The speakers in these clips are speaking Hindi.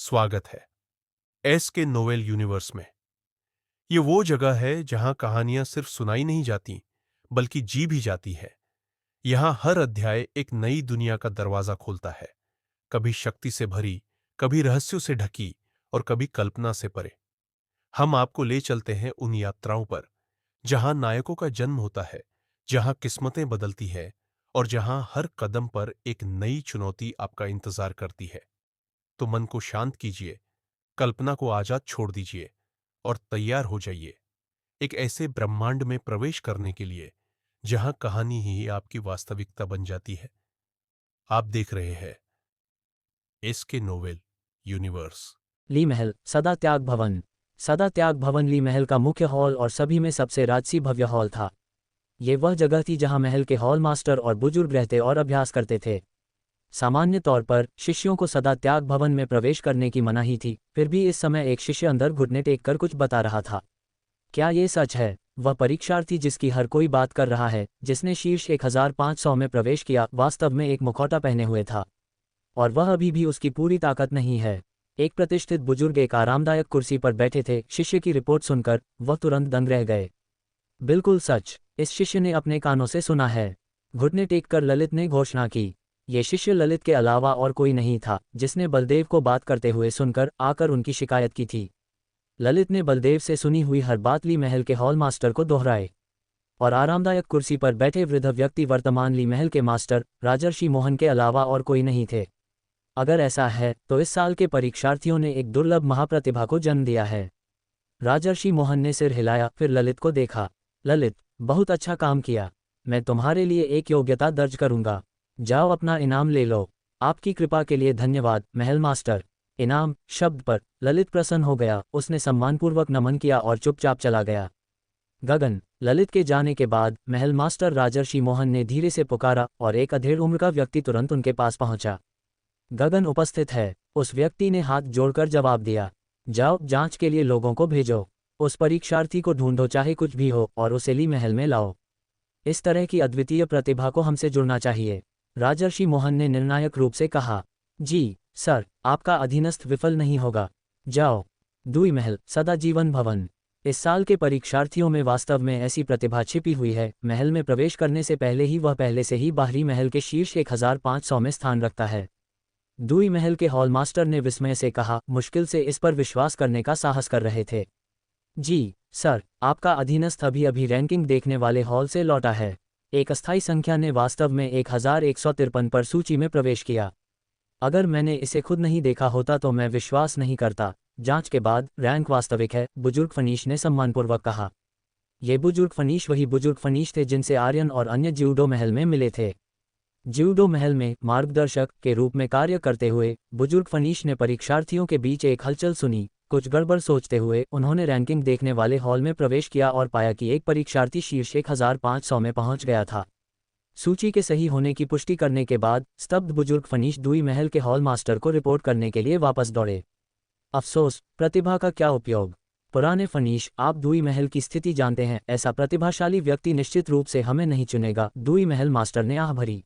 स्वागत है एस के नोवेल यूनिवर्स में। ये वो जगह है जहां कहानियां सिर्फ सुनाई नहीं जाती बल्कि जी भी जाती है। यहां हर अध्याय एक नई दुनिया का दरवाजा खोलता है, कभी शक्ति से भरी, कभी रहस्यों से ढकी और कभी कल्पना से परे। हम आपको ले चलते हैं उन यात्राओं पर जहां नायकों का जन्म होता है, जहां किस्मतें बदलती है और जहां हर कदम पर एक नई चुनौती आपका इंतजार करती है। तो मन को शांत कीजिए, कल्पना को आजाद छोड़ दीजिए और तैयार हो जाइए एक ऐसे ब्रह्मांड में प्रवेश करने के लिए जहां कहानी ही आपकी वास्तविकता बन जाती है। आप देख रहे हैं इसके नोवेल यूनिवर्स। ली महल, सदा त्याग भवन। सदा त्याग भवन ली महल का मुख्य हॉल और सभी में सबसे राजसी भव्य हॉल था। ये वह जगह थी जहां महल के हॉल मास्टर और बुजुर्ग रहते और अभ्यास करते थे। सामान्य तौर पर शिष्यों को सदा त्याग भवन में प्रवेश करने की मनाही थी, फिर भी इस समय एक शिष्य अंदर घुटने टेक कर कुछ बता रहा था। क्या ये सच है? वह परीक्षार्थी जिसकी हर कोई बात कर रहा है, जिसने शीर्ष 1500 में प्रवेश किया, वास्तव में एक मुखौटा पहने हुए था। और वह अभी भी उसकी पूरी ताकत नहीं है। एक प्रतिष्ठित बुजुर्ग एक आरामदायक कुर्सी पर बैठे थे। शिष्य की रिपोर्ट सुनकर वह तुरंत दंग रह गए। बिल्कुल सच, इस शिष्य ने अपने कानों से सुना है। घुटने टेककर ललित ने घोषणा की। ये शिष्य ललित के अलावा और कोई नहीं था जिसने बलदेव को बात करते हुए सुनकर आकर उनकी शिकायत की थी। ललित ने बलदेव से सुनी हुई हर बात ली महल के हॉल मास्टर को दोहराए। और आरामदायक कुर्सी पर बैठे वृद्ध व्यक्ति वर्तमान ली महल के मास्टर राजर्षि मोहन के अलावा और कोई नहीं थे। अगर ऐसा है तो इस साल के परीक्षार्थियों ने एक दुर्लभ महाप्रतिभा को जन्म दिया है। राजर्षि मोहन ने सिर हिलाया, फिर ललित को देखा। ललित, बहुत अच्छा काम किया। मैं तुम्हारे लिए एक योग्यता दर्ज करूंगा। जाओ अपना इनाम ले लो। आपकी कृपा के लिए धन्यवाद महल मास्टर। इनाम शब्द पर ललित प्रसन्न हो गया। उसने सम्मानपूर्वक नमन किया और चुपचाप चला गया। गगन। ललित के जाने के बाद महल मास्टर राजर्षि मोहन ने धीरे से पुकारा और एक अधेड़ उम्र का व्यक्ति तुरंत उनके पास पहुंचा। गगन उपस्थित है, उस व्यक्ति ने हाथ जोड़कर जवाब दिया। जाओ, जांच के लिए लोगों को भेजो। उस परीक्षार्थी को ढूंढो, चाहे कुछ भी हो, और उसे ली महल में लाओ। इस तरह की अद्वितीय प्रतिभा को हमसे जुड़ना चाहिए, राजर्षि मोहन ने निर्णायक रूप से कहा। जी सर, आपका अधीनस्थ विफल नहीं होगा। जाओ। दुई महल, सदा जीवन भवन। इस साल के परीक्षार्थियों में वास्तव में ऐसी प्रतिभा छिपी हुई है। महल में प्रवेश करने से पहले ही वह पहले से ही बाहरी महल के शीर्ष 1500 में स्थान रखता है। दुई महल के हॉल मास्टर ने विस्मय से कहा, मुश्किल से इस पर विश्वास करने का साहस कर रहे थे। जी सर, आपका अधीनस्थ अभी अभी रैंकिंग देखने वाले हॉल से लौटा है। एक अस्थायी संख्या ने वास्तव में 1153 पर सूची में प्रवेश किया। अगर मैंने इसे खुद नहीं देखा होता तो मैं विश्वास नहीं करता। जांच के बाद रैंक वास्तविक है, बुजुर्ग फनीश ने सम्मानपूर्वक कहा। ये बुजुर्ग फनीश वही बुजुर्ग फनीश थे जिनसे आर्यन और अन्य ज्यूडो महल में मिले थे। ज्यूडो महल में मार्गदर्शक के रूप में कार्य करते हुए बुजुर्ग फनीश ने परीक्षार्थियों के बीच एक हलचल सुनी। कुछ गड़बड़ सोचते हुए उन्होंने रैंकिंग देखने वाले हॉल में प्रवेश किया और पाया कि एक परीक्षार्थी शीर्ष 1500 में पहुंच गया था। सूची के सही होने की पुष्टि करने के बाद स्तब्ध बुजुर्ग फनीश दुई महल के हॉल मास्टर को रिपोर्ट करने के लिए वापस दौड़े। अफसोस, प्रतिभा का क्या उपयोग। पुराने फनीश, आप दुई महल की स्थिति जानते हैं। ऐसा प्रतिभाशाली व्यक्ति निश्चित रूप से हमें नहीं चुनेगा। दुई महल मास्टर ने आह भरी।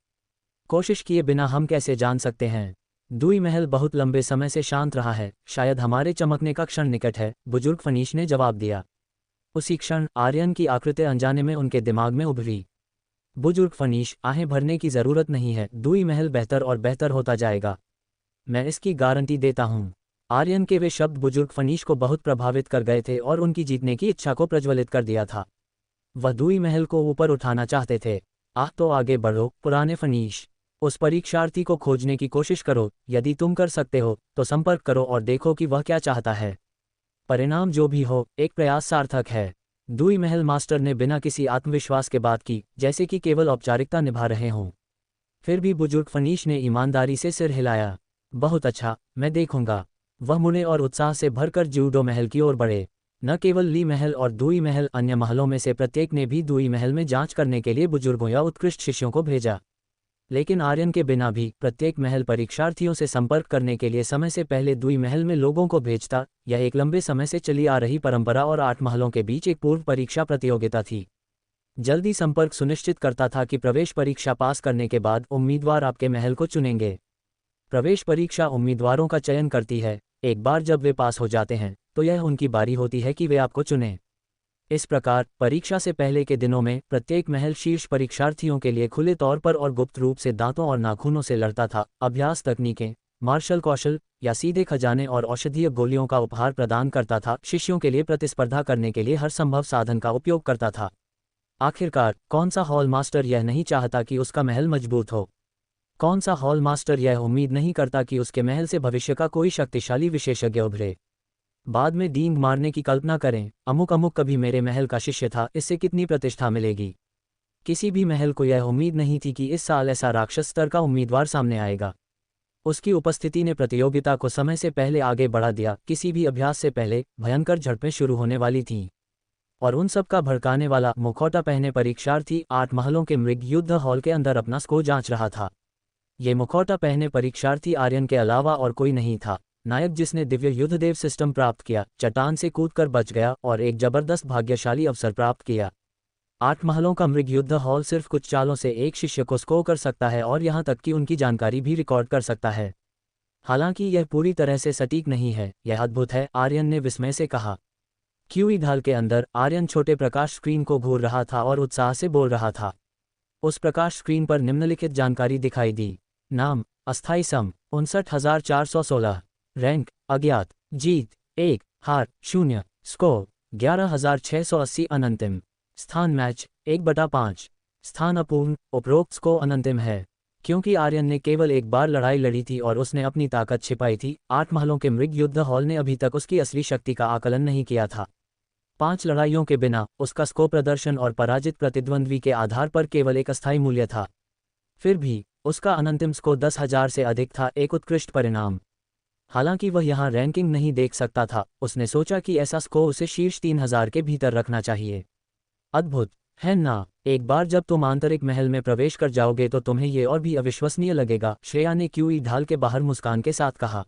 कोशिश किए बिना हम कैसे जान सकते हैं? दुई महल बहुत लंबे समय से शांत रहा है, शायद हमारे चमकने का क्षण निकट है, बुजुर्ग फनीश ने जवाब दिया। उसी क्षण आर्यन की आकृति अनजाने में उनके दिमाग में उभरी। बुजुर्ग फनीश, आहें भरने की जरूरत नहीं है, दुई महल बेहतर और बेहतर होता जाएगा। मैं इसकी गारंटी देता हूँ। आर्यन के वे शब्द बुजुर्ग फनीश को बहुत प्रभावित कर गए थे और उनकी जीतने की इच्छा को प्रज्वलित कर दिया था। वह दुई महल को ऊपर उठाना चाहते थे। आह, तो आगे बढ़ो पुराने फनीश। उस परीक्षार्थी को खोजने की कोशिश करो। यदि तुम कर सकते हो तो संपर्क करो और देखो कि वह क्या चाहता है। परिणाम जो भी हो, एक प्रयास सार्थक है। दुई महल मास्टर ने बिना किसी आत्मविश्वास के बात की, जैसे कि केवल औपचारिकता निभा रहे हों। फिर भी बुजुर्ग फनीश ने ईमानदारी से सिर हिलाया। बहुत अच्छा, मैं देखूंगा। वह मुड़े और उत्साह से भरकर ज्यूडो महल की ओर बढ़े। न केवल ली महल और दुई महल, अन्य महलों में से प्रत्येक ने भी दुई महल में जांच करने के लिए बुजुर्गों या उत्कृष्ट शिष्यों को भेजा। लेकिन आर्यन के बिना भी प्रत्येक महल परीक्षार्थियों से संपर्क करने के लिए समय से पहले दुई महल में लोगों को भेजता। यह एक लंबे समय से चली आ रही परंपरा और 8 महलों के बीच एक पूर्व परीक्षा प्रतियोगिता थी। जल्दी संपर्क सुनिश्चित करता था कि प्रवेश परीक्षा पास करने के बाद उम्मीदवार आपके महल को चुनेंगे। प्रवेश परीक्षा उम्मीदवारों का चयन करती है। एक बार जब वे पास हो जाते हैं तो यह उनकी बारी होती है कि वे आपको चुनें। इस प्रकार परीक्षा से पहले के दिनों में प्रत्येक महल शीर्ष परीक्षार्थियों के लिए खुले तौर पर और गुप्त रूप से दांतों और नाखूनों से लड़ता था। अभ्यास तकनीकें, मार्शल कौशल या सीधे खजाने और औषधीय गोलियों का उपहार प्रदान करता था। शिष्यों के लिए प्रतिस्पर्धा करने के लिए हर संभव साधन का उपयोग करता था। आखिरकार कौन सा हॉल मास्टर यह नहीं चाहता कि उसका महल मजबूत हो? कौन सा हॉल मास्टर यह उम्मीद नहीं करता कि उसके महल से भविष्य का कोई शक्तिशाली विशेषज्ञ उभरे? बाद में डींग मारने की कल्पना करें, अमुक अमुक कभी मेरे महल का शिष्य था, इससे कितनी प्रतिष्ठा मिलेगी। किसी भी महल को यह उम्मीद नहीं थी कि इस साल ऐसा राक्षस स्तर का उम्मीदवार सामने आएगा। उसकी उपस्थिति ने प्रतियोगिता को समय से पहले आगे बढ़ा दिया। किसी भी अभ्यास से पहले भयंकर झड़पें शुरू होने वाली थीं, और उन सब का भड़काने वाला मुखौटा पहने परीक्षार्थी 8 महलों के मृग युद्ध हॉल के अंदर अपना स्कोर जांच रहा था। ये मुखौटा पहने परीक्षार्थी आर्यन के अलावा और कोई नहीं था। नायक जिसने दिव्य युद्धदेव सिस्टम प्राप्त किया, चट्टान से कूदकर बच गया और एक जबरदस्त भाग्यशाली अवसर प्राप्त किया। 8 महलों का मृग युद्ध हॉल सिर्फ कुछ चालों से एक शिष्य को स्कोर कर सकता है और यहाँ तक कि उनकी जानकारी भी रिकॉर्ड कर सकता है। हालांकि यह पूरी तरह से सटीक नहीं है, यह अद्भुत है, आर्यन ने विस्मय से कहा। क्यूई ढाल के अंदर आर्यन छोटे प्रकाश स्क्रीन को घूर रहा था और उत्साह से बोल रहा था। उस प्रकाश स्क्रीन पर निम्नलिखित जानकारी दिखाई दी। नाम अस्थाई सम 59,416, रैंक अज्ञात, जीत 1, हार 0, स्कोर 11,680, अनंतिम स्थान मैच 1/5, स्थान अपूर्ण। उपरोक्त स्कोर अनंतिम है क्योंकि आर्यन ने केवल एक बार लड़ाई लड़ी थी और उसने अपनी ताकत छिपाई थी। 8 महलों के मृग युद्ध हॉल ने अभी तक उसकी असली शक्ति का आकलन नहीं किया था। 5 लड़ाइयों के बिना उसका स्कोर प्रदर्शन और पराजित प्रतिद्वंद्वी के आधार पर केवल एक अस्थायी मूल्य था। फिर भी उसका अनंतिम स्कोर 10,000 से अधिक था, एक उत्कृष्ट परिणाम। हालांकि वह यहाँ रैंकिंग नहीं देख सकता था, उसने सोचा कि ऐसा स्कोर उसे शीर्ष 3,000 के भीतर रखना चाहिए। अद्भुत है ना? एक बार जब तुम आंतरिक महल में प्रवेश कर जाओगे तो तुम्हें ये और भी अविश्वसनीय लगेगा, श्रेया ने क्यूई ढाल के बाहर मुस्कान के साथ कहा।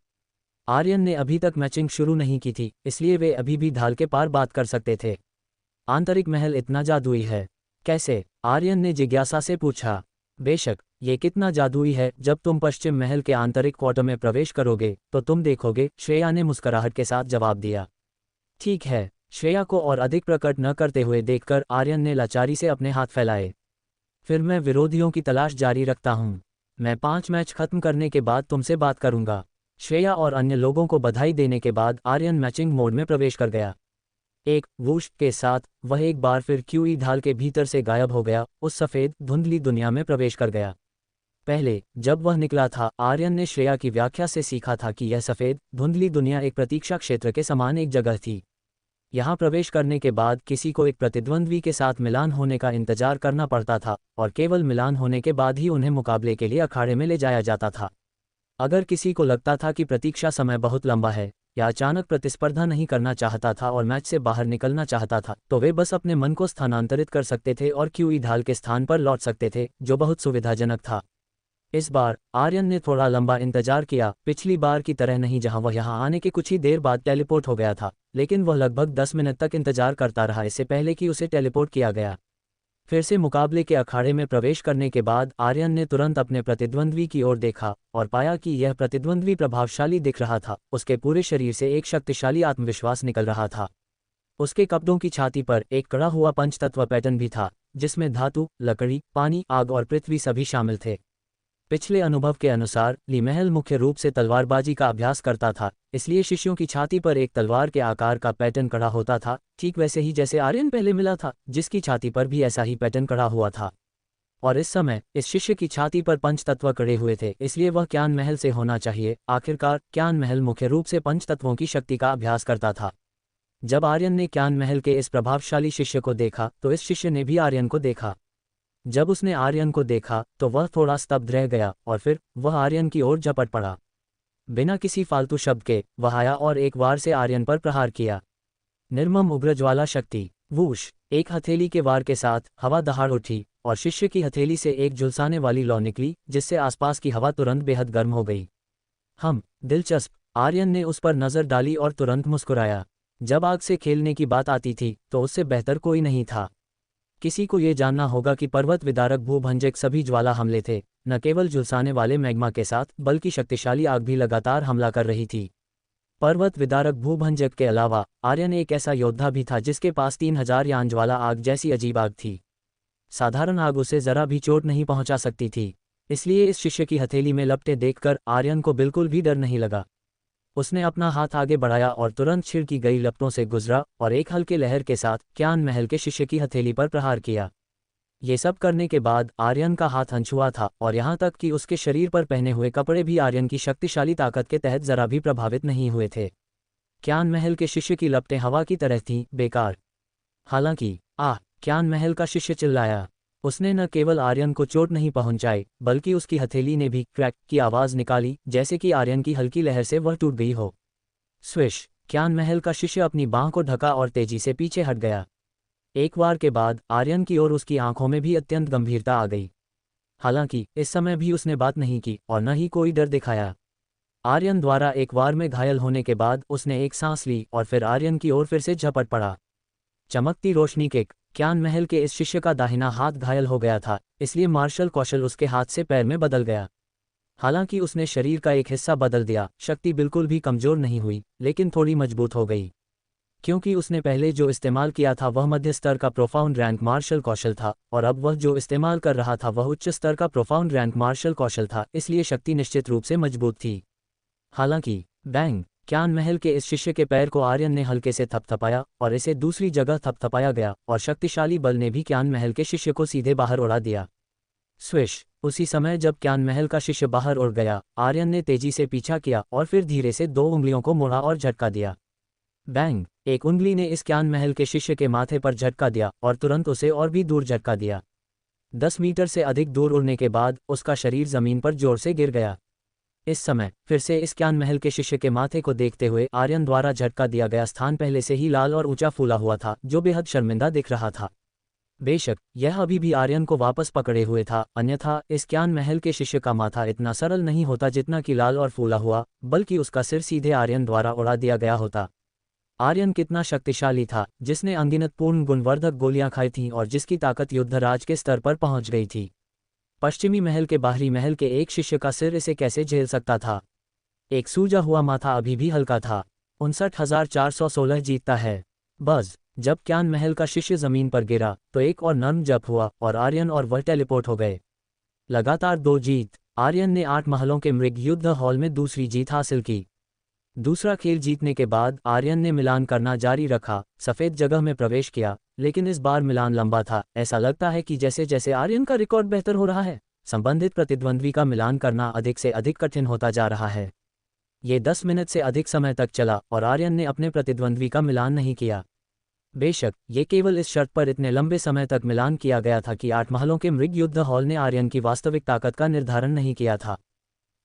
आर्यन ने अभी तक मैचिंग शुरू नहीं की थी, इसलिए वे अभी भी ढाल के पार बात कर सकते थे। आंतरिक महल इतना जादुई है? कैसे? आर्यन ने जिज्ञासा से पूछा। बेशक, ये कितना जादुई है, जब तुम पश्चिम महल के आंतरिक क्वार्टर में प्रवेश करोगे तो तुम देखोगे, श्रेया ने मुस्कुराहट के साथ जवाब दिया। ठीक है। श्रेया को और अधिक प्रकट न करते हुए देखकर आर्यन ने लाचारी से अपने हाथ फैलाए। फिर मैं विरोधियों की तलाश जारी रखता हूँ। मैं 5 मैच खत्म करने के बाद तुमसे बात करूंगा। श्रेया और अन्य लोगों को बधाई देने के बाद आर्यन मैचिंग मोड में प्रवेश कर गया। एक वूश के साथ वह एक बार फिर क्यूई ढाल के भीतर से गायब हो गया, उस सफ़ेद धुंधली दुनिया में प्रवेश कर गया। पहले जब वह निकला था, आर्यन ने श्रेया की व्याख्या से सीखा था कि यह सफ़ेद धुंधली दुनिया एक प्रतीक्षा क्षेत्र के समान एक जगह थी। यहाँ प्रवेश करने के बाद किसी को एक प्रतिद्वंद्वी के साथ मिलान होने का इंतजार करना पड़ता था और केवल मिलान होने के बाद ही उन्हें मुकाबले के लिए अखाड़े में ले जाया जाता था। अगर किसी को लगता था कि प्रतीक्षा समय बहुत लंबा है या अचानक प्रतिस्पर्धा नहीं करना चाहता था और मैच से बाहर निकलना चाहता था, तो वे बस अपने मन को स्थानांतरित कर सकते थे और क्यूई ढाल के स्थान पर लौट सकते थे, जो बहुत सुविधाजनक था। इस बार आर्यन ने थोड़ा लंबा इंतजार किया, पिछली बार की तरह नहीं जहां वह यहां आने के कुछ ही देर बाद टेलीपोर्ट हो गया था, लेकिन वह लगभग 10 मिनट तक इंतजार करता रहा इससे पहले कि उसे टेलीपोर्ट किया गया। फिर से मुकाबले के अखाड़े में प्रवेश करने के बाद आर्यन ने तुरंत अपने प्रतिद्वंद्वी की ओर देखा और पाया कि यह प्रतिद्वंद्वी प्रभावशाली दिख रहा था। उसके पूरे शरीर से एक शक्तिशाली आत्मविश्वास निकल रहा था। उसके कपड़ों की छाती पर एक कड़ा हुआ पंचतत्व पैटर्न भी था, जिसमें धातु, लकड़ी, पानी, आग और पृथ्वी सभी शामिल थे। पिछले अनुभव के अनुसार ली महल मुख्य रूप से तलवारबाजी का अभ्यास करता था, इसलिए शिष्यों की छाती पर एक तलवार के आकार का पैटर्न कड़ा होता था, ठीक वैसे ही जैसे आर्यन पहले मिला था, जिसकी छाती पर भी ऐसा ही पैटर्न कड़ा हुआ था। और इस समय इस शिष्य की छाती पर पंचतत्व कड़े हुए थे, इसलिए वह क्यान महल से होना चाहिए। आखिरकार क्यान महल मुख्य रूप से पंचतत्वों की शक्ति का अभ्यास करता था। जब आर्यन ने क्यान महल के इस प्रभावशाली शिष्य को देखा तो इस शिष्य ने भी आर्यन को देखा। जब उसने आर्यन को देखा तो वह थोड़ा स्तब्ध रह गया और फिर वह आर्यन की ओर झपट पड़ा। बिना किसी फालतू शब्द के वह आया और एक वार से आर्यन पर प्रहार किया। निर्मम उग्र ज्वाला शक्ति, वूश। एक हथेली के वार के साथ हवा दहाड़ उठी और शिष्य की हथेली से एक झुलसाने वाली लौ निकली, जिससे आसपास की हवा तुरंत बेहद गर्म हो गई। दिलचस्प। आर्यन ने उस पर नजर डाली और तुरंत मुस्कुराया। जब आग से खेलने की बात आती थी तो उससे बेहतर कोई नहीं था। किसी को ये जानना होगा कि पर्वत विदारक भूभंजक सभी ज्वाला हमले थे, न केवल झुलसाने वाले मैग्मा के साथ, बल्कि शक्तिशाली आग भी लगातार हमला कर रही थी। पर्वत विदारक भूभंजक के अलावा आर्यन एक ऐसा योद्धा भी था जिसके पास 3000 यान ज्वाला आग जैसी अजीब आग थी। साधारण आग उसे जरा भी चोट नहीं पहुंचा सकती थी। इसलिए इस शिष्य की हथेली में लपटें देखकर आर्यन को बिल्कुल भी डर नहीं लगा। उसने अपना हाथ आगे बढ़ाया और तुरंत छिड़की गई लपटों से गुजरा और एक हल्के लहर के साथ क्यान महल के शिष्य की हथेली पर प्रहार किया। ये सब करने के बाद आर्यन का हाथ अनछुआ था और यहाँ तक कि उसके शरीर पर पहने हुए कपड़े भी आर्यन की शक्तिशाली ताकत के तहत जरा भी प्रभावित नहीं हुए थे। क्यान महल के शिष्य की लपटें हवा की तरह थीं, बेकार। हालांकि क्यान महल का शिष्य चिल्लाया। उसने न केवल आर्यन को चोट नहीं पहुंचाई बल्कि उसकी हथेली ने भी क्रैक की आवाज निकाली, जैसे कि आर्यन की हल्की लहर से वह टूट गई हो। स्विश! क्यान महल का शिष्य अपनी बांह को ढका और तेजी से पीछे हट गया। एक वार के बाद आर्यन की ओर उसकी आंखों में भी अत्यंत गंभीरता आ गई। हालांकि इस समय भी उसने बात नहीं की और न ही कोई डर दिखाया। आर्यन द्वारा एक वार में घायल होने के बाद उसने एक सांस ली और फिर आर्यन की ओर फिर से झपट पड़ा। चमकती रोशनी के क्यान महल के इस शिष्य का दाहिना हाथ घायल हो गया था, इसलिए मार्शल कौशल उसके हाथ से पैर में बदल गया। हालांकि उसने शरीर का एक हिस्सा बदल दिया, शक्ति बिल्कुल भी कमजोर नहीं हुई लेकिन थोड़ी मजबूत हो गई, क्योंकि उसने पहले जो इस्तेमाल किया था वह मध्य स्तर का प्रोफाउंड रैंक मार्शल कौशल था और अब वह जो इस्तेमाल कर रहा था वह उच्च स्तर का प्रोफाउंड रैंक मार्शल कौशल था, इसलिए शक्ति निश्चित रूप से मजबूत थी। हालांकि बैंग! क्यान महल के इस शिष्य के पैर को आर्यन ने हल्के से थपथपाया और इसे दूसरी जगह थपथपाया गया और शक्तिशाली बल ने भी क्यान महल के शिष्य को सीधे बाहर उड़ा दिया। स्विश! उसी समय जब क्यान महल का शिष्य बाहर उड़ गया, आर्यन ने तेजी से पीछा किया और फिर धीरे से 2 उंगलियों को मोड़ा और झटका दिया। बैंग! एक उंगली ने इस क्यान महल के शिष्य के माथे पर झटका दिया और तुरंत उसे और भी दूर झटका दिया। 10 मीटर से अधिक दूर उड़ने के बाद उसका शरीर जमीन पर जोर से गिर गया। इस समय फिर से इस क्यान महल के शिष्य के माथे को देखते हुए आर्यन द्वारा झटका दिया गया स्थान पहले से ही लाल और ऊंचा फूला हुआ था, जो बेहद शर्मिंदा दिख रहा था। बेशक यह अभी भी आर्यन को वापस पकड़े हुए था, अन्यथा इस क्यान महल के शिष्य का माथा इतना सरल नहीं होता जितना कि लाल और फूला हुआ, बल्कि उसका सिर सीधे आर्यन द्वारा उड़ा दिया गया होता। आर्यन कितना शक्तिशाली था, जिसने अनगिनत पूर्ण गुणवर्धक गोलियां खाई थीं और जिसकी ताकत युद्धराज के स्तर पर पहुंच गई थी। पश्चिमी महल के बाहरी महल के एक शिष्य का सिर इसे कैसे झेल सकता था? एक सूजा हुआ माथा अभी भी हल्का था। 59,416 जीतता है। बज़! जब क्यान महल का शिष्य जमीन पर गिरा तो एक और नर्म जप हुआ और आर्यन और वह टेलीपोर्ट हो गए। लगातार 2 जीत! आर्यन ने 8 महलों के मृग युद्ध हॉल में दूसरी जीत हासिल की। दूसरा खेल जीतने के बाद आर्यन ने मिलान करना जारी रखा, सफेद जगह में प्रवेश किया, लेकिन इस बार मिलान लंबा था। ऐसा लगता है कि जैसे जैसे आर्यन का रिकॉर्ड बेहतर हो रहा है, संबंधित प्रतिद्वंद्वी का मिलान करना अधिक से अधिक कठिन होता जा रहा है। ये 10 मिनट से अधिक समय तक चला और आर्यन ने अपने प्रतिद्वंद्वी का मिलान नहीं किया। बेशक ये केवल इस शर्त पर इतने लंबे समय तक मिलान किया गया था कि 8 महलों के मृग युद्ध हॉल ने आर्यन की वास्तविक ताकत का निर्धारण नहीं किया था।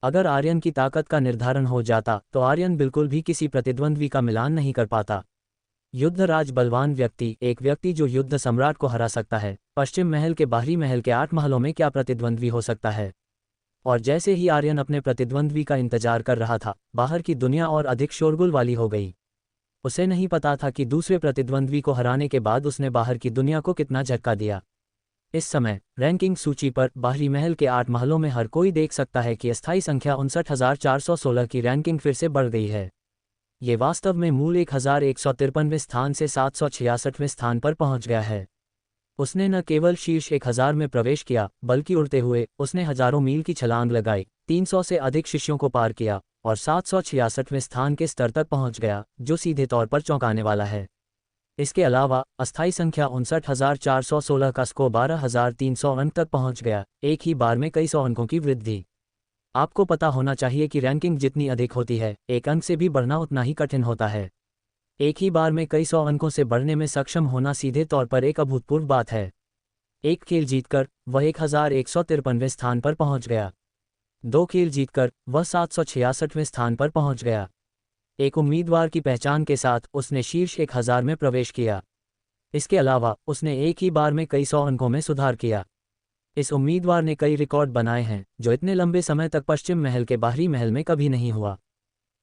अगर आर्यन की ताकत का निर्धारण हो जाता तो आर्यन बिल्कुल भी किसी प्रतिद्वंद्वी का मिलान नहीं कर पाता। युद्धराज बलवान व्यक्ति, एक व्यक्ति जो युद्ध सम्राट को हरा सकता है, पश्चिम महल के बाहरी महल के 8 महलों में क्या प्रतिद्वंद्वी हो सकता है? और जैसे ही आर्यन अपने प्रतिद्वंद्वी का इंतजार कर रहा था, बाहर की दुनिया और अधिक शोरगुल वाली हो गई। उसे नहीं पता था कि दूसरे प्रतिद्वंद्वी को हराने के बाद उसने बाहर की दुनिया को कितना झटका दिया। इस समय रैंकिंग सूची पर बाहरी महल के 8 महलों में हर कोई देख सकता है कि अस्थायी संख्या 59,416 की रैंकिंग फिर से बढ़ गई है। ये वास्तव में मूल 1153वें स्थान से 766वें स्थान पर पहुंच गया है। उसने न केवल शीर्ष 1000 में प्रवेश किया, बल्कि उड़ते हुए उसने हजारों मील की छलांग लगाई, 300 से अधिक शिष्यों को पार किया और 766वें स्थान के स्तर तक पहुंच गया, जो सीधे तौर पर चौंकाने वाला है। इसके अलावा अस्थायी संख्या 59,416 का स्कोर 12,300 अंक तक पहुंच गया, एक ही बार में कई सौ अंकों की वृद्धि। आपको पता होना चाहिए कि रैंकिंग जितनी अधिक होती है, एक अंक से भी बढ़ना उतना ही कठिन होता है। एक ही बार में कई सौ अंकों से बढ़ने में सक्षम होना सीधे तौर पर एक अभूतपूर्व बात है। एक खेल जीतकर वह 1153वें स्थान पर पहुंच गया। 2 खेल जीतकर वह 766वें स्थान पर पहुंच गया। एक उम्मीदवार की पहचान के साथ उसने शीर्ष 1000 में प्रवेश किया। इसके अलावा उसने एक ही बार में कई सौ अंकों में सुधार किया। इस उम्मीदवार ने कई रिकॉर्ड बनाए हैं जो इतने लंबे समय तक पश्चिम महल के बाहरी महल में कभी नहीं हुआ।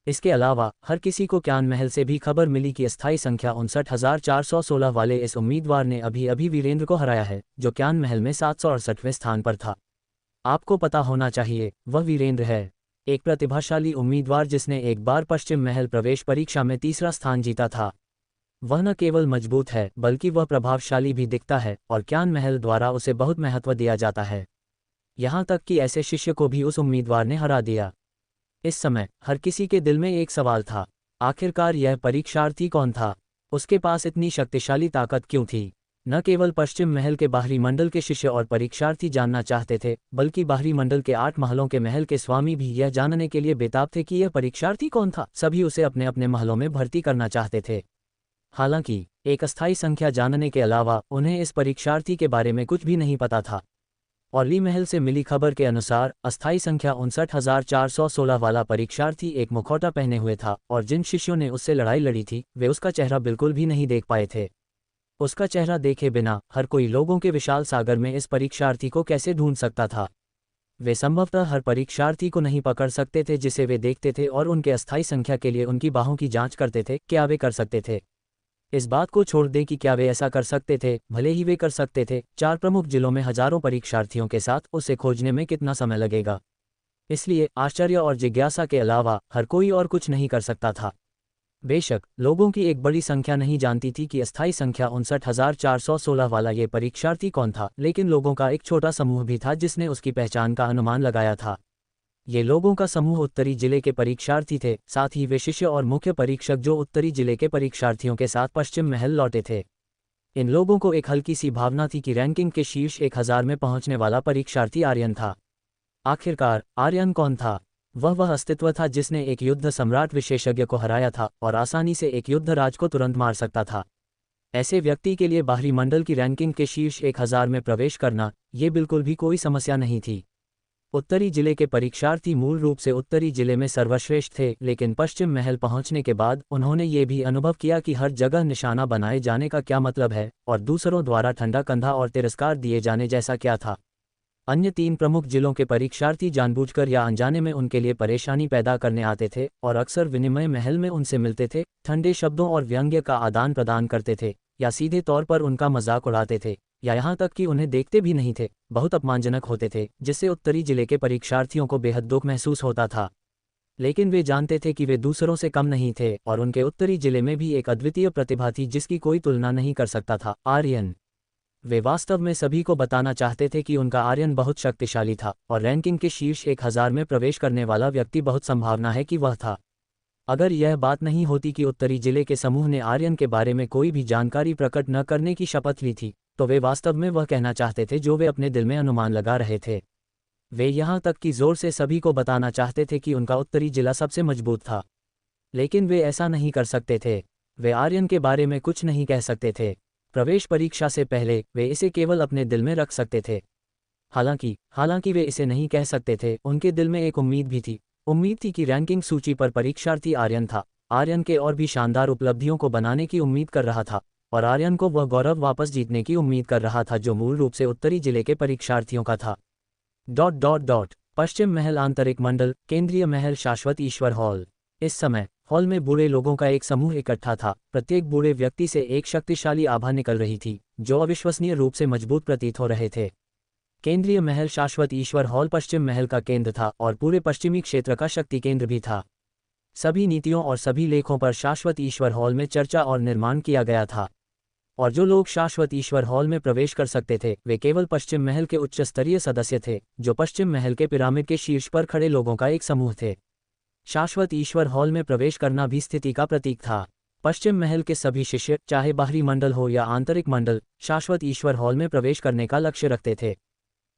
इसके अलावा हर किसी को क्यान महल से भी खबर मिली कि अस्थायी संख्या 59,416 वाले इस उम्मीदवार ने अभी अभी वीरेंद्र को हराया है, जो क्यान महल में 768वें स्थान पर था। आपको पता होना चाहिए, वह वीरेंद्र है। एक प्रतिभाशाली उम्मीदवार जिसने एक बार पश्चिम महल प्रवेश परीक्षा में तीसरा स्थान जीता था। वह न केवल मजबूत है बल्कि वह प्रभावशाली भी दिखता है और क्यान महल द्वारा उसे बहुत महत्व दिया जाता है। यहाँ तक कि ऐसे शिष्य को भी उस उम्मीदवार ने हरा दिया। इस समय हर किसी के दिल में एक सवाल था, आखिरकार यह परीक्षार्थी कौन था? उसके पास इतनी शक्तिशाली ताकत क्यों थी? न केवल पश्चिम महल के बाहरी मंडल के शिष्य और परीक्षार्थी जानना चाहते थे, बल्कि बाहरी मंडल के 8 महलों के महल के स्वामी भी यह जानने के लिए बेताब थे कि यह परीक्षार्थी कौन था। सभी उसे अपने अपने महलों में भर्ती करना चाहते थे। हालांकि एक अस्थायी संख्या जानने के अलावा उन्हें इस परीक्षार्थी के बारे में कुछ भी नहीं पता था। और ली महल से मिली खबर के अनुसार अस्थायी संख्या 59,416 वाला परीक्षार्थी एक मुखौटा पहने हुए था और जिन शिष्यों ने उससे लड़ाई लड़ी थी वे उसका चेहरा बिल्कुल भी नहीं देख पाए थे। उसका चेहरा देखे बिना हर कोई लोगों के विशाल सागर में इस परीक्षार्थी को कैसे ढूंढ सकता था? वे संभवतः हर परीक्षार्थी को नहीं पकड़ सकते थे जिसे वे देखते थे और उनके अस्थायी संख्या के लिए उनकी बाहों की जांच करते थे। क्या वे कर सकते थे? इस बात को छोड़ दें कि क्या वे ऐसा कर सकते थे, भले ही वे कर सकते थे। 4 प्रमुख जिलों में हजारों परीक्षार्थियों के साथ उसे खोजने में कितना समय लगेगा? इसलिए आश्चर्य और जिज्ञासा के अलावा हर कोई और कुछ नहीं कर सकता था। बेशक लोगों की एक बड़ी संख्या नहीं जानती थी कि अस्थायी संख्या 59,416 वाला ये परीक्षार्थी कौन था, लेकिन लोगों का एक छोटा समूह भी था जिसने उसकी पहचान का अनुमान लगाया था। ये लोगों का समूह उत्तरी जिले के परीक्षार्थी थे, साथ ही वे शिष्य और मुख्य परीक्षक जो उत्तरी जिले के परीक्षार्थियों के साथ पश्चिम महल लौटे थे। इन लोगों को एक हल्की सी भावना थी कि रैंकिंग के शीर्ष 1000 में पहुंचने वाला परीक्षार्थी आर्यन था। आखिरकार आर्यन कौन था? वह अस्तित्व था जिसने एक युद्ध सम्राट विशेषज्ञ को हराया था और आसानी से एक युद्ध राज को तुरंत मार सकता था। ऐसे व्यक्ति के लिए बाहरी मंडल की रैंकिंग के शीर्ष 1000 में प्रवेश करना ये बिल्कुल भी कोई समस्या नहीं थी। उत्तरी जिले के परीक्षार्थी मूल रूप से उत्तरी जिले में सर्वश्रेष्ठ थे, लेकिन पश्चिम महल पहुंचने के बाद उन्होंने ये भी अनुभव किया कि हर जगह निशाना बनाए जाने का क्या मतलब है और दूसरों द्वारा ठंडा कंधा और तिरस्कार दिए जाने जैसा क्या था। अन्य 3 प्रमुख जिलों के परीक्षार्थी जानबूझकर या अनजाने में उनके लिए परेशानी पैदा करने आते थे और अक्सर विनिमय महल में उनसे मिलते थे, ठंडे शब्दों और व्यंग्य का आदान प्रदान करते थे या सीधे तौर पर उनका मजाक उड़ाते थे या यहाँ तक कि उन्हें देखते भी नहीं थे। बहुत अपमानजनक होते थे, जिससे उत्तरी जिले के परीक्षार्थियों को बेहद दुख महसूस होता था। लेकिन वे जानते थे कि वे दूसरों से कम नहीं थे और उनके उत्तरी जिले में भी एक अद्वितीय प्रतिभा थी जिसकी कोई तुलना नहीं कर सकता था, आर्यन। वे वास्तव में सभी को बताना चाहते थे कि उनका आर्यन बहुत शक्तिशाली था और रैंकिंग के शीर्ष 1000 में प्रवेश करने वाला व्यक्ति बहुत संभावना है कि वह था। अगर यह बात नहीं होती कि उत्तरी जिले के समूह ने आर्यन के बारे में कोई भी जानकारी प्रकट न करने की शपथ ली थी, तो वे वास्तव में वह कहना चाहते थे जो वे अपने दिल में अनुमान लगा रहे थे। वे यहाँ तक कि जोर से सभी को बताना चाहते थे कि उनका उत्तरी जिला सबसे मजबूत था, लेकिन वे ऐसा नहीं कर सकते थे। वे आर्यन के बारे में कुछ नहीं कह सकते थे। प्रवेश परीक्षा से पहले वे इसे केवल अपने दिल में रख सकते थे। हालांकि वे इसे नहीं कह सकते थे, उनके दिल में एक उम्मीद भी थी। उम्मीद थी कि रैंकिंग सूची पर परीक्षार्थी आर्यन था। आर्यन के और भी शानदार उपलब्धियों को बनाने की उम्मीद कर रहा था और आर्यन को वह गौरव वापस जीतने की उम्मीद कर रहा था जो मूल रूप से उत्तरी जिले के परीक्षार्थियों का था। पश्चिम महल आंतरिक मंडल, केंद्रीय महल, शाश्वत ईश्वर हॉल। इस समय हॉल में बूढ़े लोगों का एक समूह इकट्ठा था। प्रत्येक बूढ़े व्यक्ति से एक शक्तिशाली आभा निकल रही थी जो अविश्वसनीय रूप से मजबूत प्रतीत हो रहे थे। केंद्रीय महल शाश्वत ईश्वर हॉल पश्चिम महल का केंद्र था और पूरे पश्चिमी क्षेत्र का शक्ति केंद्र भी था। सभी नीतियों और सभी लेखों पर शाश्वत ईश्वर हॉल में चर्चा और निर्माण किया गया था और जो लोग शाश्वत ईश्वर हॉल में प्रवेश कर सकते थे वे केवल पश्चिम महल के उच्च स्तरीय सदस्य थे, जो पश्चिम महल के पिरामिड के शीर्ष पर खड़े लोगों का एक समूह थे। शाश्वत ईश्वर हॉल में प्रवेश करना भी स्थिति का प्रतीक था। पश्चिम महल के सभी शिष्य, चाहे बाहरी मंडल हो या आंतरिक मंडल, शाश्वत ईश्वर हॉल में प्रवेश करने का लक्ष्य रखते थे।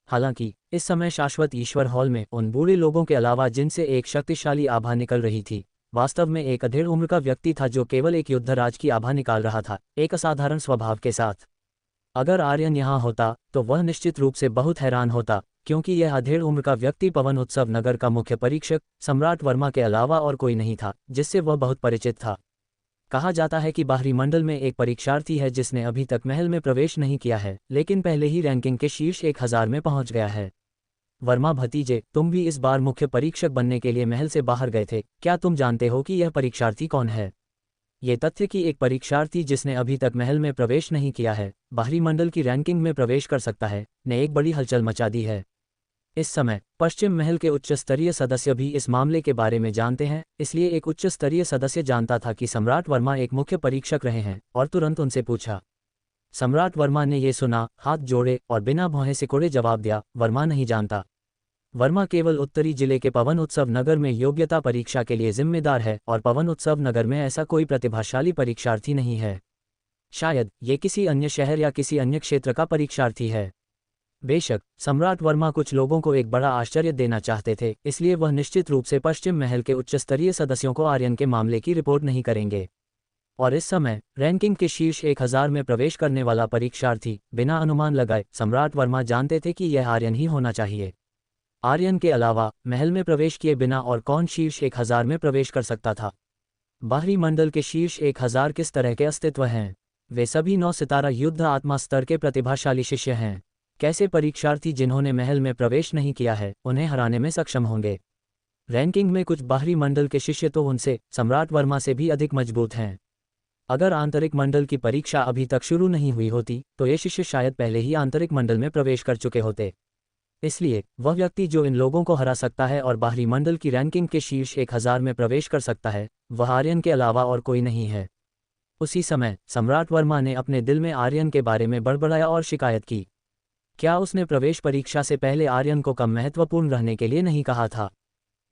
हालांकि इस समय शाश्वत ईश्वर हॉल में उन बूढ़े लोगों के अलावा जिनसे एक शक्तिशाली आभा निकल रही थी, वास्तव में एक अधेड़ उम्र का व्यक्ति था जो केवल एक युद्धराज की आभा निकाल रहा था, एक असाधारण स्वभाव के साथ। अगर आर्यन यहाँ होता तो वह निश्चित रूप से बहुत हैरान होता, क्योंकि यह अधेड़ उम्र का व्यक्ति पवन उत्सव नगर का मुख्य परीक्षक सम्राट वर्मा के अलावा और कोई नहीं था जिससे वह बहुत परिचित था। कहा जाता है कि बाहरी मंडल में एक परीक्षार्थी है जिसने अभी तक महल में प्रवेश नहीं किया है, लेकिन पहले ही रैंकिंग के शीर्ष 1000 में पहुंच गया है। वर्मा भतीजे, तुम भी इस बार मुख्य परीक्षक बनने के लिए महल से बाहर गए थे। क्या तुम जानते हो कि यह परीक्षार्थी कौन है? ये तथ्य कि एक परीक्षार्थी जिसने अभी तक महल में प्रवेश नहीं किया है बाहरी मंडल की रैंकिंग में प्रवेश कर सकता है, ने एक बड़ी हलचल मचा दी है। इस समय पश्चिम महल के उच्च स्तरीय सदस्य भी इस मामले के बारे में जानते हैं, इसलिए एक उच्च स्तरीय सदस्य जानता था कि सम्राट वर्मा एक मुख्य परीक्षक रहे हैं और तुरंत उनसे पूछा। सम्राट वर्मा ने ये सुना, हाथ जोड़े और बिना भौहें सिकोड़े जवाब दिया, वर्मा नहीं जानता। वर्मा केवल उत्तरी जिले के पवन उत्सव नगर में योग्यता परीक्षा के लिए जिम्मेदार है और पवन उत्सव नगर में ऐसा कोई प्रतिभाशाली परीक्षार्थी नहीं है। शायद ये किसी अन्य शहर या किसी अन्य क्षेत्र का परीक्षार्थी है। बेशक सम्राट वर्मा कुछ लोगों को एक बड़ा आश्चर्य देना चाहते थे, इसलिए वह निश्चित रूप से पश्चिम महल के उच्च स्तरीय सदस्यों को आर्यन के मामले की रिपोर्ट नहीं करेंगे। और इस समय रैंकिंग के शीर्ष 1000 में प्रवेश करने वाला परीक्षार्थी बिना अनुमान लगाए सम्राट वर्मा जानते थे कि यह आर्यन ही होना चाहिए। आर्यन के अलावा महल में प्रवेश किए बिना और कौन शीर्ष 1000 में प्रवेश कर सकता था? बाहरी मंडल के शीर्ष 1000 किस तरह के अस्तित्व हैं? वे सभी 9 सितारा युद्ध आत्मा स्तर के प्रतिभाशाली शिष्य हैं। कैसे परीक्षार्थी जिन्होंने महल में प्रवेश नहीं किया है उन्हें हराने में सक्षम होंगे? रैंकिंग में कुछ बाहरी मंडल के शिष्य तो उनसे, सम्राट वर्मा से भी अधिक मजबूत हैं। अगर आंतरिक मंडल की परीक्षा अभी तक शुरू नहीं हुई होती तो ये शिष्य शायद पहले ही आंतरिक मंडल में प्रवेश कर चुके होते। इसलिए वह व्यक्ति जो इन लोगों को हरा सकता है और बाहरी मंडल की रैंकिंग के शीर्ष 1000 में प्रवेश कर सकता है, वह आर्यन के अलावा और कोई नहीं है। उसी समय सम्राट वर्मा ने अपने दिल में आर्यन के बारे में बड़बड़ाया और शिकायत की। क्या उसने प्रवेश परीक्षा से पहले आर्यन को कम महत्वपूर्ण रहने के लिए नहीं कहा था?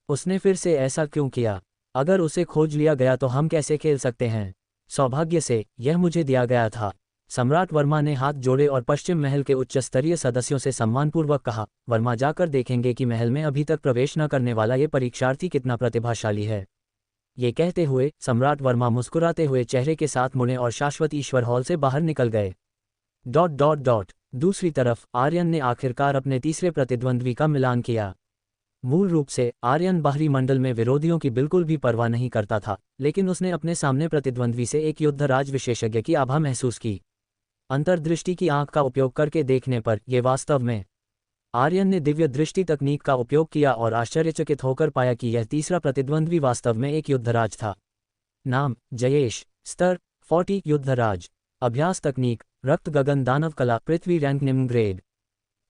उसने फिर से ऐसा क्यों किया? अगर उसे खोज लिया गया तो हम कैसे खेल सकते हैं? सौभाग्य से यह मुझे दिया गया था। सम्राट वर्मा ने हाथ जोड़े और पश्चिम महल के उच्च स्तरीय सदस्यों से सम्मानपूर्वक कहा, वर्मा जाकर देखेंगे कि महल में अभी तक प्रवेश न करने वाला ये परीक्षार्थी कितना प्रतिभाशाली है। ये कहते हुए सम्राट वर्मा मुस्कुराते हुए चेहरे के साथ मुड़े और शाश्वत ईश्वर हॉल से बाहर निकल गए। ... दूसरी तरफ आर्यन ने आखिरकार अपने तीसरे प्रतिद्वंद्वी का मिलान किया। मूल रूप से आर्यन बाहरी मंडल में विरोधियों की बिल्कुल भी परवाह नहीं करता था, लेकिन उसने अपने सामने प्रतिद्वंद्वी से एक युद्धराज विशेषज्ञ की आभा महसूस की। अंतर्दृष्टि की आंख का उपयोग करके देखने पर यह वास्तव में... आर्यन ने दिव्य दृष्टि तकनीक का उपयोग किया और आश्चर्यचकित होकर पाया कि यह तीसरा प्रतिद्वंद्वी वास्तव में एक युद्धराज था। नाम जयेश, स्तर 40 युद्धराज, अभ्यास तकनीक रक्त गगन दानव कला पृथ्वी रैंक निम्न ग्रेड,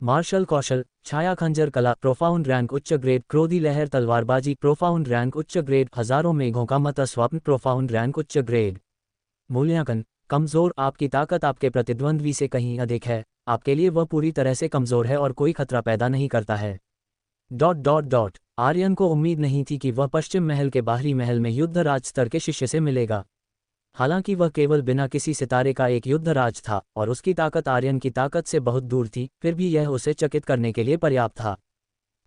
मार्शल कौशल छाया खंजर कला प्रोफाउंड रैंक उच्च ग्रेड, क्रोधी लहर तलवारबाजी प्रोफाउंड रैंक उच्च ग्रेड, हजारों मेघों का मत स्वप्न प्रोफाउंड रैंक उच्च ग्रेड। मूल्यांकन कमजोर, आपकी ताकत आपके प्रतिद्वंद्वी से कहीं अधिक है, आपके लिए वह पूरी तरह से कमजोर है और कोई खतरा पैदा नहीं करता है। ... आर्यन को उम्मीद नहीं थी कि वह पश्चिम महल के बाहरी महल में युद्धराज स्तर के शिष्य से मिलेगा। हालांकि वह केवल बिना किसी सितारे का एक युद्धराज था और उसकी ताकत आर्यन की ताकत से बहुत दूर थी, फिर भी यह उसे चकित करने के लिए पर्याप्त था।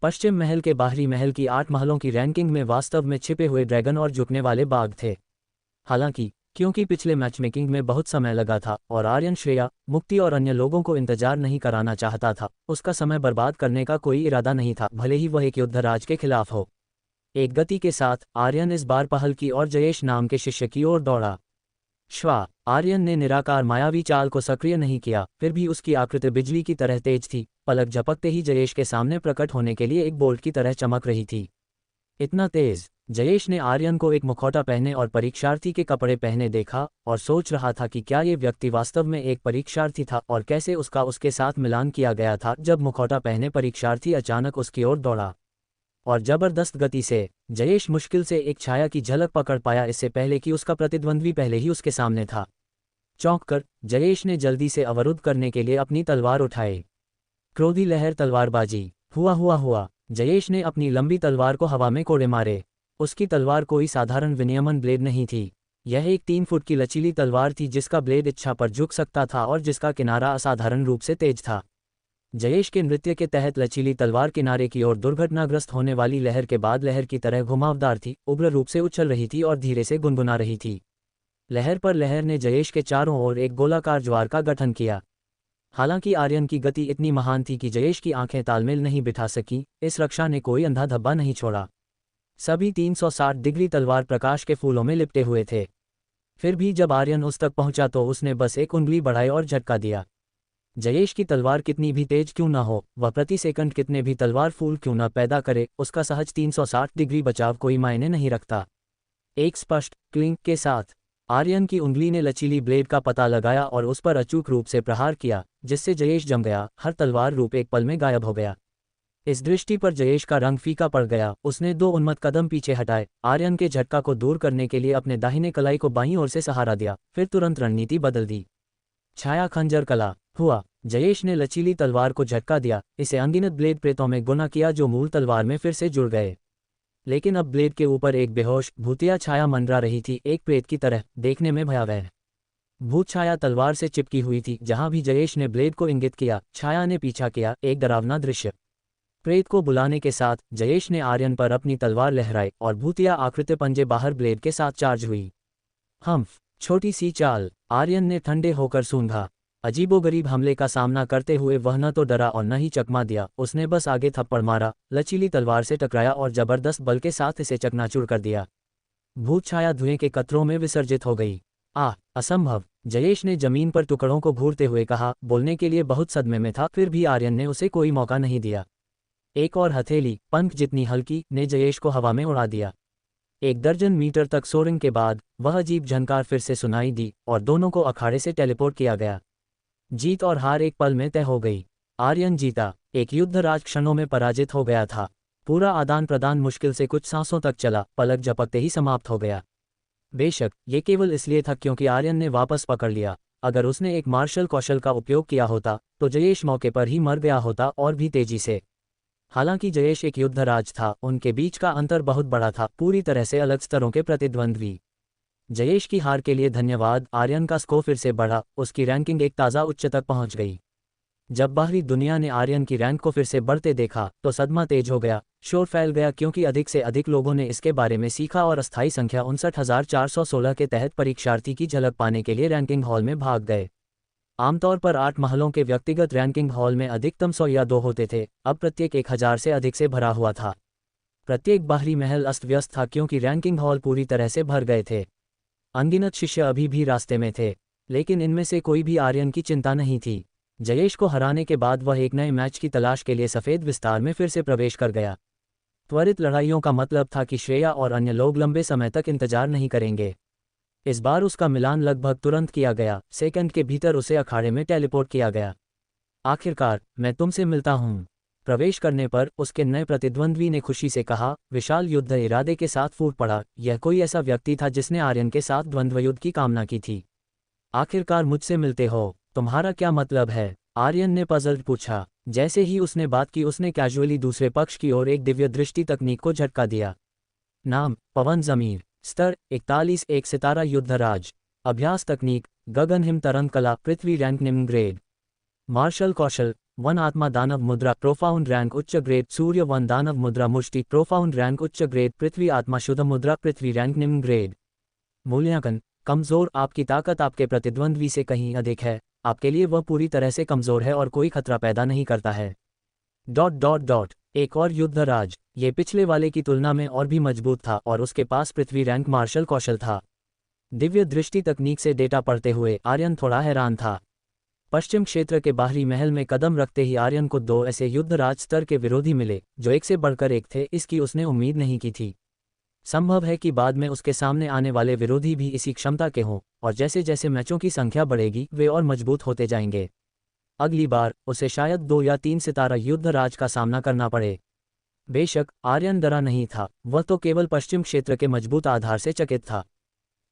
पश्चिम महल के बाहरी महल की 8 महलों की रैंकिंग में वास्तव में छिपे हुए ड्रैगन और झुकने वाले बाघ थे। हालांकि क्योंकि पिछले मैचमेकिंग में बहुत समय लगा था और आर्यन श्रेया, मुक्ति और अन्य लोगों को इंतजार नहीं कराना चाहता था, उसका समय बर्बाद करने का कोई इरादा नहीं था, भले ही वह एक युद्धराज के खिलाफ हो। एक गति के साथ आर्यन इस बार पहल की और जयेश नाम के शिष्य की ओर दौड़ा। श्वा आर्यन ने निराकार मायावी चाल को सक्रिय नहीं किया, फिर भी उसकी आकृति बिजली की तरह तेज थी, पलक झपकते ही जयेश के सामने प्रकट होने के लिए एक बोल्ट की तरह चमक रही थी। इतना तेज! जयेश ने आर्यन को एक मुखौटा पहने और परीक्षार्थी के कपड़े पहने देखा और सोच रहा था कि क्या ये व्यक्ति वास्तव में एक परीक्षार्थी था और कैसे उसका उसके साथ मिलान किया गया था जब मुखौटा पहने परीक्षार्थी अचानक उसकी ओर दौड़ा। और जबरदस्त गति से जयेश मुश्किल से एक छाया की झलक पकड़ पाया, इससे पहले कि उसका प्रतिद्वंद्वी पहले ही उसके सामने था। चौंक कर जयेश ने जल्दी से अवरुद्ध करने के लिए अपनी तलवार उठाई। क्रोधी लहर तलवारबाजी हुआ। जयेश ने अपनी लंबी तलवार को हवा में कोड़े मारे। उसकी तलवार कोई साधारण विनियमन ब्लेड नहीं थी, यह एक 3 फुट की लचीली तलवार थी जिसका ब्लेड इच्छा पर झुक सकता था और जिसका किनारा असाधारण रूप से तेज था। जयेश के नृत्य के तहत लचीली तलवार किनारे की ओर दुर्घटनाग्रस्त होने वाली लहर के बाद लहर की तरह घुमावदार थी, उग्र रूप से उछल रही थी और धीरे से गुनगुना रही थी। लहर पर लहर ने जयेश के चारों ओर एक गोलाकार ज्वार का गठन किया। हालांकि आर्यन की गति इतनी महान थी कि जयेश की आंखें तालमेल नहीं बिठा सकीं, इस रक्षा ने कोई अंधा धब्बा नहीं छोड़ा। सभी 360 डिग्री तलवार प्रकाश के फूलों में लिपटे हुए थे। फिर भी जब आर्यन उस तक पहुंचा तो उसने बस एक उंगली बढ़ाई और झटका दिया। जयेश की तलवार कितनी भी तेज क्यों न हो, वह प्रति सेकंड कितने भी तलवार फूल क्यों न पैदा करे, उसका सहज 360 डिग्री बचाव कोई मायने नहीं रखता। एक स्पष्ट क्लिंक के साथ आर्यन की उंगली ने लचीली ब्लेड का पता लगाया और उस पर अचूक रूप से प्रहार किया, जिससे जयेश जम गया। हर तलवार रूप एक पल में गायब हो गया। इस दृष्टि पर जयेश का रंग फीका पड़ गया। उसने 2 उन्मत्त कदम पीछे हटाए, आर्यन के झटका को दूर करने के लिए अपने दाहिने कलाई को बाईं ओर से सहारा दिया, फिर तुरंत रणनीति बदल दी। छाया खंजर कला हुआ। जयेश ने लचीली तलवार को झटका दिया, इसे अनगिनत ब्लेड प्रेतों में गुना किया जो मूल तलवार में फिर से जुड़ गए। लेकिन अब ब्लेड के ऊपर एक बेहोश भूतिया छाया मंडरा रही थी, एक प्रेत की तरह, देखने में भयावह। भूत छाया तलवार से चिपकी हुई थी। जहां भी जयेश ने ब्लेड को इंगित किया, छाया ने पीछा किया, एक डरावना दृश्य। प्रेत को बुलाने के साथ जयेश ने आर्यन पर अपनी तलवार लहराई और भूतिया आकृति पंजे बाहर ब्लेड के साथ चार्ज हुई। हम्फ, छोटी सी चाल। आर्यन ने ठंडे होकर सूंघा। अजीबोगरीब हमले का सामना करते हुए वह न तो डरा और न ही चकमा दिया। उसने बस आगे थप्पड़ मारा, लचीली तलवार से टकराया और जबरदस्त बल के साथ इसे चकनाचूर कर दिया। भूत छाया धुएं के कतरों में विसर्जित हो गई। असंभव! जयेश ने जमीन पर टुकड़ों को घूरते हुए कहा। बोलने के लिए बहुत सदमे में था, फिर भी आर्यन ने उसे कोई मौका नहीं दिया। एक और हथेली, पंख जितनी हल्की, ने जयेश को हवा में उड़ा दिया। 1 दर्जन मीटर तक सोरिंग के बाद वह अजीब झनकार फिर से सुनाई दी और दोनों को अखाड़े से टेलीपोर्ट किया गया। जीत और हार एक पल में तय हो गई। आर्यन जीता। एक युद्धराज क्षणों में पराजित हो गया था। पूरा आदान प्रदान मुश्किल से कुछ सांसों तक चला, पलक झपकते ही समाप्त हो गया। बेशक ये केवल इसलिए था क्योंकि आर्यन ने वापस पकड़ लिया। अगर उसने एक मार्शल कौशल का उपयोग किया होता तो जयेश मौके पर ही मर गया होता, और भी तेजी से। हालांकि जयेश एक युद्धराज था, उनके बीच का अंतर बहुत बड़ा था, पूरी तरह से अलग स्तरों के प्रतिद्वंद्वी। जयेश की हार के लिए धन्यवाद। आर्यन का स्कोर फिर से बढ़ा, उसकी रैंकिंग एक ताज़ा उच्च तक पहुंच गई। जब बाहरी दुनिया ने आर्यन की रैंक को फिर से बढ़ते देखा तो सदमा तेज हो गया, शोर फैल गया, क्योंकि अधिक से अधिक लोगों ने इसके बारे में सीखा और अस्थायी संख्या 59,416 के तहत परीक्षार्थी की झलक पाने के लिए रैंकिंग हॉल में भाग गए। आमतौर पर 8 महलों के व्यक्तिगत रैंकिंग हॉल में अधिकतम 100 या 2 होते थे, अब प्रत्येक 1000 से अधिक से भरा हुआ था। प्रत्येक बाहरी महल अस्त व्यस्त था क्योंकि रैंकिंग हॉल पूरी तरह से भर गए थे। अनगिनत शिष्य अभी भी रास्ते में थे, लेकिन इनमें से कोई भी आर्यन की चिंता नहीं थी। जयेश को हराने के बाद वह एक नए मैच की तलाश के लिए सफ़ेद विस्तार में फिर से प्रवेश कर गया। त्वरित लड़ाइयों का मतलब था कि श्रेया और अन्य लोग लंबे समय तक इंतजार नहीं करेंगे। इस बार उसका मिलान लगभग तुरंत किया गया, सेकंड के भीतर उसे अखाड़े में टेलीपोर्ट किया गया। आखिरकार मैं तुमसे मिलता हूँ। प्रवेश करने पर उसके नए प्रतिद्वंद्वी ने खुशी से कहा। विशाल युद्ध इरादे के साथ फूट पड़ा। यह कोई ऐसा व्यक्ति था जिसने आर्यन के साथ द्वंद्व युद्ध की कामना की थी। आखिरकार मुझसे मिलते हो, तुम्हारा क्या मतलब है? आर्यन ने पजल्ड पूछा। जैसे ही उसने बात की, उसने कैजुअली दूसरे पक्ष की ओर एक दिव्य दृष्टि तकनीक को झटका दिया। नाम पवन जमीर। स्तर 41, एक सितारा युद्धराज। अभ्यास तकनीक गगनहिम तरंग कला, पृथ्वी रैंक निम्न ग्रेड। मार्शल कौशल वन आत्मा दानव मुद्रा, प्रोफाउंड रैंक उच्च ग्रेड। सूर्य वन दानव मुद्रा मुष्टि, प्रोफाउंड रैंक उच्च ग्रेड। पृथ्वी आत्मा शुद्ध मुद्रा, पृथ्वी रैंक निम्न ग्रेड। मूल्यांकन कमजोर। आपकी ताकत आपके प्रतिद्वंद्वी से कहीं अधिक है, आपके लिए वह पूरी तरह से कमजोर है और कोई खतरा पैदा नहीं करता है। ... एक और युद्धराज। ये पिछले वाले की तुलना में और भी मजबूत था और उसके पास पृथ्वी रैंक मार्शल कौशल था। दिव्य दृष्टि तकनीक से डेटा पढ़ते हुए आर्यन थोड़ा हैरान था। पश्चिम क्षेत्र के बाहरी महल में कदम रखते ही आर्यन को 2 ऐसे युद्धराज स्तर के विरोधी मिले जो एक से बढ़कर एक थे। इसकी उसने उम्मीद नहीं की थी। संभव है कि बाद में उसके सामने आने वाले विरोधी भी इसी क्षमता के हों, और जैसे जैसे मैचों की संख्या बढ़ेगी वे और मजबूत होते जाएंगे। अगली बार उसे शायद 2 या 3 सितारा युद्धराज का सामना करना पड़े। बेशक आर्यन डरा नहीं था, वह तो केवल पश्चिम क्षेत्र के मजबूत आधार से चकित था।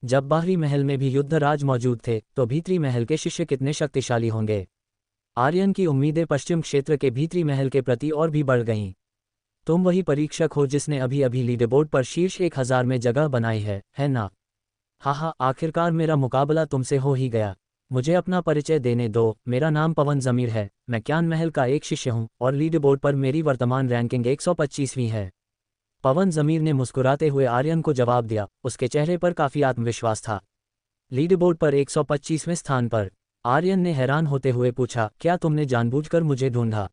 जब बाहरी महल में भी युद्धराज मौजूद थे तो भीतरी महल के शिष्य कितने शक्तिशाली होंगे। आर्यन की उम्मीदें पश्चिम क्षेत्र के भीतरी महल के प्रति और भी बढ़ गईं। तुम वही परीक्षक हो जिसने अभी अभी लीडरबोर्ड पर शीर्ष 1000 में जगह बनाई है ना? हाँ, आखिरकार मेरा मुकाबला तुमसे हो ही गया। मुझे अपना परिचय देने दो। मेरा नाम पवन जमीर है, मैं क्यान महल का एक शिष्य हूँ और लीडरबोर्ड पर मेरी वर्तमान रैंकिंग 125वीं है। पवन जमीर ने मुस्कुराते हुए आर्यन को जवाब दिया। उसके चेहरे पर काफी आत्मविश्वास था। लीडरबोर्ड पर 125वें स्थान पर? आर्यन ने हैरान होते हुए पूछा। क्या तुमने जानबूझकर मुझे ढूंढा?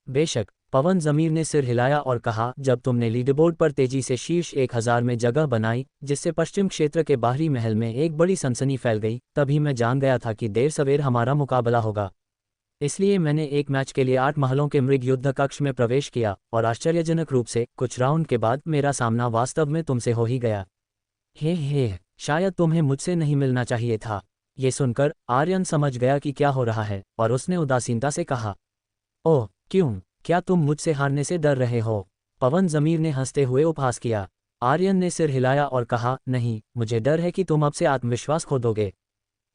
बेशक, पवन जमीर ने सिर हिलाया और कहा, जब तुमने लीडरबोर्ड पर तेजी से शीर्ष 1000 में जगह बनाई, जिससे पश्चिम क्षेत्र के बाहरी महल में एक बड़ी सनसनी फैल गई, तभी मैं जान गया था कि देर सवेर हमारा मुकाबला होगा। इसलिए मैंने एक मैच के लिए 8 महलों के मृग युद्ध कक्ष में प्रवेश किया और आश्चर्यजनक रूप से कुछ राउंड के बाद मेरा सामना वास्तव में तुमसे हो ही गया। हे, शायद तुम्हें मुझसे नहीं मिलना चाहिए था। ये सुनकर आर्यन समझ गया कि क्या हो रहा है और उसने उदासीनता से कहा, ओह क्यों? क्या तुम मुझसे हारने से डर रहे हो? पवन जमीर ने हंसते हुए उपहास किया। आर्यन ने सिर हिलाया और कहा, नहीं, मुझे डर है कि तुम अब से आत्मविश्वास खो दोगे।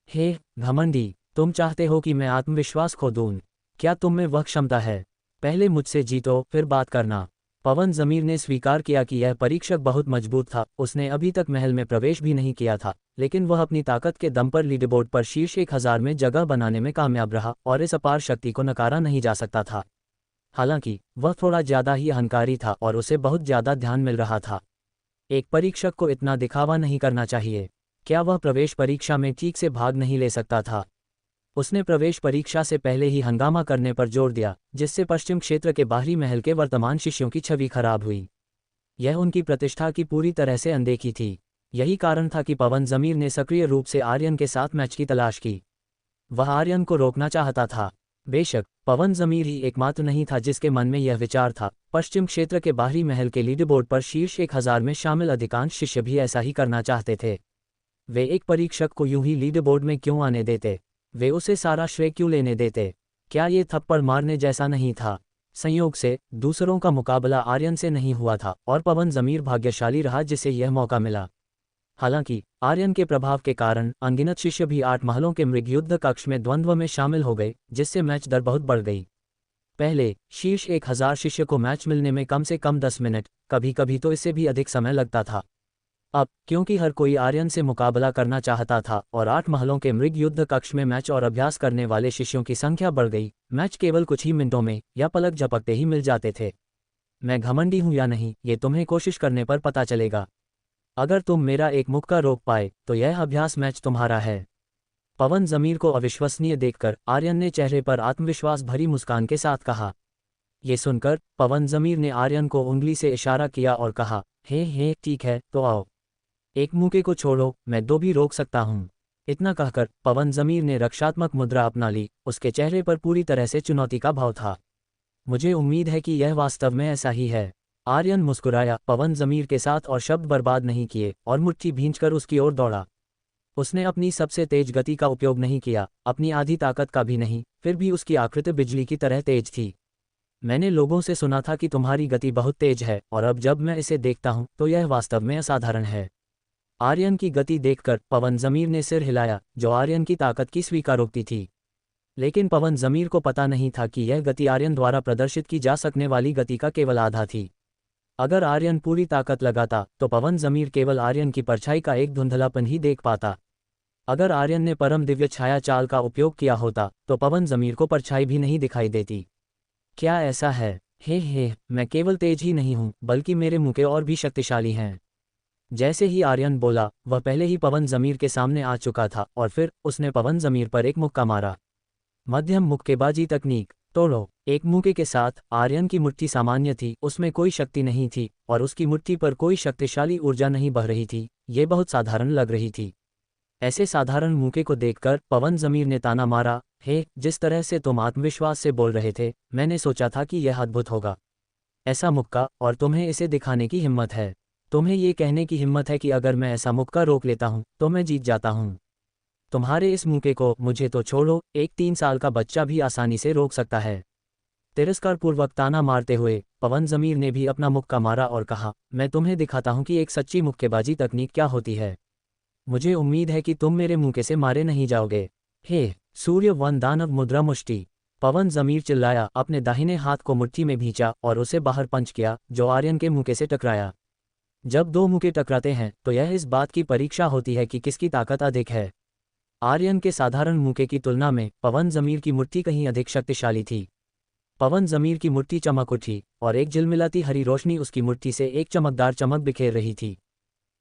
हे घमंडी, तुम चाहते हो कि मैं आत्मविश्वास खो दूं? क्या तुम में वह क्षमता है? पहले मुझसे जीतो, फिर बात करना। पवन जमीर ने स्वीकार किया कि यह परीक्षक बहुत मजबूत था। उसने अभी तक महल में प्रवेश भी नहीं किया था, लेकिन वह अपनी ताकत के दम पर लीडरबोर्ड पर शीर्ष 1000 में जगह बनाने में कामयाब रहा और इस अपार शक्ति को नकारा नहीं जा सकता था। हालांकि वह थोड़ा ज्यादा ही अहंकारी था और उसे बहुत ज्यादा ध्यान मिल रहा था। एक परीक्षक को इतना दिखावा नहीं करना चाहिए। क्या वह प्रवेश परीक्षा में ठीक से भाग नहीं ले सकता था? उसने प्रवेश परीक्षा से पहले ही हंगामा करने पर जोर दिया, जिससे पश्चिम क्षेत्र के बाहरी महल के वर्तमान शिष्यों की छवि खराब हुई। यह उनकी प्रतिष्ठा की पूरी तरह से अनदेखी थी। यही कारण था कि पवन जमीर ने सक्रिय रूप से आर्यन के साथ मैच की तलाश की। वह आर्यन को रोकना चाहता था। बेशक पवन जमीर ही एकमात्र नहीं था जिसके मन में यह विचार था। पश्चिम क्षेत्र के बाहरी महल के लीडरबोर्ड पर शीर्ष 1000 में शामिल अधिकांश शिष्य भी ऐसा ही करना चाहते थे। वे एक परीक्षक को यूं ही लीडरबोर्ड में क्यों आने देते? वे उसे सारा श्रेय क्यों लेने देते? क्या ये थप्पड़ मारने जैसा नहीं था? संयोग से दूसरों का मुकाबला आर्यन से नहीं हुआ था और पवन जमीर भाग्यशाली रहा जिसे यह मौका मिला। हालांकि आर्यन के प्रभाव के कारण अनगिनत शिष्य भी 8 महलों के मृगयुद्ध कक्ष में द्वंद्व में शामिल हो गए, जिससे मैच दर बहुत बढ़ गई। पहले शीर्ष 1000 शिष्य को मैच मिलने में कम से कम 10 मिनट, कभी कभी तो इससे भी अधिक समय लगता था। अब क्योंकि हर कोई आर्यन से मुकाबला करना चाहता था और 8 महलों के मृग युद्ध कक्ष में मैच और अभ्यास करने वाले शिष्यों की संख्या बढ़ गई, मैच केवल कुछ ही मिनटों में या पलक झपकते ही मिल जाते थे। मैं घमंडी हूं या नहीं, ये तुम्हें कोशिश करने पर पता चलेगा। अगर तुम मेरा एक मुक्का रोक पाए तो यह अभ्यास मैच तुम्हारा है। पवन जमीर को अविश्वसनीय देखकर आर्यन ने चेहरे पर आत्मविश्वास भरी मुस्कान के साथ कहा। ये सुनकर पवन जमीर ने आर्यन को उंगली से इशारा किया और कहा, हे ठीक है, तो आओ। एक मुक्के को छोड़ो, मैं 2 भी रोक सकता हूँ। इतना कहकर पवन जमीर ने रक्षात्मक मुद्रा अपना ली। उसके चेहरे पर पूरी तरह से चुनौती का भाव था। मुझे उम्मीद है कि यह वास्तव में ऐसा ही है। आर्यन मुस्कुराया पवन जमीर के साथ और शब्द बर्बाद नहीं किए और मुट्ठी भींचकर उसकी ओर दौड़ा। उसने अपनी सबसे तेज गति का उपयोग नहीं किया, अपनी आधी ताकत का भी नहीं, फिर भी उसकी आकृति बिजली की तरह तेज थी। मैंने लोगों से सुना था कि तुम्हारी गति बहुत तेज है और अब जब मैं इसे देखता हूं तो यह वास्तव में असाधारण है। आर्यन की गति देखकर पवन जमीर ने सिर हिलाया, जो आर्यन की ताकत की स्वीकारोक्ति थी। लेकिन पवन जमीर को पता नहीं था कि यह गति आर्यन द्वारा प्रदर्शित की जा सकने वाली गति का केवल आधा थी। अगर आर्यन पूरी ताकत लगाता तो पवन जमीर केवल आर्यन की परछाई का एक धुंधलापन ही देख पाता। अगर आर्यन ने परम दिव्य छाया चाल का उपयोग किया होता तो पवन जमीर को परछाई भी नहीं दिखाई देती। क्या ऐसा है? हे, मैं केवल तेज ही नहीं हूं, बल्कि मेरे मुक्के और भी शक्तिशाली हैं। जैसे ही आर्यन बोला, वह पहले ही पवन जमीर के सामने आ चुका था और फिर उसने पवन जमीर पर एक मुक्का मारा। मध्यम मुक्केबाजी तकनीक, तोड़ो। एक मुक्के के साथ आर्यन की मुट्ठी सामान्य थी, उसमें कोई शक्ति नहीं थी और उसकी मुट्ठी पर कोई शक्तिशाली ऊर्जा नहीं बह रही थी। ये बहुत साधारण लग रही थी। ऐसे साधारण मुक्के को देखकर पवन जमीर ने ताना मारा, हे, जिस तरह से तुम आत्मविश्वास से बोल रहे थे, मैंने सोचा था कि यह अद्भुत होगा। ऐसा मुक्का, और तुम्हें इसे दिखाने की हिम्मत है। तुम्हें ये कहने की हिम्मत है कि अगर मैं ऐसा मुक्का रोक लेता हूं तो मैं जीत जाता हूं। तुम्हारे इस मुक्के को मुझे तो छोड़ो, एक 3 साल का बच्चा भी आसानी से रोक सकता है। तिरस्कारपूर्वक ताना मारते हुए पवन जमीर ने भी अपना मुक्का मारा और कहा, मैं तुम्हें दिखाता हूं कि एक सच्ची मुक्केबाजी तकनीक क्या होती है। मुझे उम्मीद है कि तुम मेरे मुक्के से मारे नहीं जाओगे। हे सूर्य वन दानव मुद्रा मुष्टि। पवन जमीर चिल्लाया, अपने दाहिने हाथ को मुट्ठी में भींचा और उसे बाहर पंच किया, जो आर्यन के मुक्के से टकराया। जब 2 मुक्के टकराते हैं तो यह इस बात की परीक्षा होती है कि किसकी ताकत अधिक है। आर्यन के साधारण मुक्के की तुलना में पवन जमीर की मुट्ठी कहीं अधिक शक्तिशाली थी। पवन जमीर की मुट्ठी चमक उठी और एक झिलमिलाती हरी रोशनी उसकी मुट्ठी से एक चमकदार चमक बिखेर रही थी।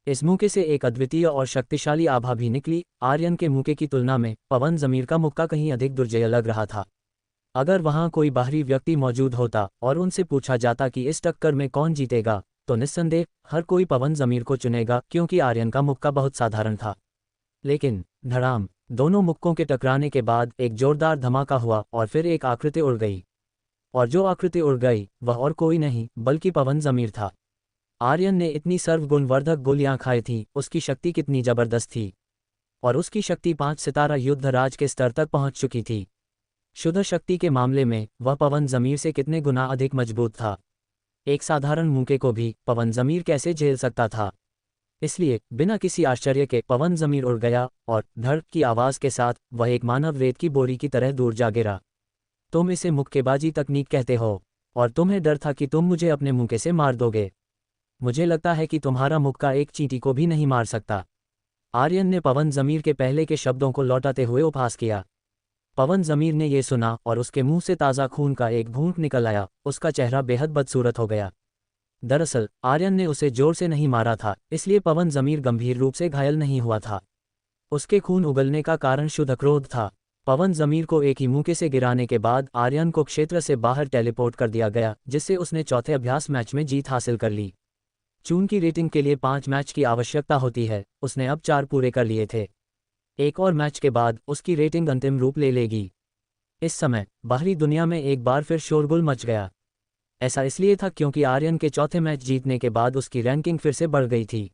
इस मुक्के से एक अद्वितीय और शक्तिशाली आभा भी निकली। आर्यन के मुक्के की तुलना में पवन जमीर का मुक्का कहीं अधिक दुर्जय लग रहा था। अगर वहां कोई बाहरी व्यक्ति मौजूद होता और उनसे पूछा जाता कि इस टक्कर में कौन जीतेगा, तो निस्संदेह हर कोई पवन जमीर को चुनेगा, क्योंकि आर्यन का मुक्का बहुत साधारण था। लेकिन धड़ाम, दोनों मुक्कों के टकराने के बाद एक जोरदार धमाका हुआ और फिर एक आकृति उड़ गई। और जो आकृति उड़ गई वह और कोई नहीं बल्कि पवन जमीर था। आर्यन ने इतनी सर्वगुणवर्धक गोलियां खाई थी, उसकी शक्ति कितनी जबरदस्त थी, और उसकी शक्ति 5 सितारा युद्ध राज के स्तर तक पहुंच चुकी थी। शुद्ध शक्ति के मामले में वह पवन जमीर से कितने गुना अधिक मजबूत था। एक साधारण मूके को भी पवन जमीर कैसे झेल सकता था। इसलिए बिना किसी आश्चर्य के पवन जमीर उड़ गया और धड़ की आवाज के साथ वह एक मानव रेत की बोरी की तरह दूर जा गिरा। तुम इसे मुक्केबाजी तकनीक कहते हो, और तुम्हें डर था कि तुम मुझे अपने मुक्के से मार दोगे। मुझे लगता है कि तुम्हारा मुक्का एक चींटी को भी नहीं मार सकता। आर्यन ने पवन जमीर के पहले के शब्दों को लौटाते हुए उपहास किया। पवन जमीर ने यह सुना और उसके मुंह से ताज़ा खून का एक घूंट निकल आया। उसका चेहरा बेहद बदसूरत हो गया। दरअसल आर्यन ने उसे जोर से नहीं मारा था, इसलिए पवन जमीर गंभीर रूप से घायल नहीं हुआ था। उसके खून उगलने का कारण शुद्ध क्रोध था। पवन जमीर को एक ही मूके से गिराने के बाद आर्यन को क्षेत्र से बाहर टेलीपोर्ट कर दिया गया, जिससे उसने चौथे अभ्यास मैच में जीत हासिल कर ली। चून की रेटिंग के लिए 5 मैच की आवश्यकता होती है, उसने अब 4 पूरे कर लिए थे। एक और मैच के बाद उसकी रेटिंग अंतिम रूप ले लेगी। इस समय बाहरी दुनिया में एक बार फिर शोरगुल मच गया। ऐसा इसलिए था क्योंकि आर्यन के चौथे मैच जीतने के बाद उसकी रैंकिंग फिर से बढ़ गई थी।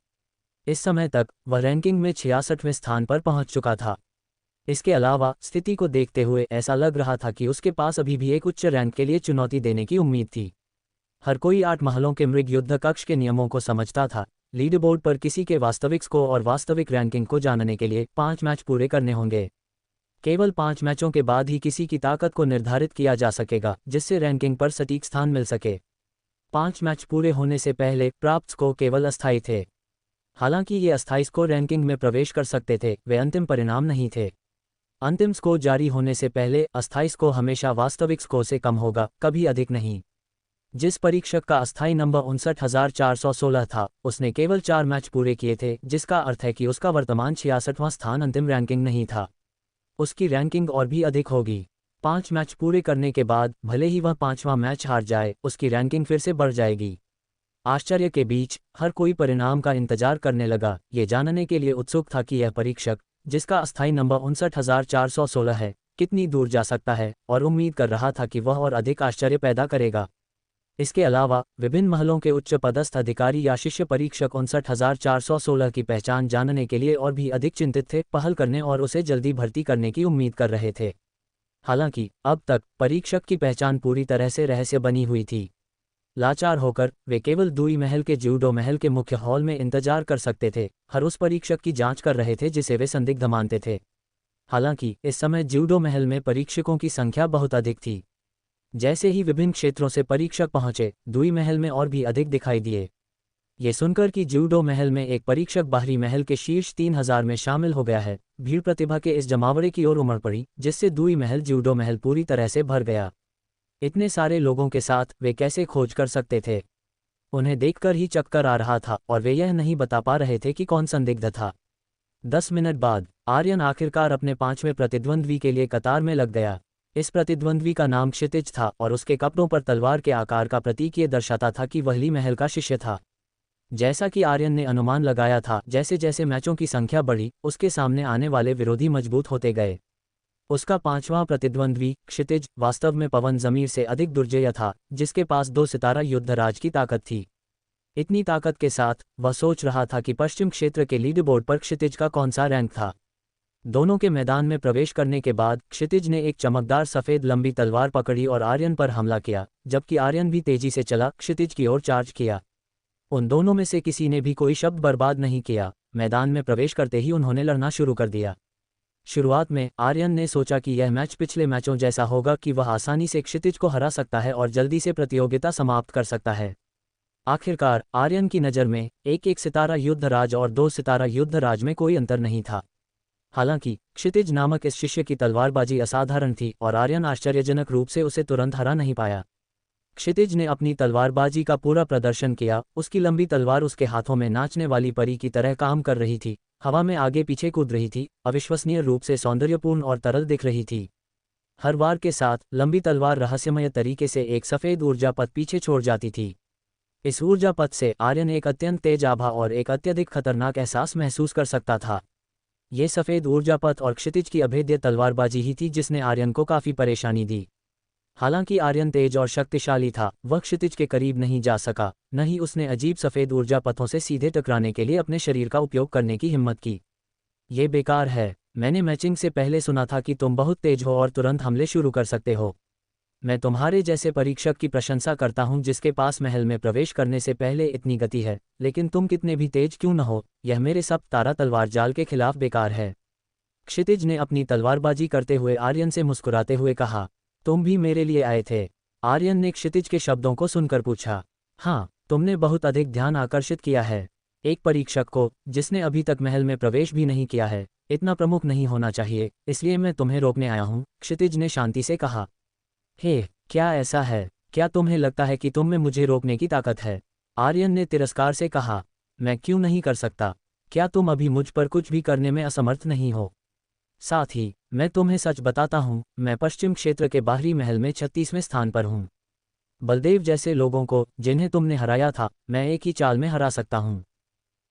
इस समय तक वह रैंकिंग में 66वें स्थान पर पहुंच चुका था। इसके अलावा स्थिति को देखते हुए ऐसा लग रहा था कि उसके पास अभी भी एक उच्च रैंक के लिए चुनौती देने की उम्मीद थी। हर कोई 8 महलों के मृग युद्ध कक्ष के नियमों को समझता था। लीड बोर्ड पर किसी के वास्तविक स्कोर और वास्तविक रैंकिंग को जानने के लिए 5 मैच पूरे करने होंगे। केवल 5 मैचों के बाद ही किसी की ताकत को निर्धारित किया जा सकेगा, जिससे रैंकिंग पर सटीक स्थान मिल सके। 5 मैच पूरे होने से पहले प्राप्त स्कोर केवल अस्थायी थे। हालांकि ये अस्थायी स्कोर रैंकिंग में प्रवेश कर सकते थे, वे अंतिम परिणाम नहीं थे। अंतिम स्कोर जारी होने से पहले अस्थायी स्कोर हमेशा वास्तविक स्कोर से कम होगा, कभी अधिक नहीं। जिस परीक्षक का अस्थायी नंबर 59,416 था, उसने केवल 4 मैच पूरे किए थे, जिसका अर्थ है कि उसका वर्तमान 66वां स्थान अंतिम रैंकिंग नहीं था। उसकी रैंकिंग और भी अधिक होगी। 5 मैच पूरे करने के बाद भले ही वह 5वां मैच हार जाए, उसकी रैंकिंग फिर से बढ़ जाएगी। आश्चर्य के बीच हर कोई परिणाम का इंतजार करने लगा, ये जानने के लिए उत्सुक था कि यह परीक्षक, जिसका अस्थायी नंबर 59,416 है, कितनी दूर जा सकता है, और उम्मीद कर रहा था कि वह और अधिक आश्चर्य पैदा करेगा। इसके अलावा विभिन्न महलों के उच्च पदस्थ अधिकारी या शिष्य परीक्षक 59,416 की पहचान जानने के लिए और भी अधिक चिंतित थे, पहल करने और उसे जल्दी भर्ती करने की उम्मीद कर रहे थे। हालांकि अब तक परीक्षक की पहचान पूरी तरह से रहस्य बनी हुई थी। लाचार होकर वे केवल दुई महल के जूडो महल के मुख्य हॉल में इंतजार कर सकते थे, हर उस परीक्षक की जांच कर रहे थे जिसे वे संदिग्ध मानते थे। हालांकि इस समय जूडो महल में परीक्षकों की संख्या बहुत अधिक थी। जैसे ही विभिन्न क्षेत्रों से परीक्षक पहुंचे, दुई महल में और भी अधिक दिखाई दिए। ये सुनकर कि जूडो महल में एक परीक्षक बाहरी महल के शीर्ष 3000 में शामिल हो गया है, भीड़ प्रतिभा के इस जमावड़े की ओर उमड़ पड़ी, जिससे दुई महल जूडो महल पूरी तरह से भर गया। इतने सारे लोगों के साथ वे कैसे खोज कर सकते थे? उन्हें देखकर ही चक्कर आ रहा था और वे यह नहीं बता पा रहे थे कि कौन संदिग्ध था। 10 मिनट बाद आर्यन आखिरकार अपने 5वें प्रतिद्वंद्वी के लिए कतार में लग गया। इस प्रतिद्वंद्वी का नाम क्षितिज था और उसके कपड़ों पर तलवार के आकार का प्रतीक ये दर्शाता था कि वह ली महल का शिष्य था। जैसा कि आर्यन ने अनुमान लगाया था, जैसे जैसे मैचों की संख्या बढ़ी, उसके सामने आने वाले विरोधी मजबूत होते गए। उसका 5वां प्रतिद्वंद्वी क्षितिज वास्तव में पवन जमीर से अधिक दुर्जय था, जिसके पास 2 सितारा युद्धराज की ताकत थी। इतनी ताकत के साथ वह सोच रहा था कि पश्चिम क्षेत्र के लीड बोर्ड पर क्षितिज का कौन सा रैंक था। दोनों के मैदान में प्रवेश करने के बाद क्षितिज ने एक चमकदार सफेद लंबी तलवार पकड़ी और आर्यन पर हमला किया, जबकि आर्यन भी तेजी से चला क्षितिज की ओर चार्ज किया। उन दोनों में से किसी ने भी कोई शब्द बर्बाद नहीं किया। मैदान में प्रवेश करते ही उन्होंने लड़ना शुरू कर दिया। शुरुआत में आर्यन ने सोचा कि यह मैच पिछले मैचों जैसा होगा कि वह आसानी से क्षितिज को हरा सकता है और जल्दी से प्रतियोगिता समाप्त कर सकता है। आखिरकार आर्यन की नज़र में एक सितारा युद्धराज और 2 सितारा युद्धराज में कोई अंतर नहीं था। हालांकि क्षितिज नामक इस शिष्य की तलवारबाजी असाधारण थी और आर्यन आश्चर्यजनक रूप से उसे तुरंत हरा नहीं पाया। क्षितिज ने अपनी तलवारबाजी का पूरा प्रदर्शन किया। उसकी लंबी तलवार उसके हाथों में नाचने वाली परी की तरह काम कर रही थी, हवा में आगे पीछे कूद रही थी, अविश्वसनीय रूप से सौंदर्यपूर्ण और तरल दिख रही थी। हर वार के साथ लंबी तलवार रहस्यमय तरीके से एक सफ़ेद ऊर्जा पथ पीछे छोड़ जाती थी। इस ऊर्जा पथ से आर्यन एक अत्यंत तेज आभा और एक अत्यधिक खतरनाक एहसास महसूस कर सकता था। ये सफ़ेद ऊर्जा पथ और क्षितिज की अभेद्य तलवारबाजी ही थी जिसने आर्यन को काफ़ी परेशानी दी। हालांकि आर्यन तेज और शक्तिशाली था, वह क्षितिज के करीब नहीं जा सका, न ही उसने अजीब सफ़ेद ऊर्जा पथों से सीधे टकराने के लिए अपने शरीर का उपयोग करने की हिम्मत की। ये बेकार है, मैंने मैचिंग से पहले सुना था कि तुम बहुत तेज हो और तुरंत हमले शुरू कर सकते हो। मैं तुम्हारे जैसे परीक्षक की प्रशंसा करता हूँ जिसके पास महल में प्रवेश करने से पहले इतनी गति है, लेकिन तुम कितने भी तेज क्यों न हो, यह मेरे सब तारा तलवार जाल के खिलाफ बेकार है। क्षितिज ने अपनी तलवारबाजी करते हुए आर्यन से मुस्कुराते हुए कहा, तुम भी मेरे लिए आए थे? आर्यन ने क्षितिज के शब्दों को सुनकर पूछा। हाँ, तुमने बहुत अधिक ध्यान आकर्षित किया है। एक परीक्षक को, जिसने अभी तक महल में प्रवेश भी नहीं किया है, इतना प्रमुख नहीं होना चाहिए, इसलिए मैं तुम्हें रोकने आया हूँ, क्षितिज ने शांति से कहा। हे, क्या ऐसा है? क्या तुम्हें लगता है कि तुम में मुझे रोकने की ताकत है? आर्यन ने तिरस्कार से कहा। मैं क्यों नहीं कर सकता? क्या तुम अभी मुझ पर कुछ भी करने में असमर्थ नहीं हो? साथ ही, मैं तुम्हें सच बताता हूँ, मैं पश्चिम क्षेत्र के बाहरी महल में 36वें स्थान पर हूँ। बलदेव जैसे लोगों को, जिन्हें तुमने हराया था, मैं एक ही चाल में हरा सकता हूँ।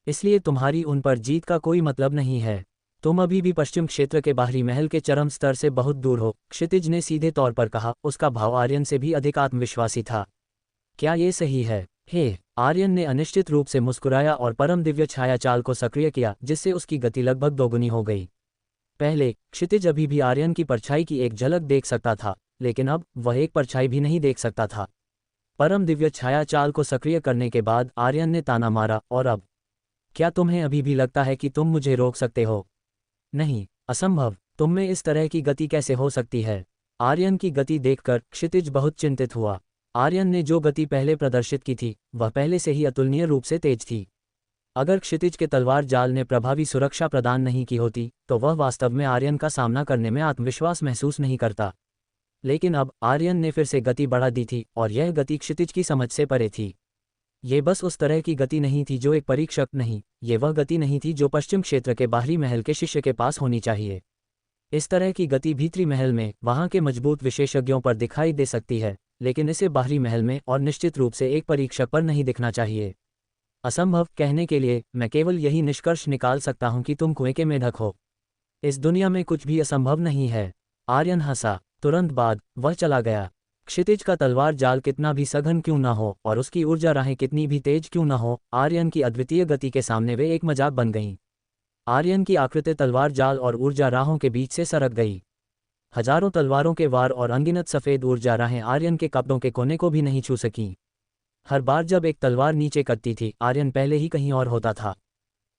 इसलिए तुम्हारी उन पर जीत का कोई मतलब नहीं है। तुम अभी भी पश्चिम क्षेत्र के बाहरी महल के चरम स्तर से बहुत दूर हो, क्षितिज ने सीधे तौर पर कहा, उसका भाव आर्यन से भी अधिक आत्मविश्वासी था। क्या ये सही है? हे, आर्यन ने अनिश्चित रूप से मुस्कुराया और परम दिव्य छाया चाल को सक्रिय किया, जिससे उसकी गति लगभग दोगुनी हो गई। पहले, क्षितिज अभी भी आर्यन की परछाई की एक झलक देख सकता था, लेकिन अब वह एक परछाई भी नहीं देख सकता था। परम दिव्य छाया चाल को सक्रिय करने के बाद आर्यन ने ताना मारा, और अब? क्या तुम्हें अभी भी लगता है कि तुम मुझे रोक सकते हो? नहीं, असंभव। तुम में इस तरह की गति कैसे हो सकती है? आर्यन की गति देखकर क्षितिज बहुत चिंतित हुआ। आर्यन ने जो गति पहले प्रदर्शित की थी, वह पहले से ही अतुलनीय रूप से तेज थी। अगर क्षितिज के तलवार जाल ने प्रभावी सुरक्षा प्रदान नहीं की होती, तो वह वास्तव में आर्यन का सामना करने में आत्मविश्वास महसूस नहीं करता। लेकिन अब आर्यन ने फिर से गति बढ़ा दी थी, और यह गति क्षितिज की समझ से परे थी। ये बस उस तरह की गति नहीं थी जो एक परीक्षक, नहीं, ये वह गति नहीं थी जो पश्चिम क्षेत्र के बाहरी महल के शिष्य के पास होनी चाहिए। इस तरह की गति भीतरी महल में, वहाँ के मजबूत विशेषज्ञों पर दिखाई दे सकती है, लेकिन इसे बाहरी महल में और निश्चित रूप से एक परीक्षक पर नहीं दिखना चाहिए। असंभव कहने के लिए, मैं केवल यही निष्कर्ष निकाल सकता हूँ कि तुम कुएं के मेढक हो। इस दुनिया में कुछ भी असंभव नहीं है। आर्यन हंसा। तुरंत बाद, वह चला गया। क्षितिज का तलवार जाल कितना भी सघन क्यों न हो और उसकी ऊर्जा राहें कितनी भी तेज क्यों न हो, आर्यन की अद्वितीय गति के सामने वे एक मजाक बन गईं। आर्यन की आकृति तलवार जाल और ऊर्जा राहों के बीच से सरक गई। हजारों तलवारों के वार और अनगिनत सफ़ेद ऊर्जा राहें आर्यन के कपड़ों के कोने को भी नहीं छू सकीं। हर बार जब एक तलवार नीचे कटती थी, आर्यन पहले ही कहीं और होता था।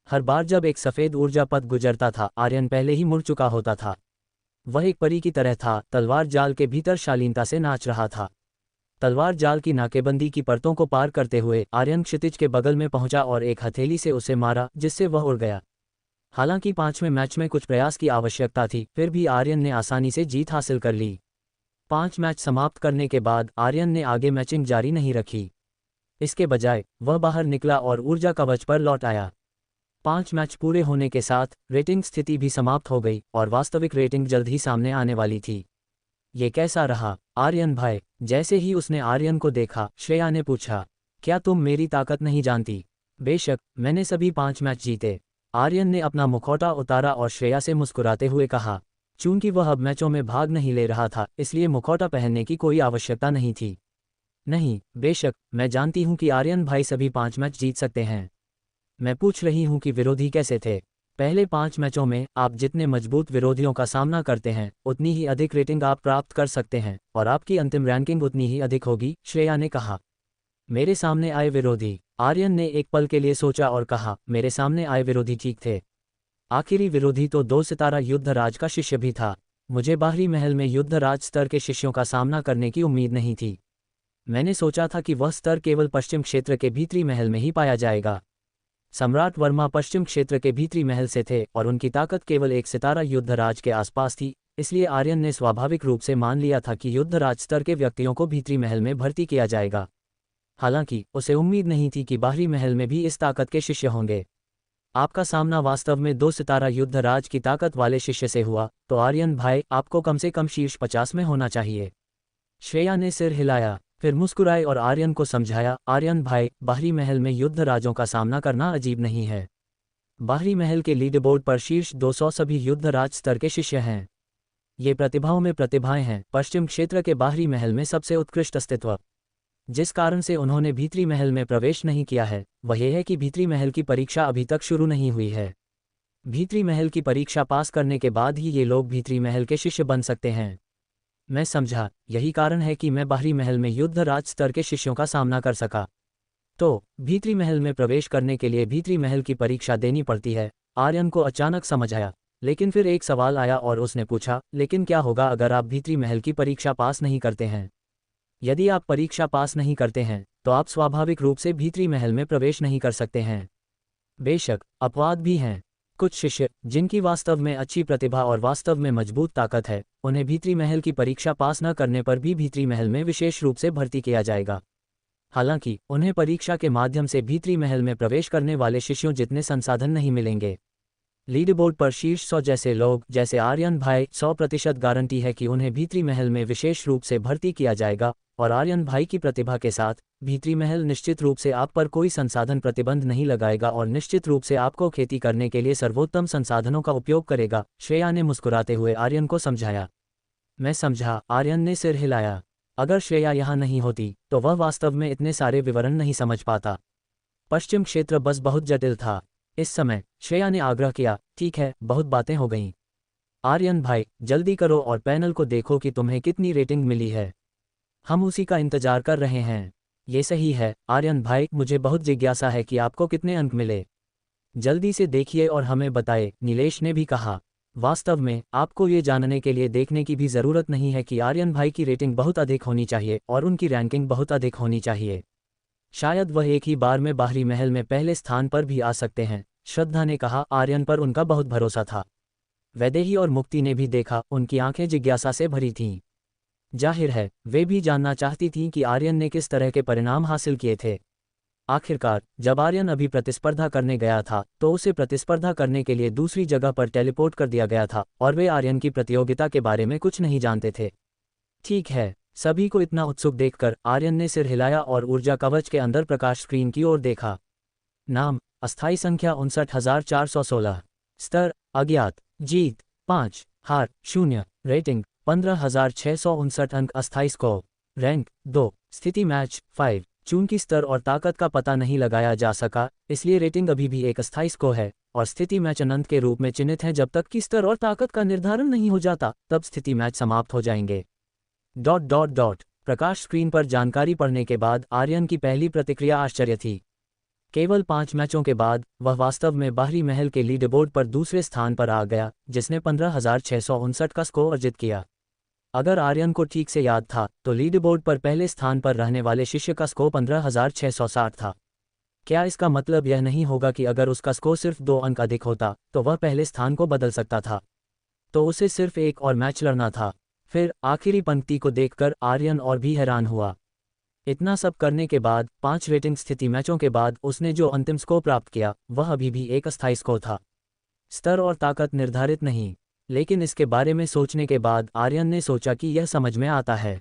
हर बार जब एक सफ़ेद ऊर्जा पथ गुजरता था, आर्यन पहले ही मुड़ चुका होता था। वह एक परी की तरह था, तलवार जाल के भीतर शालीनता से नाच रहा था। तलवार जाल की नाकेबंदी की परतों को पार करते हुए आर्यन क्षितिज के बगल में पहुंचा और एक हथेली से उसे मारा, जिससे वह उड़ गया। हालांकि 5वें मैच में कुछ प्रयास की आवश्यकता थी, फिर भी आर्यन ने आसानी से जीत हासिल कर ली। 5 मैच समाप्त करने के बाद आर्यन ने आगे मैचिंग जारी नहीं रखी। इसके बजाय वह बाहर निकला और ऊर्जा कवच पर लौट आया। 5 मैच पूरे होने के साथ रेटिंग स्थिति भी समाप्त हो गई और वास्तविक रेटिंग जल्द ही सामने आने वाली थी। ये कैसा रहा, आर्यन भाई? जैसे ही उसने आर्यन को देखा, श्रेया ने पूछा, क्या तुम मेरी ताकत नहीं जानती? बेशक, मैंने सभी 5 मैच जीते। आर्यन ने अपना मुखौटा उतारा और श्रेया से मुस्कुराते हुए कहा। चूंकि वह अब मैचों में भाग नहीं ले रहा था, इसलिए मुखौटा पहनने की कोई आवश्यकता नहीं थी। नहीं, बेशक, मैं जानती हूं कि आर्यन भाई सभी 5 मैच जीत सकते हैं। मैं पूछ रही हूं कि विरोधी कैसे थे। पहले 5 मैचों में आप जितने मजबूत विरोधियों का सामना करते हैं, उतनी ही अधिक रेटिंग आप प्राप्त कर सकते हैं, और आपकी अंतिम रैंकिंग उतनी ही अधिक होगी, श्रेया ने कहा। मेरे सामने आए विरोधी? आर्यन ने एक पल के लिए सोचा और कहा, मेरे सामने आए विरोधी ठीक थे। आखिरी विरोधी तो 2 सितारा युद्धराज का शिष्य भी था। मुझे बाहरी महल में युद्धराज स्तर के शिष्यों का सामना करने की उम्मीद नहीं थी। मैंने सोचा था कि वह स्तर केवल पश्चिम क्षेत्र के भीतरी महल में ही पाया जाएगा। सम्राट वर्मा पश्चिम क्षेत्र के भीतरी महल से थे और उनकी ताकत केवल 1 सितारा युद्धराज के आसपास थी, इसलिए आर्यन ने स्वाभाविक रूप से मान लिया था कि युद्धराज स्तर के व्यक्तियों को भीतरी महल में भर्ती किया जाएगा। हालांकि उसे उम्मीद नहीं थी कि बाहरी महल में भी इस ताकत के शिष्य होंगे। आपका सामना वास्तव में 2 सितारा युद्धराज की ताकत वाले शिष्य से हुआ, तो आर्यन भाई, आपको कम से कम शीर्ष 50 में होना चाहिए। श्रेया ने सिर हिलाया, फिर मुस्कुराए और आर्यन को समझाया, आर्यन भाई, बाहरी महल में युद्धराजों का सामना करना अजीब नहीं है। बाहरी महल के लीडरबोर्ड पर शीर्ष 200 सभी युद्धराज स्तर के शिष्य हैं। ये प्रतिभाओं में प्रतिभाएं हैं। पश्चिम क्षेत्र के बाहरी महल में सबसे उत्कृष्ट अस्तित्व, जिस कारण से उन्होंने भीतरी महल में प्रवेश नहीं किया है, वह यह है कि भीतरी महल की परीक्षा अभी तक शुरू नहीं हुई है। भीतरी महल की परीक्षा पास करने के बाद ही ये लोग भीतरी महल के शिष्य बन सकते हैं। मैं समझा, यही कारण है कि मैं बाहरी महल में युद्ध राज स्तर के शिष्यों का सामना कर सका। तो भीतरी महल में प्रवेश करने के लिए भीतरी महल की परीक्षा देनी पड़ती है। आर्यन को अचानक समझ आया, लेकिन फिर एक सवाल आया और उसने पूछा, लेकिन क्या होगा अगर आप भीतरी महल की परीक्षा पास नहीं करते हैं? यदि आप परीक्षा पास नहीं करते हैं तो आप स्वाभाविक रूप से भीतरी महल में प्रवेश नहीं कर सकते हैं। बेशक अपवाद भी हैं। कुछ शिष्य जिनकी वास्तव में अच्छी प्रतिभा और वास्तव में मजबूत ताकत है, उन्हें भीतरी महल की परीक्षा पास न करने पर भी भीतरी महल में विशेष रूप से भर्ती किया जाएगा। हालांकि उन्हें परीक्षा के माध्यम से भीतरी महल में प्रवेश करने वाले शिष्यों जितने संसाधन नहीं मिलेंगे। लीड बोर्ड पर शीर्ष 100 जैसे लोग जैसे आर्यन भाई 100% गारंटी है कि उन्हें भीतरी महल में विशेष रूप से भर्ती किया जाएगा, और आर्यन भाई की प्रतिभा के साथ भीतरी महल निश्चित रूप से आप पर कोई संसाधन प्रतिबंध नहीं लगाएगा और निश्चित रूप से आपको खेती करने के लिए सर्वोत्तम संसाधनों का उपयोग करेगा। श्रेया ने मुस्कुराते हुए आर्यन को समझाया। मैं समझा, आर्यन ने सिर हिलाया। अगर श्रेया यहाँ नहीं होती तो वह वास्तव में इतने सारे विवरण नहीं समझ पाता। पश्चिम क्षेत्र बस बहुत जटिल था। इस समय श्रेया ने आग्रह किया, ठीक है, बहुत बातें हो गईं। आर्यन भाई, जल्दी करो और पैनल को देखो कि तुम्हें कितनी रेटिंग मिली है। हम उसी का इंतजार कर रहे हैं। ये सही है आर्यन भाई, मुझे बहुत जिज्ञासा है कि आपको कितने अंक मिले। जल्दी से देखिए और हमें बताएं, नीलेश ने भी कहा। वास्तव में आपको ये जानने के लिए देखने की भी ज़रूरत नहीं है कि आर्यन भाई की रेटिंग बहुत अधिक होनी चाहिए और उनकी रैंकिंग बहुत अधिक होनी चाहिए। शायद वह एक ही बार में बाहरी महल में पहले स्थान पर भी आ सकते हैं, श्रद्धा ने कहा। आर्यन पर उनका बहुत भरोसा था। वैदेही और मुक्ति ने भी देखा, उनकी आंखें जिज्ञासा से भरी थीं। जाहिर है वे भी जानना चाहती थीं कि आर्यन ने किस तरह के परिणाम हासिल किए थे। आखिरकार जब आर्यन अभी प्रतिस्पर्धा करने गया था तो उसे प्रतिस्पर्धा करने के लिए दूसरी जगह पर टेलीपोर्ट कर दिया गया था और वे आर्यन की प्रतियोगिता के बारे में कुछ नहीं जानते थे। ठीक है, सभी को इतना उत्सुक देखकर आर्यन ने सिर हिलाया और ऊर्जा कवच के अंदर प्रकाश स्क्रीन की ओर देखा। नाम अस्थायी संख्या 59416, स्तर अज्ञात, जीत 5, हार 0, रेटिंग 15659 अंक, अस्थायी स्कोर रैंक 2, स्थिति मैच 5। चूंकि स्तर और ताकत का पता नहीं लगाया जा सका, इसलिए रेटिंग अभी भी एक अस्थायी स्कोर है और स्थिति मैच अनंत के रूप में चिन्हित है। जब तक कि स्तर और ताकत का निर्धारण नहीं हो जाता तब स्थिति मैच समाप्त हो जाएंगे। ... प्रकाश स्क्रीन पर जानकारी पढ़ने के बाद आर्यन की पहली प्रतिक्रिया आश्चर्य थी। केवल 5 मैचों के बाद वह वास्तव में बाहरी महल के लीड बोर्ड पर दूसरे स्थान पर आ गया, जिसने 15,659 का स्कोर अर्जित किया। अगर आर्यन को ठीक से याद था तो लीड बोर्ड पर पहले स्थान पर रहने वाले शिष्य का स्कोर 15,660 था। क्या इसका मतलब यह नहीं होगा कि अगर उसका स्कोर सिर्फ 2 अंक अधिक होता तो वह पहले स्थान को बदल सकता था? तो उसे सिर्फ एक और मैच लड़ना था। फिर आखिरी पंक्ति को देखकर आर्यन और भी हैरान हुआ। इतना सब करने के बाद 5 रेटिंग स्थिति मैचों के बाद उसने जो अंतिम स्कोर प्राप्त किया वह अभी भी एक अस्थायी स्कोर था। स्तर और ताकत निर्धारित नहीं। लेकिन इसके बारे में सोचने के बाद आर्यन ने सोचा कि यह समझ में आता है।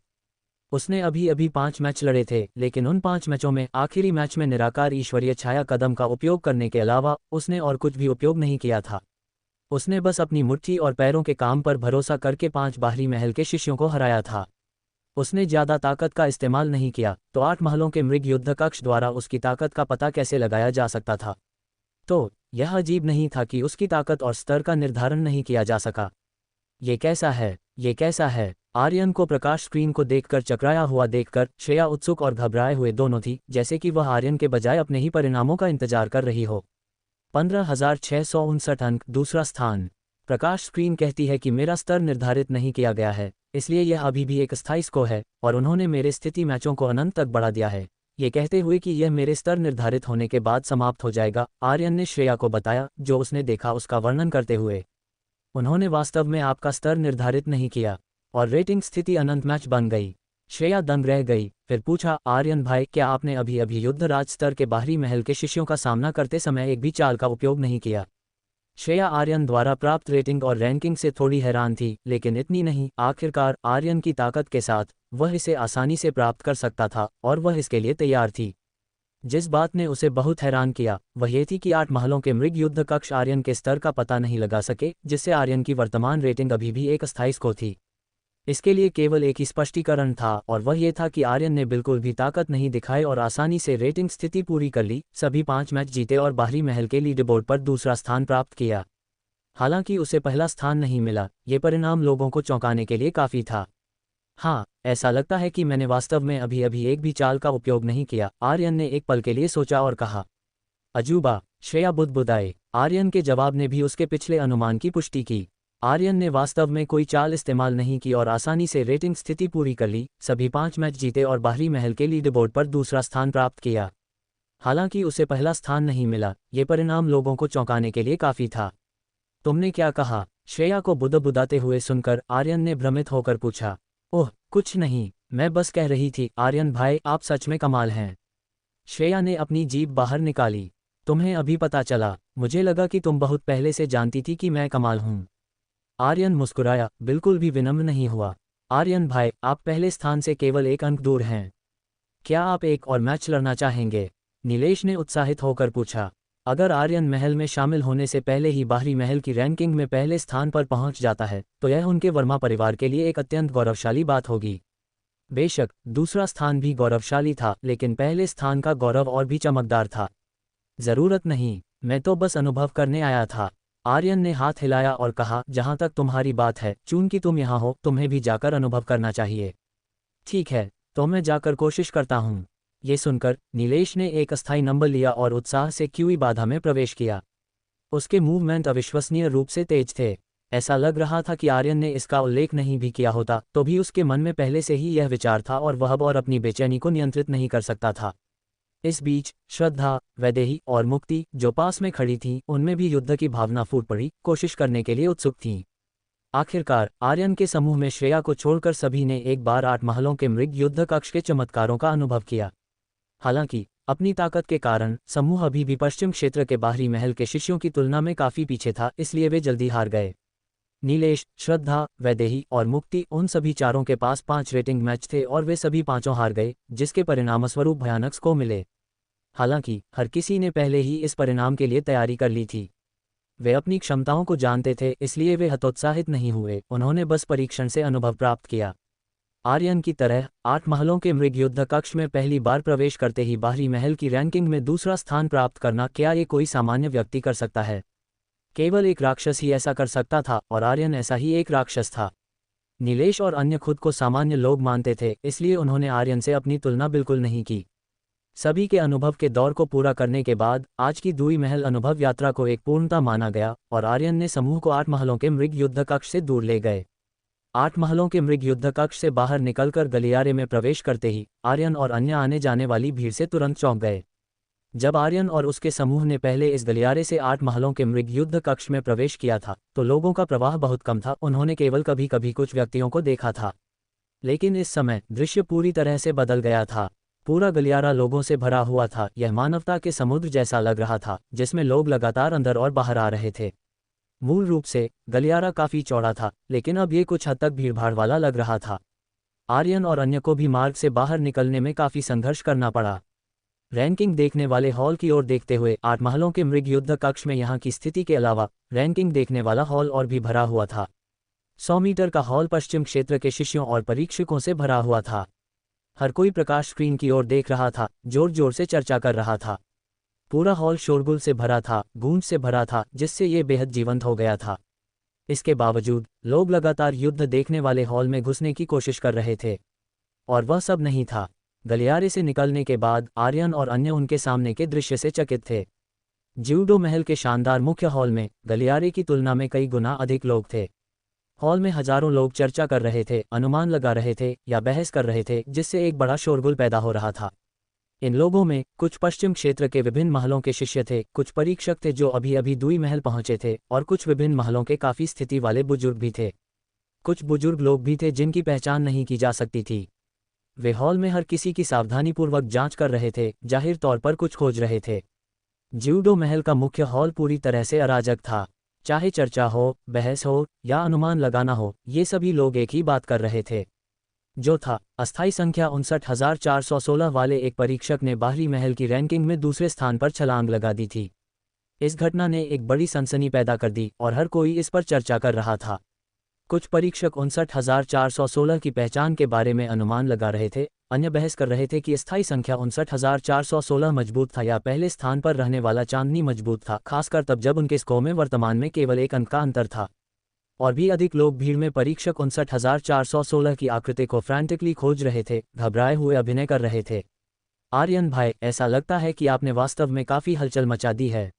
उसने अभी अभी 5 मैच लड़े थे, लेकिन उन 5 मैचों में आखिरी मैच में निराकार ईश्वरीय छाया कदम का उपयोग करने के अलावा उसने और कुछ भी उपयोग नहीं किया था। उसने बस अपनी मुट्ठी और पैरों के काम पर भरोसा करके 5 बाहरी महल के शिष्यों को हराया था। उसने ज़्यादा ताकत का इस्तेमाल नहीं किया, तो 8 महलों के मृग युद्ध कक्ष द्वारा उसकी ताकत का पता कैसे लगाया जा सकता था? तो यह अजीब नहीं था कि उसकी ताकत और स्तर का निर्धारण नहीं किया जा सका। ये कैसा है? ये कैसा है? आर्यन को प्रकाश स्क्रीन को देखकर चकराया हुआ देखकर श्रेया उत्सुक और घबराए हुए दोनों थी, जैसे कि वह आर्यन के बजाय अपने ही परिणामों का इंतजार कर रही हो। 15,659 अंक, दूसरा स्थान। प्रकाश स्क्रीन कहती है कि मेरा स्तर निर्धारित नहीं किया गया है, इसलिए यह अभी भी एक अस्थायी स्कोर है और उन्होंने मेरे स्थिति मैचों को अनंत तक बढ़ा दिया है, ये कहते हुए कि यह मेरे स्तर निर्धारित होने के बाद समाप्त हो जाएगा। आर्यन ने श्रेया को बताया जो उसने देखा उसका वर्णन करते हुए। उन्होंने वास्तव में आपका स्तर निर्धारित नहीं किया और रेटिंग स्थिति अनंत मैच बन गई। श्रेया दंग रह गई, फिर पूछा, आर्यन भाई, क्या आपने अभी अभी युद्ध राज स्तर के बाहरी महल के शिष्यों का सामना करते समय एक भी चाल का उपयोग नहीं किया? श्रेया आर्यन द्वारा प्राप्त रेटिंग और रैंकिंग से थोड़ी हैरान थी, लेकिन इतनी नहीं। आखिरकार आर्यन की ताकत के साथ वह इसे आसानी से प्राप्त कर सकता था और वह इसके लिए तैयार थी। जिस बात ने उसे बहुत हैरान किया वह ये थी कि 8 महलों के मृग युद्ध कक्ष आर्यन के स्तर का पता नहीं लगा सके, जिससे आर्यन की वर्तमान रेटिंग अभी भी एक अस्थायी स्कोर थी। इसके लिए केवल एक ही स्पष्टीकरण था और वह ये था कि आर्यन ने बिल्कुल भी ताकत नहीं दिखाई और आसानी से रेटिंग स्थिति पूरी कर ली, सभी 5 मैच जीते और बाहरी महल के लीडरबोर्ड पर दूसरा स्थान प्राप्त किया। हालांकि उसे पहला स्थान नहीं मिला, ये परिणाम लोगों को चौंकाने के लिए काफ़ी था। हाँ, ऐसा लगता है कि मैंने वास्तव में अभी अभी एक भी चाल का उपयोग नहीं किया, आर्यन ने एक पल के लिए सोचा और कहा। अजूबा, श्रेया बुदबुदाए। आर्यन के जवाब ने भी उसके पिछले अनुमान की पुष्टि की। आर्यन ने वास्तव में कोई चाल इस्तेमाल नहीं की और आसानी से रेटिंग स्थिति पूरी कर ली, सभी 5 मैच जीते और बाहरी महल के लीडरबोर्ड पर दूसरा स्थान प्राप्त किया। हालांकि उसे पहला स्थान नहीं मिला, ये परिणाम लोगों को चौंकाने के लिए काफ़ी था। तुमने क्या कहा? श्रेया को बुदबुदाते हुए सुनकर आर्यन ने भ्रमित होकर पूछा। ओह, कुछ नहीं, मैं बस कह रही थी आर्यन भाई, आप सच में कमाल हैं। श्रेया ने अपनी जीभ बाहर निकाली। तुम्हें अभी पता चला? मुझे लगा कि तुम बहुत पहले से जानती थी कि मैं कमाल हूँ। आर्यन मुस्कुराया, बिल्कुल भी विनम्र नहीं हुआ। आर्यन भाई, आप पहले स्थान से केवल 1 अंक दूर हैं। क्या आप एक और मैच लड़ना चाहेंगे? नीलेश ने उत्साहित होकर पूछा। अगर आर्यन महल में शामिल होने से पहले ही बाहरी महल की रैंकिंग में पहले स्थान पर पहुंच जाता है तो यह उनके वर्मा परिवार के लिए एक अत्यंत गौरवशाली बात होगी। बेशक दूसरा स्थान भी गौरवशाली था, लेकिन पहले स्थान का गौरव और भी चमकदार था। जरूरत नहीं, मैं तो बस अनुभव करने आया था। आर्यन ने हाथ हिलाया और कहा, जहां तक तुम्हारी बात है, चूंकि तुम यहाँ हो, तुम्हें भी जाकर अनुभव करना चाहिए। ठीक है, तो मैं जाकर कोशिश करता हूँ। ये सुनकर नीलेश ने एक अस्थायी नंबर लिया और उत्साह से क्यूई बाधा में प्रवेश किया। उसके मूवमेंट अविश्वसनीय रूप से तेज थे। ऐसा लग रहा था कि आर्यन ने इसका उल्लेख नहीं भी किया होता तो भी उसके मन में पहले से ही यह विचार था और वह अब और अपनी बेचैनी को नियंत्रित नहीं कर सकता था। इस बीच श्रद्धा, वैदेही और मुक्ति जो पास में खड़ी थीं, उनमें भी युद्ध की भावना फूट पड़ी, कोशिश करने के लिए उत्सुक थीं। आखिरकार आर्यन के समूह में श्रेया को छोड़कर सभी ने एक बार 8 महलों के मृग युद्ध कक्ष के चमत्कारों का अनुभव किया। हालांकि अपनी ताकत के कारण समूह अभी भी पश्चिम क्षेत्र के बाहरी महल के शिष्यों की तुलना में काफी पीछे था, इसलिए वे जल्दी हार गए। नीलेश, श्रद्धा, वैदेही और मुक्ति, उन सभी चारों के पास 5 रेटिंग मैच थे और वे सभी पांचों हार गए, जिसके परिणामस्वरूप भयानक स्कोर मिले। हालांकि हर किसी ने पहले ही इस परिणाम के लिए तैयारी कर ली थी। वे अपनी क्षमताओं को जानते थे, इसलिए वे हतोत्साहित नहीं हुए, उन्होंने बस परीक्षण से अनुभव प्राप्त किया। आर्यन की तरह 8 महलों के मृग युद्ध कक्ष में पहली बार प्रवेश करते ही बाहरी महल की रैंकिंग में दूसरा स्थान प्राप्त करना, क्या ये कोई सामान्य व्यक्ति कर सकता है? केवल एक राक्षस ही ऐसा कर सकता था और आर्यन ऐसा ही एक राक्षस था। नीलेश और अन्य खुद को सामान्य लोग मानते थे, इसलिए उन्होंने आर्यन से अपनी तुलना बिल्कुल नहीं की। सभी के अनुभव के दौर को पूरा करने के बाद आज की दुई महल अनुभव यात्रा को एक पूर्णता माना गया और आर्यन ने समूह को 8 महलों के मृग युद्ध कक्ष से दूर ले गए। 8 महलों के मृग युद्ध कक्ष से बाहर निकलकर गलियारे में प्रवेश करते ही आर्यन और अन्य आने जाने वाली भीड़ से तुरंत चौंक गए। जब आर्यन और उसके समूह ने पहले इस गलियारे से 8 महलों के मृग युद्ध कक्ष में प्रवेश किया था तो लोगों का प्रवाह बहुत कम था, उन्होंने केवल कभी कभी कुछ व्यक्तियों को देखा था। लेकिन इस समय दृश्य पूरी तरह से बदल गया था। पूरा गलियारा लोगों से भरा हुआ था, यह मानवता के समुद्र जैसा लग रहा था जिसमें लोग लगातार अंदर और बाहर आ रहे थे। मूल रूप से गलियारा काफी चौड़ा था, लेकिन अब ये कुछ हद तक भीड़भाड़ वाला लग रहा था। आर्यन और अन्य को भी मार्ग से बाहर निकलने में काफी संघर्ष करना पड़ा। रैंकिंग देखने वाले हॉल की ओर देखते हुए 8 महलों के मृग युद्ध कक्ष में यहाँ की स्थिति के अलावा रैंकिंग देखने वाला हॉल और भी भरा हुआ था। 100 मीटर का हॉल पश्चिम क्षेत्र के शिष्यों और परीक्षकों से भरा हुआ था। हर कोई प्रकाश स्क्रीन की ओर देख रहा था, जोर जोर से चर्चा कर रहा था। पूरा हॉल शोरगुल से भरा था, गूंज से भरा था, जिससे ये बेहद जीवंत हो गया था। इसके बावजूद लोग लगातार युद्ध देखने वाले हॉल में घुसने की कोशिश कर रहे थे। और वह सब नहीं था। गलियारे से निकलने के बाद आर्यन और अन्य उनके सामने के दृश्य से चकित थे। ज्यूडो महल के शानदार मुख्य हॉल में गलियारे की तुलना में कई गुना अधिक लोग थे। हॉल में हजारों लोग चर्चा कर रहे थे, अनुमान लगा रहे थे या बहस कर रहे थे, जिससे एक बड़ा शोरगुल पैदा हो रहा था। इन लोगों में कुछ पश्चिम क्षेत्र के विभिन्न महलों के शिष्य थे, कुछ परीक्षक थे जो अभी अभी दुई महल पहुंचे थे और कुछ विभिन्न महलों के काफी स्थिति वाले बुजुर्ग भी थे। कुछ बुजुर्ग लोग भी थे जिनकी पहचान नहीं की जा सकती थी। वे हॉल में हर किसी की सावधानीपूर्वक जांच कर रहे थे, जाहिर तौर पर कुछ खोज रहे थे। ज्यूडो महल का मुख्य हॉल पूरी तरह से अराजक था। चाहे चर्चा हो, बहस हो या अनुमान लगाना हो, ये सभी लोग एक ही बात कर रहे थे। जो था अस्थायी संख्या 59,416 वाले एक परीक्षक ने बाहरी महल की रैंकिंग में दूसरे स्थान पर छलांग लगा दी थी। इस घटना ने एक बड़ी सनसनी पैदा कर दी और हर कोई इस पर चर्चा कर रहा था। कुछ परीक्षक 59,416 की पहचान के बारे में अनुमान लगा रहे थे, अन्य बहस कर रहे थे कि स्थायी संख्या 59,416 मजबूत था या पहले स्थान पर रहने वाला चांदनी मजबूत था, खासकर तब जब उनके स्कोर में वर्तमान में केवल एक अंक का अंतर था। और भी अधिक लोग भीड़ में परीक्षक 59,416 की आकृति को फ्रैंटिकली खोज रहे थे, घबराए हुए अभिनय कर रहे थे। आर्यन भाई, ऐसा लगता है कि आपने वास्तव में काफ़ी हलचल मचा दी है।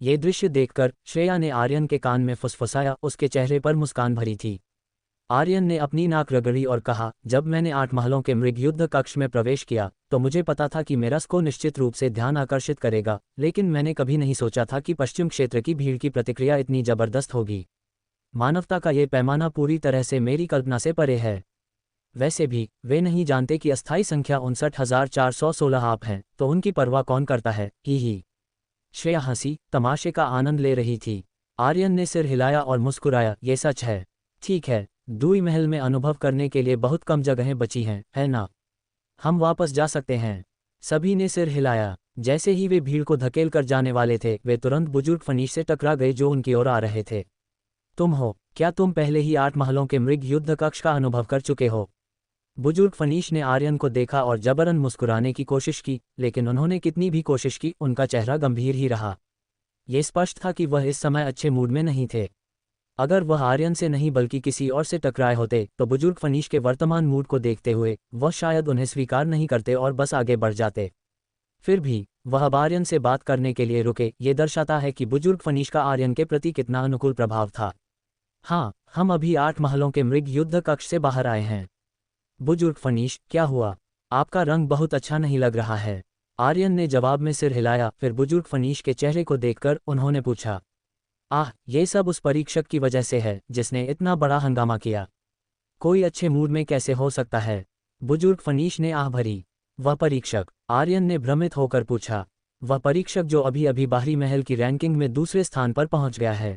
ये दृश्य देखकर श्रेया ने आर्यन के कान में फुसफुसाया, उसके चेहरे पर मुस्कान भरी थी। आर्यन ने अपनी नाक रगड़ी और कहा, जब मैंने 8 महलों के मृग युद्ध कक्ष में प्रवेश किया तो मुझे पता था कि मेरा स्कोर निश्चित रूप से ध्यान आकर्षित करेगा, लेकिन मैंने कभी नहीं सोचा था कि पश्चिम क्षेत्र की भीड़ की प्रतिक्रिया इतनी जबरदस्त होगी। मानवता का ये पैमाना पूरी तरह से मेरी कल्पना से परे है। वैसे भी वे नहीं जानते कि अस्थायी संख्या 59,416 आप हैं, तो उनकी परवाह कौन करता है। ही श्रेया हंसी, तमाशे का आनंद ले रही थी। आर्यन ने सिर हिलाया और मुस्कुराया, ये सच है। ठीक है, दूई महल में अनुभव करने के लिए बहुत कम जगहें बची हैं, है ना? हम वापस जा सकते हैं। सभी ने सिर हिलाया। जैसे ही वे भीड़ को धकेल कर जाने वाले थे, वे तुरंत बुजुर्ग फनीश से टकरा गए जो उनकी ओर आ रहे थे। तुम हो? क्या तुम पहले ही 8 महलों के मृग युद्ध कक्ष का अनुभव कर चुके हो? बुजुर्ग फनीश ने आर्यन को देखा और जबरन मुस्कुराने की कोशिश की, लेकिन उन्होंने कितनी भी कोशिश की, उनका चेहरा गंभीर ही रहा। ये स्पष्ट था कि वह इस समय अच्छे मूड में नहीं थे। अगर वह आर्यन से नहीं बल्कि किसी और से टकराए होते तो बुजुर्ग फनीश के वर्तमान मूड को देखते हुए वह शायद उन्हें स्वीकार नहीं करते और बस आगे बढ़ जाते। फिर भी वह अब आर्यन से बात करने के लिए रुके, ये दर्शाता है कि बुजुर्ग फनीश का आर्यन के प्रति कितना अनुकूल प्रभाव था। हाँ, हम अभी 8 महलों के मृग युद्ध कक्ष से बाहर आए हैं। बुजुर्ग फनीश, क्या हुआ? आपका रंग बहुत अच्छा नहीं लग रहा है। आर्यन ने जवाब में सिर हिलाया, फिर बुजुर्ग फनीश के चेहरे को देखकर उन्होंने पूछा, ये सब उस परीक्षक की वजह से है जिसने इतना बड़ा हंगामा किया। कोई अच्छे मूड में कैसे हो सकता है? बुजुर्ग फनीश ने आह भरी। वह परीक्षक? आर्यन ने भ्रमित होकर पूछा। वह परीक्षक जो अभी अभी बाहरी महल की रैंकिंग में दूसरे स्थान पर पहुंच गया है।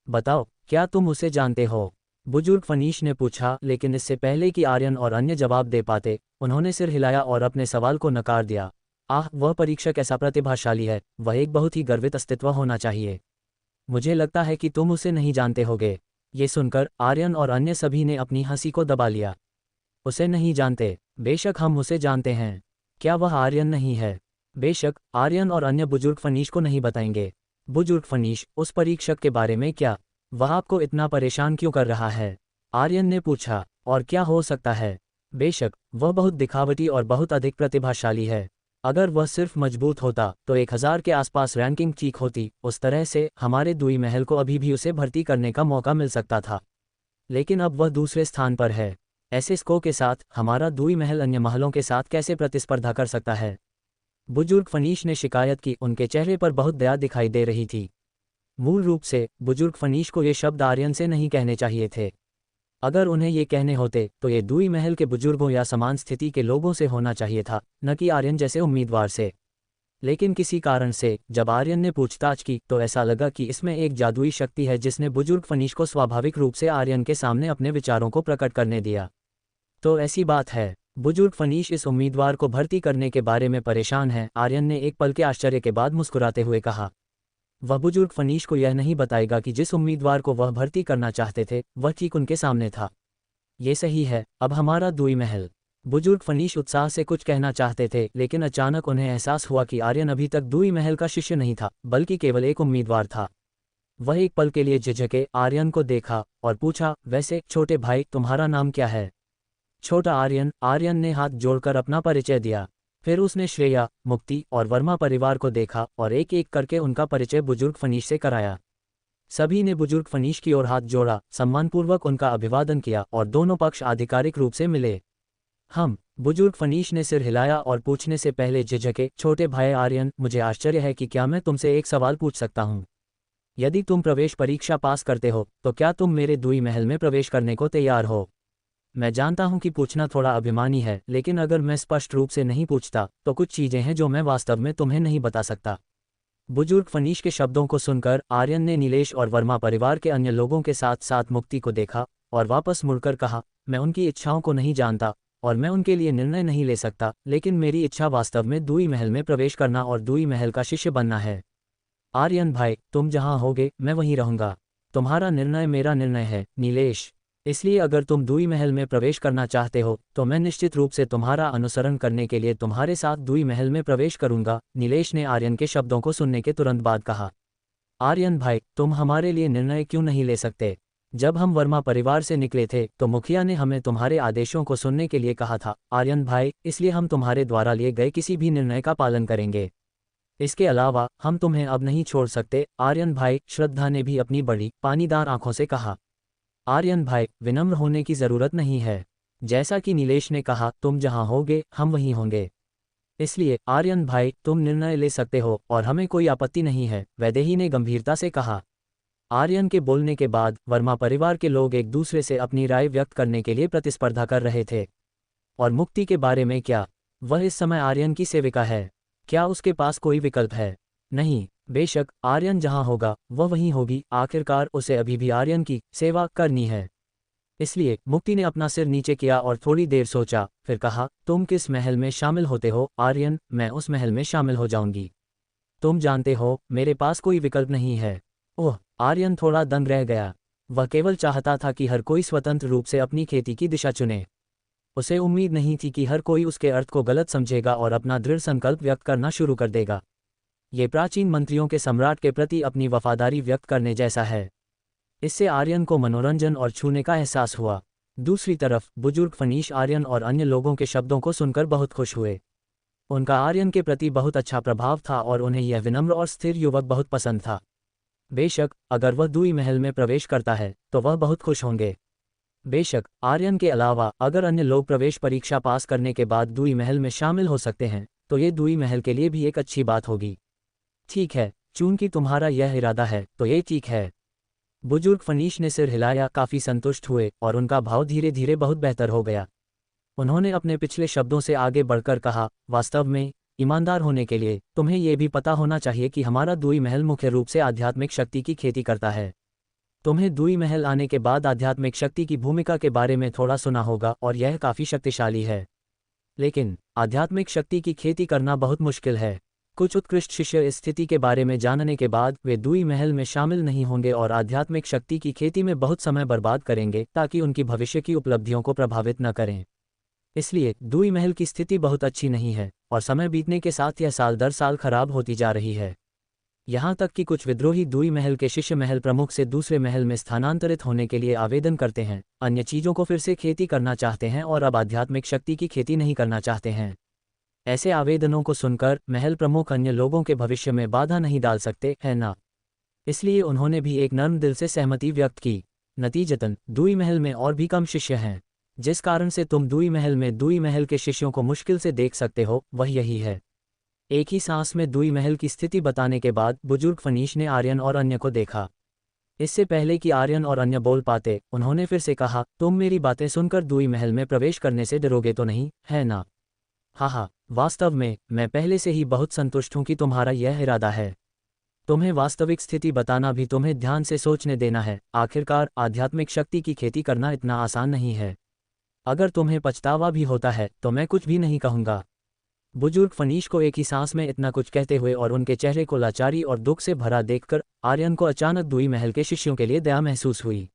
बताओ, क्या तुम उसे जानते हो? बुजुर्ग फनीश ने पूछा, लेकिन इससे पहले कि आर्यन और अन्य जवाब दे पाते, उन्होंने सिर हिलाया और अपने सवाल को नकार दिया। वह परीक्षक ऐसा प्रतिभाशाली है, वह एक बहुत ही गर्वित अस्तित्व होना चाहिए। मुझे लगता है कि तुम उसे नहीं जानते होगे। ये सुनकर आर्यन और अन्य सभी ने अपनी हंसी को दबा लिया। उसे नहीं जानते? बेशक हम उसे जानते हैं। क्या वह आर्यन नहीं है? बेशक। आर्यन और अन्य बुजुर्ग फनीश को नहीं बताएंगे। बुजुर्ग फनीश, उस परीक्षक के बारे में क्या? वह आपको इतना परेशान क्यों कर रहा है? आर्यन ने पूछा। और क्या हो सकता है? बेशक, वह बहुत दिखावटी और बहुत अधिक प्रतिभाशाली है। अगर वह सिर्फ मजबूत होता तो 1000 के आसपास रैंकिंग ठीक होती। उस तरह से हमारे दूई महल को अभी भी उसे भर्ती करने का मौका मिल सकता था, लेकिन अब वह दूसरे स्थान पर है। ऐसे स्कोर के साथ हमारा दूई महल अन्य महलों के साथ कैसे प्रतिस्पर्धा कर सकता है? बुजुर्ग फनीश ने शिकायत की, उनके चेहरे पर बहुत दया दिखाई दे रही थी। मूल रूप से बुजुर्ग फनीश को ये शब्द आर्यन से नहीं कहने चाहिए थे। अगर उन्हें ये कहने होते तो ये दूई महल के बुजुर्गों या समान स्थिति के लोगों से होना चाहिए था, न कि आर्यन जैसे उम्मीदवार से। लेकिन किसी कारण से जब आर्यन ने पूछताछ की तो ऐसा लगा कि इसमें एक जादुई शक्ति है जिसने बुजुर्ग फनीश को स्वाभाविक रूप से आर्यन के सामने अपने विचारों को प्रकट करने दिया। तो ऐसी बात है। बुजुर्ग फनीश इस उम्मीदवार को भर्ती करने के बारे में परेशान है। आर्यन ने एक पल के आश्चर्य के बाद मुस्कुराते हुए कहा। वह बुजुर्ग फनीश को यह नहीं बताएगा कि जिस उम्मीदवार को वह भर्ती करना चाहते थे वह ठीक उनके सामने था। ये सही है, अब हमारा दूई महल। बुजुर्ग फनीश उत्साह से कुछ कहना चाहते थे, लेकिन अचानक उन्हें एहसास हुआ कि आर्यन अभी तक दूई महल का शिष्य नहीं था, बल्कि केवल एक उम्मीदवार था। वह एक पल के लिए झिझके, आर्यन को देखा और पूछा, वैसे छोटे भाई, तुम्हारा नाम क्या है? छोटा आर्यन। आर्यन ने हाथ जोड़कर अपना परिचय दिया। फिर उसने श्रेया, मुक्ति और वर्मा परिवार को देखा और एक एक करके उनका परिचय बुजुर्ग फनीश से कराया। सभी ने बुजुर्ग फनीश की ओर हाथ जोड़ा, सम्मानपूर्वक उनका अभिवादन किया और दोनों पक्ष आधिकारिक रूप से मिले। बुजुर्ग फनीश ने सिर हिलाया और पूछने से पहले झिझके, छोटे भाई आर्यन, मुझे आश्चर्य है कि क्या मैं तुमसे एक सवाल पूछ सकता हूँ? यदि तुम प्रवेश परीक्षा पास करते हो तो क्या तुम मेरे दूई महल में प्रवेश करने को तैयार हो? मैं जानता हूं कि पूछना थोड़ा अभिमानी है, लेकिन अगर मैं स्पष्ट रूप से नहीं पूछता तो कुछ चीजें हैं जो मैं वास्तव में तुम्हें नहीं बता सकता। बुजुर्ग फनीश के शब्दों को सुनकर आर्यन ने नीलेश और वर्मा परिवार के अन्य लोगों के साथ साथ मुक्ति को देखा और वापस मुड़कर कहा, मैं उनकी इच्छाओं को नहीं जानता और मैं उनके लिए निर्णय नहीं ले सकता, लेकिन मेरी इच्छा वास्तव में दूई महल में प्रवेश करना और दूई महल का शिष्य बनना है। आर्यन भाई, तुम जहां होगे मैं वहीं रहूंगा। तुम्हारा निर्णय मेरा निर्णय है। नीलेश इसलिए अगर तुम दुई महल में प्रवेश करना चाहते हो तो मैं निश्चित रूप से तुम्हारा अनुसरण करने के लिए तुम्हारे साथ दुई महल में प्रवेश करूंगा, नीलेश ने आर्यन के शब्दों को सुनने के तुरंत बाद कहा। आर्यन भाई, तुम हमारे लिए निर्णय क्यों नहीं ले सकते? जब हम वर्मा परिवार से निकले थे तो मुखिया ने हमें तुम्हारे आदेशों को सुनने के लिए कहा था आर्यन भाई, इसलिए हम तुम्हारे द्वारा लिए गए किसी भी निर्णय का पालन करेंगे। इसके अलावा हम तुम्हें अब नहीं छोड़ सकते आर्यन भाई, श्रद्धा ने भी अपनी बड़ी पानीदार आंखों से कहा। आर्यन भाई, विनम्र होने की जरूरत नहीं है। जैसा कि नीलेश ने कहा, तुम जहां होगे हम वहीं होंगे। इसलिए आर्यन भाई, तुम निर्णय ले सकते हो और हमें कोई आपत्ति नहीं है, वैदेही ने गंभीरता से कहा। आर्यन के बोलने के बाद वर्मा परिवार के लोग एक दूसरे से अपनी राय व्यक्त करने के लिए प्रतिस्पर्धा कर रहे थे। और मुक्ति के बारे में क्या? वह इस समय आर्यन की सेविका है। क्या उसके पास कोई विकल्प है? नहीं, बेशक आर्यन जहां होगा वह वहीं होगी, आखिरकार उसे अभी भी आर्यन की सेवा करनी है। इसलिए मुक्ति ने अपना सिर नीचे किया और थोड़ी देर सोचा, फिर कहा, तुम किस महल में शामिल होते हो? आर्यन, मैं उस महल में शामिल हो जाऊंगी। तुम जानते हो मेरे पास कोई विकल्प नहीं है। ओह, आर्यन थोड़ा दंग रह गया। वह केवल चाहता था कि हर कोई स्वतंत्र रूप से अपनी खेती की दिशा चुने। उसे उम्मीद नहीं थी कि हर कोई उसके अर्थ को गलत समझेगा और अपना दृढ़ संकल्प व्यक्त करना शुरू कर देगा। ये प्राचीन मंत्रियों के सम्राट के प्रति अपनी वफादारी व्यक्त करने जैसा है। इससे आर्यन को मनोरंजन और छूने का एहसास हुआ। दूसरी तरफ बुजुर्ग फनीश आर्यन और अन्य लोगों के शब्दों को सुनकर बहुत खुश हुए। उनका आर्यन के प्रति बहुत अच्छा प्रभाव था और उन्हें यह विनम्र और स्थिर युवक बहुत पसंद था। बेशक अगर वह दुई महल में प्रवेश करता है तो वह बहुत खुश होंगे। बेशक आर्यन के अलावा अगर अन्य लोग प्रवेश परीक्षा पास करने के बाद दुई महल में शामिल हो सकते हैं तो ये दुई महल के लिए भी एक अच्छी बात होगी। ठीक है, चूंकि तुम्हारा यह इरादा है तो ये ठीक है। बुजुर्ग फनीश ने सिर हिलाया, काफी संतुष्ट हुए और उनका भाव धीरे धीरे बहुत बेहतर हो गया। उन्होंने अपने पिछले शब्दों से आगे बढ़कर कहा, वास्तव में ईमानदार होने के लिए तुम्हें यह भी पता होना चाहिए कि हमारा दुई महल मुख्य रूप से आध्यात्मिक शक्ति की खेती करता है। तुम्हें दुई महल आने के बाद आध्यात्मिक शक्ति की भूमिका के बारे में थोड़ा सुना होगा और यह काफी शक्तिशाली है। लेकिन आध्यात्मिक शक्ति की खेती करना बहुत मुश्किल है। कुछ उत्कृष्ट शिष्य इस स्थिति के बारे में जानने के बाद वे दुई महल में शामिल नहीं होंगे और आध्यात्मिक शक्ति की खेती में बहुत समय बर्बाद करेंगे ताकि उनकी भविष्य की उपलब्धियों को प्रभावित न करें। इसलिए दुई महल की स्थिति बहुत अच्छी नहीं है और समय बीतने के साथ यह साल दर साल खराब होती जा रही है। यहाँ तक कि कुछ विद्रोही दुई महल के शिष्य महल प्रमुख से दूसरे महल में स्थानांतरित होने के लिए आवेदन करते हैं, अन्य चीजों को फिर से खेती करना चाहते हैं और अब आध्यात्मिक शक्ति की खेती नहीं करना चाहते हैं। ऐसे आवेदनों को सुनकर महल प्रमुख अन्य लोगों के भविष्य में बाधा नहीं डाल सकते हैं ना। इसलिए उन्होंने भी एक नर्म दिल से सहमति व्यक्त की। नतीजतन दुई महल में और भी कम शिष्य हैं, जिस कारण से तुम दुई महल में दुई महल के शिष्यों को मुश्किल से देख सकते हो, वह यही है। एक ही सांस में दुई महल की स्थिति बताने के बाद बुजुर्ग फनीश ने आर्यन और अन्य को देखा। इससे पहले कि आर्यन और अन्य बोल पाते, उन्होंने फिर से कहा, तुम मेरी बातें सुनकर दुई महल में प्रवेश करने से डरोगे तो नहीं, है ना? हाँ, वास्तव में मैं पहले से ही बहुत संतुष्ट हूं कि तुम्हारा यह इरादा है। तुम्हें वास्तविक स्थिति बताना भी तुम्हें ध्यान से सोचने देना है। आखिरकार आध्यात्मिक शक्ति की खेती करना इतना आसान नहीं है। अगर तुम्हें पछतावा भी होता है तो मैं कुछ भी नहीं कहूँगा। बुजुर्ग फनीश को एक ही सांस में इतना कुछ कहते हुए और उनके चेहरे को लाचारी और दुख से भरा देखकर आर्यन को अचानक दुई महल के शिष्यों के लिए दया महसूस हुई।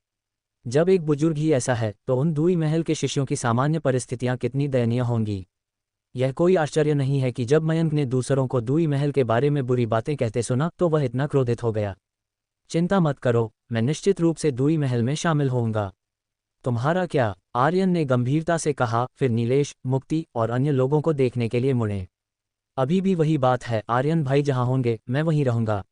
जब एक बुजुर्ग ही ऐसा है तो उन दुई महल के शिष्यों की सामान्य परिस्थितियां कितनी दयनीय होंगी। यह कोई आश्चर्य नहीं है कि जब मयंक ने दूसरों को दुई महल के बारे में बुरी बातें कहते सुना तो वह इतना क्रोधित हो गया। चिंता मत करो, मैं निश्चित रूप से दुई महल में शामिल होऊंगा। तुम्हारा क्या? आर्यन ने गंभीरता से कहा, फिर नीलेश, मुक्ति और अन्य लोगों को देखने के लिए मुड़े। अभी भी वही बात है, आर्यन भाई जहां होंगे मैं वहीं रहूंगा।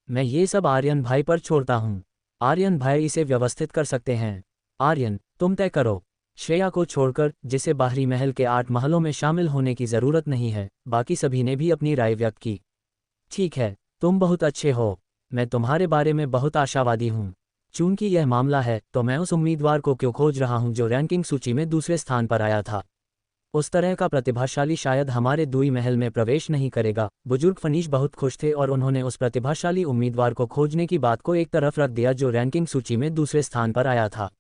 मैं ये सब आर्यन भाई पर छोड़ता हूं। आर्यन भाई इसे व्यवस्थित कर सकते हैं। आर्यन, तुम तय करो। श्रेया को छोड़कर, जिसे बाहरी महल के 8 महलों में शामिल होने की जरूरत नहीं है, बाकी सभी ने भी अपनी राय व्यक्त की। ठीक है, तुम बहुत अच्छे हो। मैं तुम्हारे बारे में बहुत आशावादी हूं। चूंकि यह मामला है तो मैं उस उम्मीदवार को क्यों खोज रहा हूं जो रैंकिंग सूची में दूसरे स्थान पर आया था। उस तरह का प्रतिभाशाली शायद हमारे दुई महल में प्रवेश नहीं करेगा। बुजुर्ग फनीश बहुत खुश थे और उन्होंने उस प्रतिभाशाली उम्मीदवार को खोजने की बात को एक तरफ रख दिया जो रैंकिंग सूची में दूसरे स्थान पर आया था।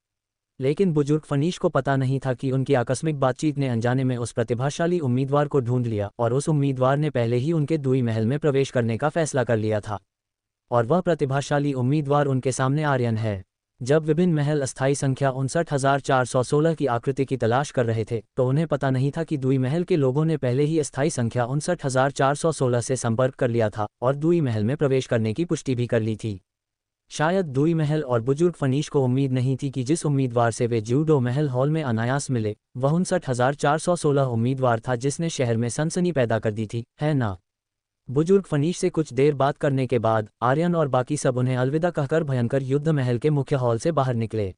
लेकिन बुजुर्ग फनीश को पता नहीं था कि उनकी आकस्मिक बातचीत ने अनजाने में उस प्रतिभाशाली उम्मीदवार को ढूंढ लिया और उस उम्मीदवार ने पहले ही उनके दुई महल में प्रवेश करने का फैसला कर लिया था। और वह प्रतिभाशाली उम्मीदवार उनके सामने आर्यन है। जब विभिन्न महल अस्थायी संख्या 59,416 की आकृति की तलाश कर रहे थे तो उन्हें पता नहीं था कि दुई महल के लोगों ने पहले ही अस्थायी संख्या 59,416 से संपर्क कर लिया था और दुई महल में प्रवेश करने की पुष्टि भी कर ली थी। शायद दुई महल और बुजुर्ग फनीश को उम्मीद नहीं थी कि जिस उम्मीदवार से वे जूडो महल हॉल में अनायास मिले वह 59,416 उम्मीदवार था जिसने शहर में सनसनी पैदा कर दी थी, है ना। बुजुर्ग फनीश से कुछ देर बात करने के बाद आर्यन और बाकी सब उन्हें अलविदा कहकर भयंकर युद्ध महल के मुख्य हॉल से बाहर निकले।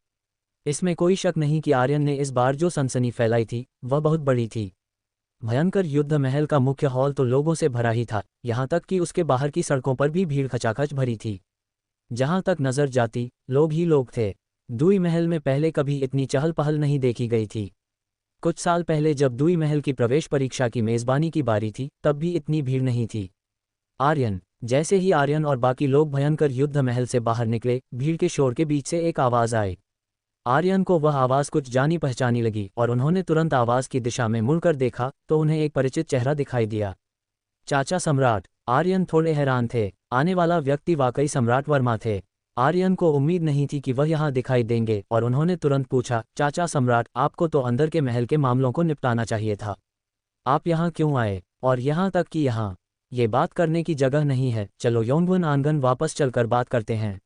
इसमें कोई शक नहीं कि आर्यन ने इस बार जो सनसनी फैलाई थी वह बहुत बड़ी थी। भयंकर युद्ध महल का मुख्य हॉल तो लोगों से भरा ही था, यहाँ तक कि उसके बाहर की सड़कों पर भी भीड़ खचाखच भरी थी। जहाँ तक नजर जाती लोग ही लोग थे। दुई महल में पहले कभी इतनी चहल पहल नहीं देखी गई थी। कुछ साल पहले जब दुई महल की प्रवेश परीक्षा की मेजबानी की बारी थी तब भी इतनी भीड़ नहीं थी। आर्यन, जैसे ही आर्यन और बाकी लोग भयंकर युद्ध महल से बाहर निकले भीड़ के शोर के बीच से एक आवाज आई। आर्यन को वह आवाज कुछ जानी पहचानी लगी और उन्होंने तुरंत आवाज की दिशा में मुड़कर देखा तो उन्हें एक परिचित चेहरा दिखाई दिया। चाचा सम्राट। आर्यन थोड़े हैरान थे, आने वाला व्यक्ति वाकई सम्राट वर्मा थे। आर्यन को उम्मीद नहीं थी कि वह यहाँ दिखाई देंगे और उन्होंने तुरंत पूछा, चाचा सम्राट, आपको तो अंदर के महल के मामलों को निपटाना चाहिए था। आप यहाँ क्यों आए? और यहाँ तक कि यहाँ ये बात करने की जगह नहीं है, चलो योंगवन आंगन वापस चलकर बात करते हैं।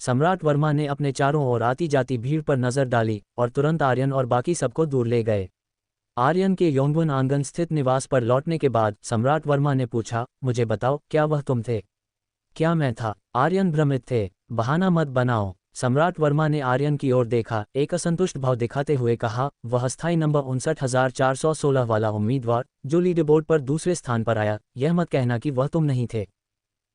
सम्राट वर्मा ने अपने चारों ओर आती जाती भीड़ पर नजर डाली और तुरंत आर्यन और बाकी सबको दूर ले गए। आर्यन के योंगवन आंगन स्थित निवास पर लौटने के बाद सम्राट वर्मा ने पूछा, मुझे बताओ, क्या वह तुम थे? क्या मैं था? आर्यन भ्रमित थे। बहाना मत बनाओ। सम्राट वर्मा ने आर्यन की ओर देखा, एक असंतुष्ट भाव दिखाते हुए कहा, वह अस्थायी नंबर 59,416 वाला उम्मीदवार जो लीडरबोर्ड पर दूसरे स्थान पर आया, यह मत कहना कि वह तुम नहीं थे।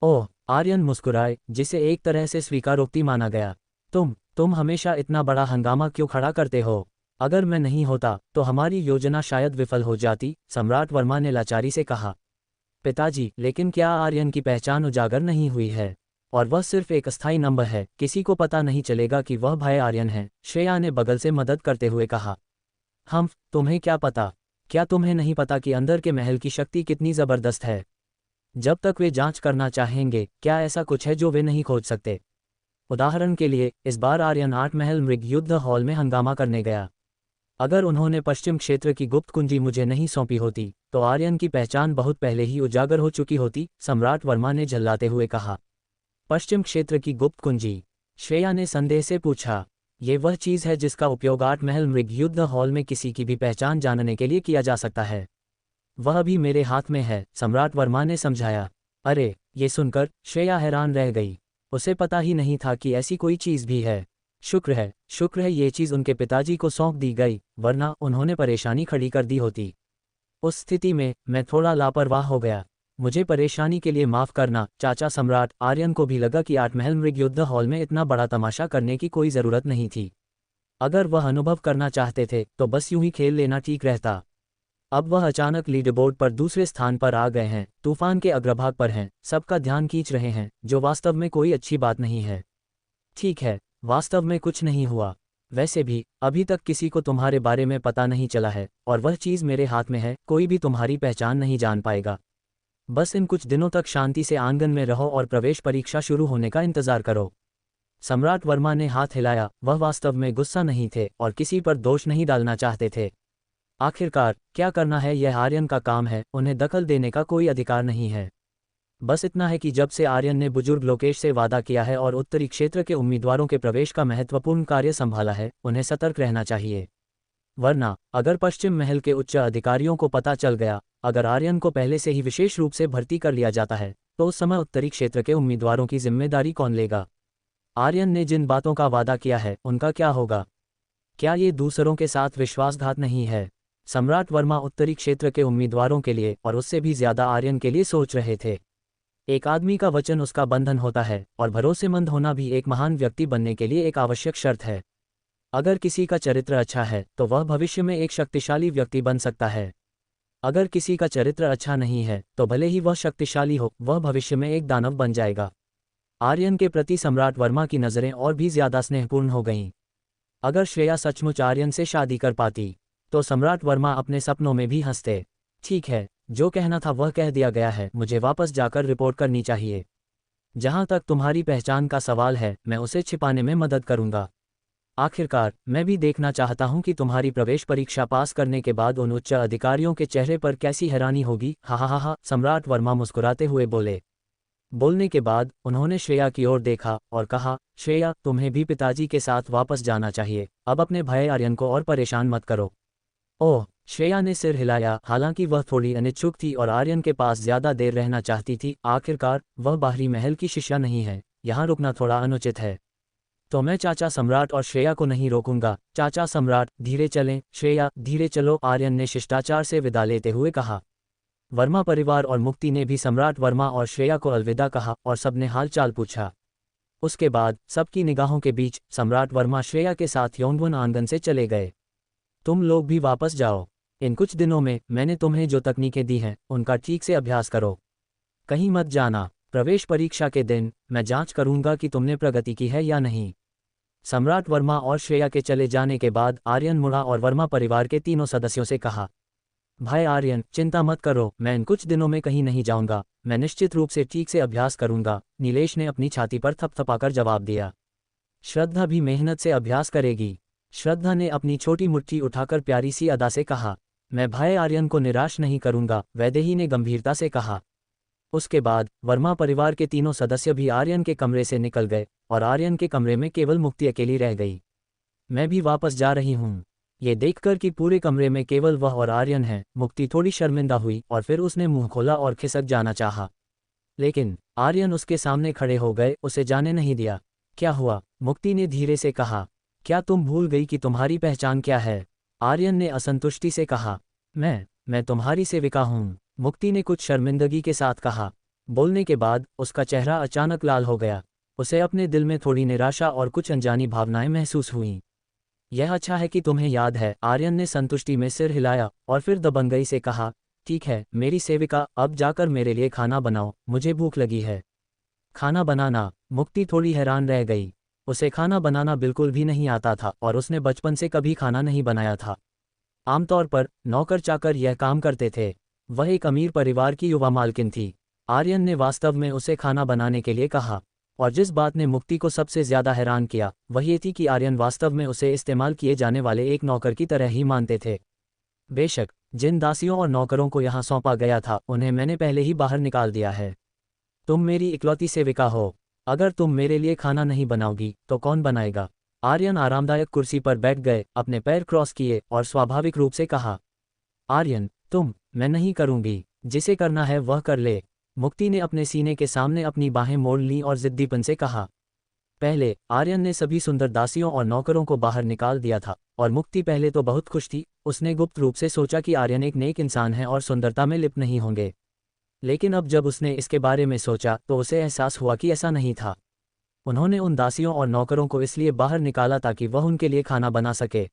ओह, आर्यन मुस्कुराए, जिसे एक तरह से स्वीकारोक्ति माना गया। तुम हमेशा इतना बड़ा हंगामा क्यों खड़ा करते हो? अगर मैं नहीं होता तो हमारी योजना शायद विफल हो जाती, सम्राट वर्मा ने लाचारी से कहा। पिताजी, लेकिन क्या आर्यन की पहचान उजागर नहीं हुई है? और वह सिर्फ एक अस्थायी नंबर है, किसी को पता नहीं चलेगा कि वह भाई आर्यन है, श्रेया ने बगल से मदद करते हुए कहा। तुम्हें क्या पता? क्या तुम्हें नहीं पता कि अंदर के महल की शक्ति कितनी जबरदस्त है? जब तक वे जांच करना चाहेंगे, क्या ऐसा कुछ है जो वे नहीं खोज सकते? उदाहरण के लिए, इस बार आर्यन 8 महल मृग युद्ध हॉल में हंगामा करने गया। अगर उन्होंने पश्चिम क्षेत्र की गुप्त कुंजी मुझे नहीं सौंपी होती तो आर्यन की पहचान बहुत पहले ही उजागर हो चुकी होती, सम्राट वर्मा ने झल्लाते हुए कहा। पश्चिम क्षेत्र की गुप्त कुंजी? श्रेया ने संदेह से पूछा। ये वह चीज़ है जिसका उपयोग 8 महल मृग युद्ध हॉल में किसी की भी पहचान जानने के लिए किया जा सकता है। वह भी मेरे हाथ में है, सम्राट वर्मा ने समझाया। अरे, ये सुनकर श्रेया हैरान रह गई। उसे पता ही नहीं था कि ऐसी कोई चीज़ भी है। शुक्र है ये चीज़ उनके पिताजी को सौंप दी गई, वरना उन्होंने परेशानी खड़ी कर दी होती। उस स्थिति में मैं थोड़ा लापरवाह हो गया। मुझे परेशानी के लिए माफ़ करना, चाचा सम्राट। आर्यन को भी लगा कि 8 महल मृग युद्ध हॉल में इतना बड़ा तमाशा करने की कोई ज़रूरत नहीं थी। अगर वह अनुभव करना चाहते थे तो बस यूं ही खेल लेना ठीक रहता। अब वह अचानक लीडरबोर्ड पर दूसरे स्थान पर आ गए हैं, तूफान के अग्रभाग पर हैं, सबका ध्यान खींच रहे हैं, जो वास्तव में कोई अच्छी बात नहीं है। ठीक है, वास्तव में कुछ नहीं हुआ। वैसे भी अभी तक किसी को तुम्हारे बारे में पता नहीं चला है और वह चीज़ मेरे हाथ में है, कोई भी तुम्हारी पहचान नहीं जान पाएगा। बस इन कुछ दिनों तक शांति से आंगन में रहो और प्रवेश परीक्षा शुरू होने का इंतजार करो। सम्राट वर्मा ने हाथ हिलाया, वह वास्तव में गुस्सा नहीं थे और किसी पर दोष नहीं डालना चाहते थे। आखिरकार क्या करना है यह आर्यन का काम है, उन्हें दखल देने का कोई अधिकार नहीं है। बस इतना है कि जब से आर्यन ने बुजुर्ग लोकेश से वादा किया है और उत्तरी क्षेत्र के उम्मीदवारों के प्रवेश का महत्वपूर्ण कार्य संभाला है, उन्हें सतर्क रहना चाहिए। वरना अगर पश्चिम महल के उच्च अधिकारियों को पता चल गया, अगर आर्यन को पहले से ही विशेष रूप से भर्ती कर लिया जाता है, तो उस समय उत्तरी क्षेत्र के उम्मीदवारों की जिम्मेदारी कौन लेगा? आर्यन ने जिन बातों का वादा किया है उनका क्या होगा? क्या ये दूसरों के साथ विश्वासघात नहीं है? सम्राट वर्मा उत्तरी क्षेत्र के उम्मीदवारों के लिए और उससे भी ज्यादा आर्यन के लिए सोच रहे थे। एक आदमी का वचन उसका बंधन होता है और भरोसेमंद होना भी एक महान व्यक्ति बनने के लिए एक आवश्यक शर्त है। अगर किसी का चरित्र अच्छा है तो वह भविष्य में एक शक्तिशाली व्यक्ति बन सकता है। अगर किसी का चरित्र अच्छा नहीं है तो भले ही वह शक्तिशाली हो, वह भविष्य में एक दानव बन जाएगा। आर्यन के प्रति सम्राट वर्मा की नज़रें और भी ज्यादा स्नेहपूर्ण हो गईं। अगर श्रेया सचमुच आर्यन से शादी कर पाती तो सम्राट वर्मा अपने सपनों में भी हंसते। ठीक है, जो कहना था वह कह दिया गया है, मुझे वापस जाकर रिपोर्ट करनी चाहिए। जहां तक तुम्हारी पहचान का सवाल है, मैं उसे छिपाने में मदद करूंगा। आखिरकार, मैं भी देखना चाहता हूं कि तुम्हारी प्रवेश परीक्षा पास करने के बाद उन उच्च अधिकारियों के चेहरे पर कैसी हैरानी होगी। हा हा हा हा, सम्राट वर्मा मुस्कुराते हुए बोले। बोलने के बाद उन्होंने श्रेया की ओर देखा और कहा, श्रेया, तुम्हें भी पिताजी के साथ वापस जाना चाहिए। अब अपने भाई आर्यन को और परेशान मत करो। ओह, श्रेया ने सिर हिलाया। हालांकि वह थोड़ी अनिच्छुक थी और आर्यन के पास ज्यादा देर रहना चाहती थी। आखिरकार, वह बाहरी महल की शिष्या नहीं है, यहाँ रुकना थोड़ा अनुचित है। तो मैं चाचा सम्राट और श्रेया को नहीं रोकूंगा। चाचा सम्राट, धीरे चलें। श्रेया, धीरे चलो, आर्यन ने शिष्टाचार से विदा लेते हुए कहा। वर्मा परिवार और मुक्ति ने भी सम्राट वर्मा और श्रेया को अलविदा कहा और सबने हाल चाल पूछा। उसके बाद सबकी निगाहों के बीच सम्राट वर्मा श्रेया के साथ यौनवन आंगन से चले गए। तुम लोग भी वापस जाओ। इन कुछ दिनों में मैंने तुम्हें जो तकनीकें दी हैं उनका ठीक से अभ्यास करो। कहीं मत जाना। प्रवेश परीक्षा के दिन मैं जांच करूंगा कि तुमने प्रगति की है या नहीं। सम्राट वर्मा और श्रेया के चले जाने के बाद आर्यन मुड़ा और वर्मा परिवार के तीनों सदस्यों से कहा, भाई आर्यन, चिंता मत करो, मैं इन कुछ दिनों में कहीं नहीं जाऊंगा। मैं निश्चित रूप से ठीक से अभ्यास करूंगा। नीलेश ने अपनी छाती पर थपथपाकर जवाब दिया। श्रद्धा भी मेहनत से अभ्यास करेगी। श्रद्धा ने अपनी छोटी मुट्ठी उठाकर प्यारी सी अदा से कहा, मैं भाई आर्यन को निराश नहीं करूंगा, वैदेही ने गंभीरता से कहा। उसके बाद वर्मा परिवार के तीनों सदस्य भी आर्यन के कमरे से निकल गए और आर्यन के कमरे में केवल मुक्ति अकेली रह गई। मैं भी वापस जा रही हूँ। ये देखकर कि पूरे कमरे में केवल वह और आर्यन है, मुक्ति थोड़ी शर्मिंदा हुई और फिर उसने मुंह खोला और खिसक जाना चाहा। लेकिन आर्यन उसके सामने खड़े हो गए, उसे जाने नहीं दिया। क्या हुआ? मुक्ति ने धीरे से कहा। क्या तुम भूल गई कि तुम्हारी पहचान क्या है? आर्यन ने असंतुष्टि से कहा। मैं तुम्हारी सेविका हूँ, मुक्ति ने कुछ शर्मिंदगी के साथ कहा। बोलने के बाद उसका चेहरा अचानक लाल हो गया। उसे अपने दिल में थोड़ी निराशा और कुछ अनजानी भावनाएं महसूस हुईं। यह अच्छा है कि तुम्हें याद है, आर्यन ने संतुष्टि में सिर हिलाया और फिर दबंगई से कहा, ठीक है मेरी सेविका, अब जाकर मेरे लिए खाना बनाओ, मुझे भूख लगी है। खाना बनाना? मुक्ति थोड़ी हैरान रह गई। उसे खाना बनाना बिल्कुल भी नहीं आता था और उसने बचपन से कभी खाना नहीं बनाया था। आमतौर पर नौकर चाकर यह काम करते थे। वह एक अमीर परिवार की युवा मालकिन थी। आर्यन ने वास्तव में उसे खाना बनाने के लिए कहा, और जिस बात ने मुक्ति को सबसे ज्यादा हैरान किया वह ये थी कि आर्यन वास्तव में उसे इस्तेमाल किए जाने वाले एक नौकर की तरह ही मानते थे। बेशक, जिन दासियों और नौकरों को यहाँ सौंपा गया था उन्हें मैंने पहले ही बाहर निकाल दिया है। तुम मेरी इकलौती सेविका हो। अगर तुम मेरे लिए खाना नहीं बनाओगी तो कौन बनाएगा? आर्यन आरामदायक कुर्सी पर बैठ गए, अपने पैर क्रॉस किए और स्वाभाविक रूप से कहा, आर्यन, मैं नहीं करूंगी। जिसे करना है वह कर ले। मुक्ति ने अपने सीने के सामने अपनी बाहें मोड़ लीं और जिद्दीपन से कहा। पहले आर्यन ने सभी सुंदर दासियों और नौकरों को बाहर निकाल दिया था और मुक्ति पहले तो बहुत खुश थी। उसने गुप्त रूप से सोचा कि आर्यन एक नेक इंसान है और सुंदरता में लिप्त नहीं होंगे। लेकिन अब जब उसने इसके बारे में सोचा तो उसे एहसास हुआ कि ऐसा नहीं था। उन्होंने उन दासियों और नौकरों को इसलिए बाहर निकाला ताकि वह उनके लिए खाना बना सके।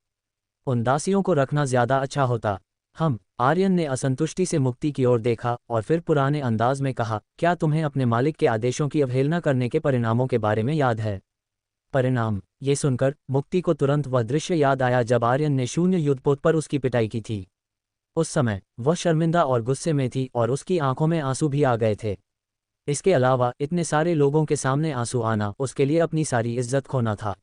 उन दासियों को रखना ज्यादा अच्छा होता। आर्यन ने असंतुष्टि से मुक्ति की ओर देखा और फिर पुराने अंदाज में कहा, क्या तुम्हें अपने मालिक के आदेशों की अवहेलना करने के परिणामों के बारे में याद है? परिणाम? ये सुनकर मुक्ति को तुरंत वह दृश्य याद आया जब आर्यन ने शून्य युद्धपोत पर उसकी पिटाई की थी। उस समय वह शर्मिंदा और गुस्से में थी और उसकी आंखों में आंसू भी आ गए थे। इसके अलावा इतने सारे लोगों के सामने आंसू आना उसके लिए अपनी सारी इज्जत खोना था।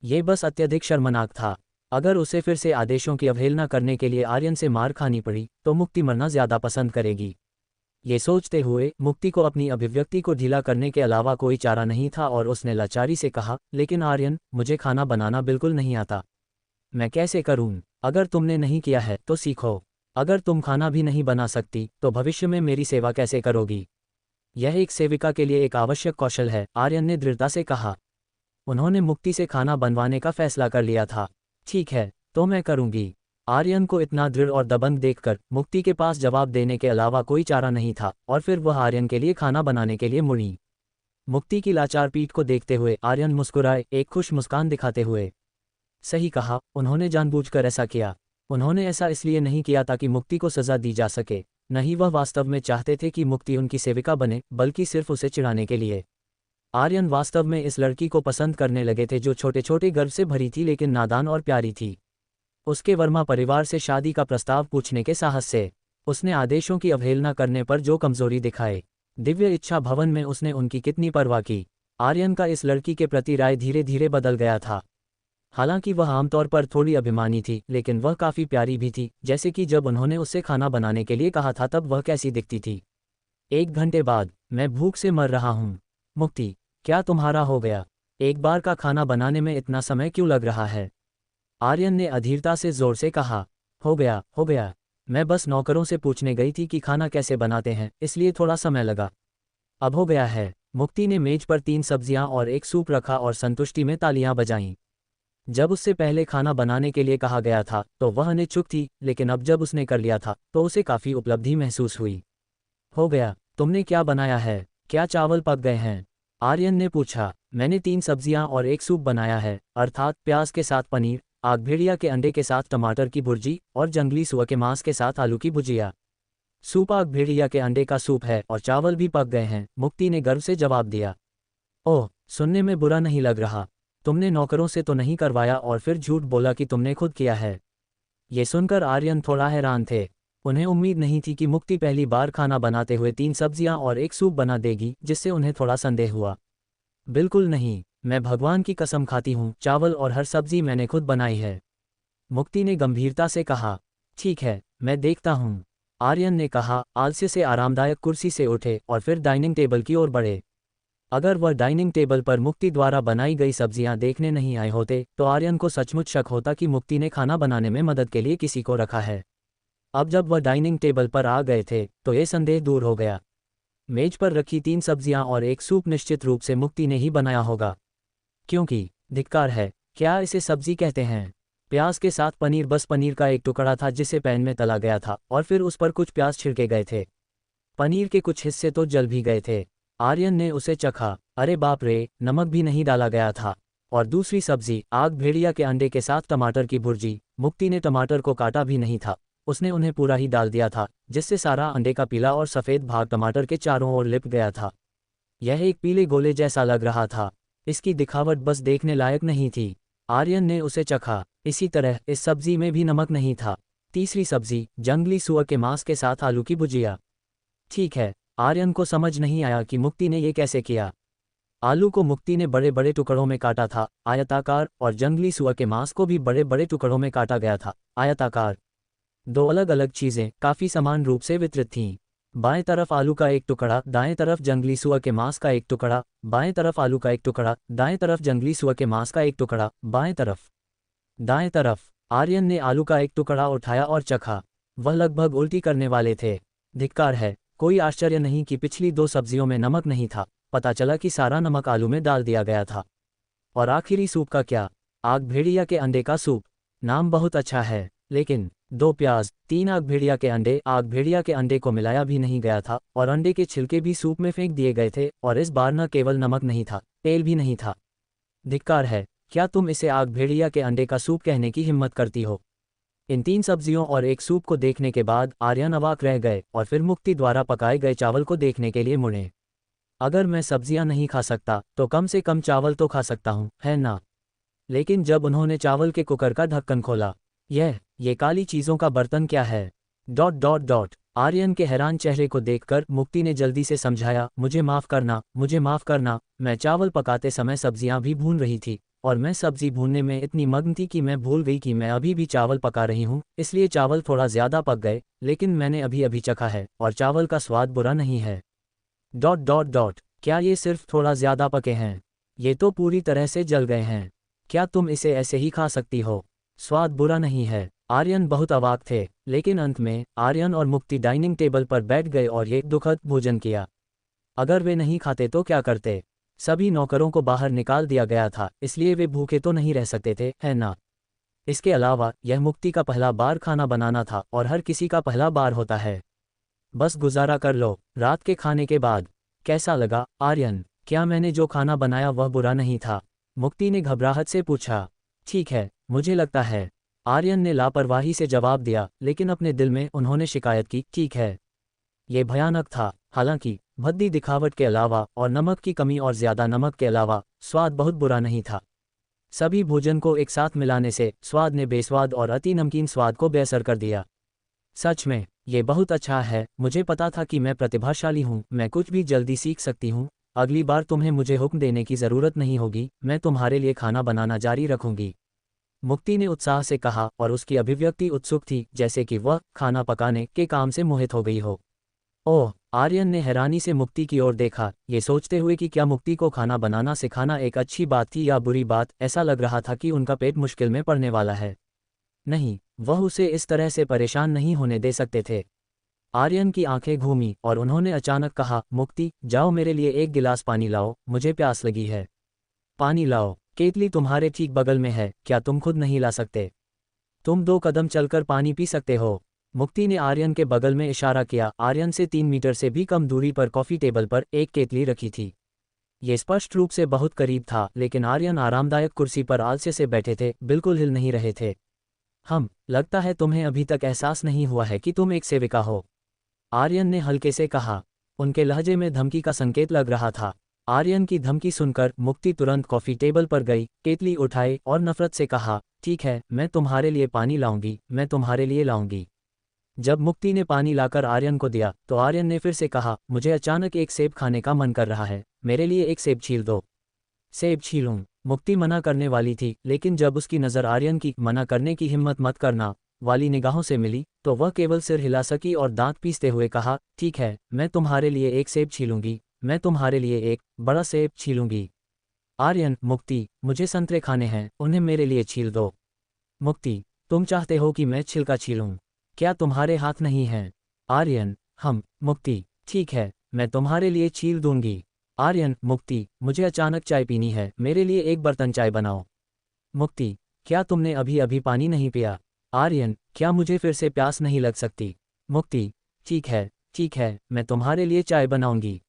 ये बस अत्यधिक शर्मनाक था। अगर उसे फिर से आदेशों की अवहेलना करने के लिए आर्यन से मार खानी पड़ी तो मुक्ति मरना ज्यादा पसंद करेगी। ये सोचते हुए मुक्ति को अपनी अभिव्यक्ति को ढीला करने के अलावा कोई चारा नहीं था और उसने लाचारी से कहा, लेकिन आर्यन, मुझे खाना बनाना बिल्कुल नहीं आता। मैं कैसे करूं? अगर तुमने नहीं किया है तो सीखो। अगर तुम खाना भी नहीं बना सकती तो भविष्य में मेरी सेवा कैसे करोगी? यह एक सेविका के लिए एक आवश्यक कौशल है, आर्यन ने दृढ़ता से कहा। उन्होंने मुक्ति से खाना बनवाने का फैसला कर लिया था। ठीक है, तो मैं करूंगी। आर्यन को इतना दृढ़ और दबंग देखकर मुक्ति के पास जवाब देने के अलावा कोई चारा नहीं था और फिर वह आर्यन के लिए खाना बनाने के लिए मुड़ी। मुक्ति की लाचार पीठ को देखते हुए आर्यन मुस्कुराए, एक खुश मुस्कान दिखाते हुए। सही कहा, उन्होंने जानबूझकर ऐसा किया। उन्होंने ऐसा इसलिए नहीं किया ताकि मुक्ति को सजा दी जा सके, नहीं वह वास्तव में चाहते थे कि मुक्ति उनकी सेविका बने, बल्कि सिर्फ उसे चिढ़ाने के लिए। आर्यन वास्तव में इस लड़की को पसंद करने लगे थे जो छोटे छोटे गर्व से भरी थी लेकिन नादान और प्यारी थी। उसके वर्मा परिवार से शादी का प्रस्ताव पूछने के साहस से उसने आदेशों की अवहेलना करने पर जो कमजोरी दिखाए, दिव्य इच्छा भवन में उसने उनकी कितनी परवाह की। आर्यन का इस लड़की के प्रति राय धीरे धीरे बदल गया था। हालांकि वह आमतौर पर थोड़ी अभिमानी थी, लेकिन वह काफ़ी प्यारी भी थी, जैसे कि जब उन्होंने उससे खाना बनाने के लिए कहा था तब वह कैसी दिखती थी। 1 घंटे बाद, मैं भूख से मर रहा हूँ। मुक्ति, क्या तुम्हारा हो गया? एक बार का खाना बनाने में इतना समय क्यों लग रहा है? आर्यन ने अधीरता से जोर से कहा। हो गया, हो गया। मैं बस नौकरों से पूछने गई थी कि खाना कैसे बनाते हैं, इसलिए थोड़ा समय लगा। अब हो गया है। मुक्ति ने मेज पर 3 सब्जियां और एक सूप रखा और संतुष्टि में तालियां बजाईं। जब उससे पहले खाना बनाने के लिए कहा गया था तो वह अनिच्छुक थी, लेकिन अब जब उसने कर लिया था तो उसे काफ़ी उपलब्धि महसूस हुई। हो गया। तुमने क्या बनाया है? क्या चावल पक गए हैं? आर्यन ने पूछा। मैंने 3 सब्जियां और एक सूप बनाया है, अर्थात प्याज के साथ पनीर, आग भेड़िया के अंडे के साथ टमाटर की भुर्जी और जंगली सुअर के मांस के साथ आलू की भुजिया। सूप आग भेड़िया के अंडे का सूप है और चावल भी पक गए हैं, मुक्ति ने गर्व से जवाब दिया। ओह, सुनने में बुरा नहीं लग रहा। तुमने नौकरों से तो नहीं करवाया और फिर झूठ बोला कि तुमने खुद किया है। ये सुनकर आर्यन थोड़ा हैरान थे। उन्हें उम्मीद नहीं थी कि मुक्ति पहली बार खाना बनाते हुए 3 सब्जियां और एक सूप बना देगी, जिससे उन्हें थोड़ा संदेह हुआ। बिल्कुल नहीं, मैं भगवान की कसम खाती हूँ, चावल और हर सब्जी मैंने खुद बनाई है। मुक्ति ने गंभीरता से कहा। ठीक है, मैं देखता हूँ। आर्यन ने कहा, आलस्य से आरामदायक कुर्सी से उठे और फिर डाइनिंग टेबल की ओर बढ़े। अगर वह डाइनिंग टेबल पर मुक्ति द्वारा बनाई गई सब्जियां देखने नहीं आए होते तो आर्यन को सचमुच शक होता कि मुक्ति ने खाना बनाने में मदद के लिए किसी को रखा है। अब जब वह डाइनिंग टेबल पर आ गए थे तो ये संदेह दूर हो गया। मेज पर रखी 3 सब्जियां और एक सूप निश्चित रूप से मुक्ति ने ही बनाया होगा। क्योंकि धिक्कार है, क्या इसे सब्जी कहते हैं? प्याज के साथ पनीर बस पनीर का एक टुकड़ा था जिसे पैन में तला गया था और फिर उस पर कुछ प्याज छिड़के गए थे। पनीर के कुछ हिस्से तो जल भी गए थे। आर्यन ने उसे चखा। अरे बाप रे, नमक भी नहीं डाला गया था। और दूसरी सब्जी, आग भेड़िया के अंडे के साथ टमाटर की भुर्जी। मुक्ति ने टमाटर को काटा भी नहीं था, उसने उन्हें पूरा ही डाल दिया था, जिससे सारा अंडे का पीला और सफ़ेद भाग टमाटर के चारों ओर लिप गया था। यह एक पीले गोले जैसा लग रहा था। इसकी दिखावट बस देखने लायक नहीं थी। आर्यन ने उसे चखा। इसी तरह इस सब्जी में भी नमक नहीं था। तीसरी सब्जी, जंगली सुअर के मांस के साथ आलू की भुजिया। ठीक है, आर्यन को समझ नहीं आया कि मुक्ति ने ये कैसे किया। आलू को मुक्ति ने बड़े बड़े टुकड़ों में काटा था, आयताकार, और जंगली सुअर के मांस को भी बड़े बड़े टुकड़ों में काटा गया था, आयताकार। 2 अलग अलग चीज़ें काफ़ी समान रूप से वितरित थीं। बाएं तरफ आलू का एक टुकड़ा, दाएं तरफ जंगली सुअर के मांस का एक टुकड़ा, बाएं तरफ आलू का एक टुकड़ा, दाएं तरफ जंगली सुअर के मांस का एक टुकड़ा, बाएं तरफ। दाएं तरफ। आर्यन ने आलू का एक टुकड़ा उठाया और चखा। वह लगभग उल्टी करने वाले थे। धिक्कार है, कोई आश्चर्य नहीं कि पिछली 2 सब्जियों में नमक नहीं था। पता चला कि सारा नमक आलू में डाल दिया गया था। और आखिरी सूप का क्या? आग भेड़िया के अंडे का सूप। नाम बहुत अच्छा है, लेकिन 2 प्याज, 3 आग भेड़िया के अंडे। आग भेड़िया के अंडे को मिलाया भी नहीं गया था और अंडे के छिलके भी सूप में फेंक दिए गए थे, और इस बार न केवल नमक नहीं था, तेल भी नहीं था। धिक्कार है, क्या तुम इसे आग भेड़िया के अंडे का सूप कहने की हिम्मत करती हो? इन 3 सब्जियों और एक सूप को देखने के बाद आर्यन अवाक रह गए और फिर मुक्ति द्वारा पकाए गए चावल को देखने के लिए मुड़े। अगर मैं सब्जियां नहीं खा सकता तो कम से कम चावल तो खा सकता हूं, है ना? लेकिन जब उन्होंने चावल के कुकर का ढक्कन खोला, ये काली चीज़ों का बर्तन क्या है? Dot dot dot. आर्यन के हैरान चेहरे को देखकर मुक्ति ने जल्दी से समझाया, मुझे माफ़ करना, मुझे माफ़ करना। मैं चावल पकाते समय सब्जियां भी भून रही थी, और मैं सब्जी भूनने में इतनी मग्न थी कि मैं भूल गई कि मैं अभी भी चावल पका रही हूँ, इसलिए चावल थोड़ा ज़्यादा पक गए, लेकिन मैंने अभी अभी चखा है और चावल का स्वाद बुरा नहीं है। Dot dot dot. क्या ये सिर्फ थोड़ा ज़्यादा पके हैं? ये तो पूरी तरह से जल गए हैं। क्या तुम इसे ऐसे ही खा सकती हो? स्वाद बुरा नहीं है। आर्यन बहुत अवाक थे, लेकिन अंत में आर्यन और मुक्ति डाइनिंग टेबल पर बैठ गए और ये दुखद भोजन किया। अगर वे नहीं खाते तो क्या करते? सभी नौकरों को बाहर निकाल दिया गया था, इसलिए वे भूखे तो नहीं रह सकते थे, है ना? इसके अलावा यह मुक्ति का पहला बार खाना बनाना था और हर किसी का पहला बार होता है। बस गुजारा कर लो। रात के खाने के बाद कैसा लगा, आर्यन? क्या मैंने जो खाना बनाया वह बुरा नहीं था? मुक्ति ने घबराहट से पूछा। ठीक है, मुझे लगता है, आर्यन ने लापरवाही से जवाब दिया, लेकिन अपने दिल में उन्होंने शिकायत की, ठीक है। ये भयानक था। हालांकि भद्दी दिखावट के अलावा और नमक की कमी और ज़्यादा नमक के अलावा स्वाद बहुत बुरा नहीं था। सभी भोजन को एक साथ मिलाने से स्वाद ने बेस्वाद और अति नमकीन स्वाद को बेअसर कर दिया। सच में ये बहुत अच्छा है, मुझे पता था कि मैं प्रतिभाशाली हूँ, मैं कुछ भी जल्दी सीख सकती हूँ। अगली बार तुम्हें मुझे हुक्म देने की ज़रूरत नहीं होगी, मैं तुम्हारे लिए खाना बनाना जारी रखूंगी। मुक्ति ने उत्साह से कहा और उसकी अभिव्यक्ति उत्सुक थी, जैसे कि वह खाना पकाने के काम से मोहित हो गई हो। ओह! आर्यन ने हैरानी से मुक्ति की ओर देखा, ये सोचते हुए कि क्या मुक्ति को खाना बनाना सिखाना एक अच्छी बात थी या बुरी बात। ऐसा लग रहा था कि उनका पेट मुश्किल में पड़ने वाला है। नहीं, वह उसे इस तरह से परेशान नहीं होने दे सकते थे। आर्यन की आंखें घूमी और उन्होंने अचानक कहा, मुक्ति, जाओ मेरे लिए एक गिलास पानी लाओ, मुझे प्यास लगी है। पानी लाओ, केतली तुम्हारे ठीक बगल में है, क्या तुम खुद नहीं ला सकते? तुम 2 कदम चलकर पानी पी सकते हो। मुक्ति ने आर्यन के बगल में इशारा किया। आर्यन से 3 मीटर से भी कम दूरी पर कॉफ़ी टेबल पर एक केतली रखी थी। ये स्पष्ट रूप से बहुत करीब था, लेकिन आर्यन आरामदायक कुर्सी पर आलस्य से बैठे थे, बिल्कुल हिल नहीं रहे थे। लगता है तुम्हें अभी तक एहसास नहीं हुआ है कि तुम एक सेविका हो, आर्यन ने हल्के से कहा। उनके लहजे में धमकी का संकेत लग रहा था। आर्यन की धमकी सुनकर मुक्ति तुरंत कॉफ़ी टेबल पर गई, केतली उठाई और नफरत से कहा, ठीक है, मैं तुम्हारे लिए पानी लाऊंगी, मैं तुम्हारे लिए लाऊंगी। जब मुक्ति ने पानी लाकर आर्यन को दिया, तो आर्यन ने फिर से कहा, मुझे अचानक एक सेब खाने का मन कर रहा है, मेरे लिए एक सेब छील दो। सेब छीलूं? मुक्ति मना करने वाली थी, लेकिन जब उसकी नज़र आर्यन की मना करने की हिम्मत मत करना वाली निगाहों से मिली, तो वह केवल सिर हिला सकी और दांत पीसते हुए कहा, ठीक है, मैं तुम्हारे लिए एक सेब छीलूंगी, मैं तुम्हारे लिए एक बड़ा सेब छीलूंगी। आर्यन, मुक्ति, मुझे संतरे खाने हैं, उन्हें मेरे लिए छील दो। मुक्ति, तुम चाहते हो कि मैं छिलका छीलूं? क्या तुम्हारे हाथ नहीं हैं? आर्यन, मुक्ति, ठीक है, मैं तुम्हारे लिए छील दूंगी। आर्यन, मुक्ति, मुझे अचानक चाय पीनी है, मेरे लिए एक बर्तन चाय बनाओ। मुक्ति, क्या तुमने अभी अभी पानी नहीं पिया? आर्यन, क्या मुझे फिर से प्यास नहीं लग सकती? मुक्ति, ठीक है, मैं तुम्हारे लिए चाय बनाऊंगी।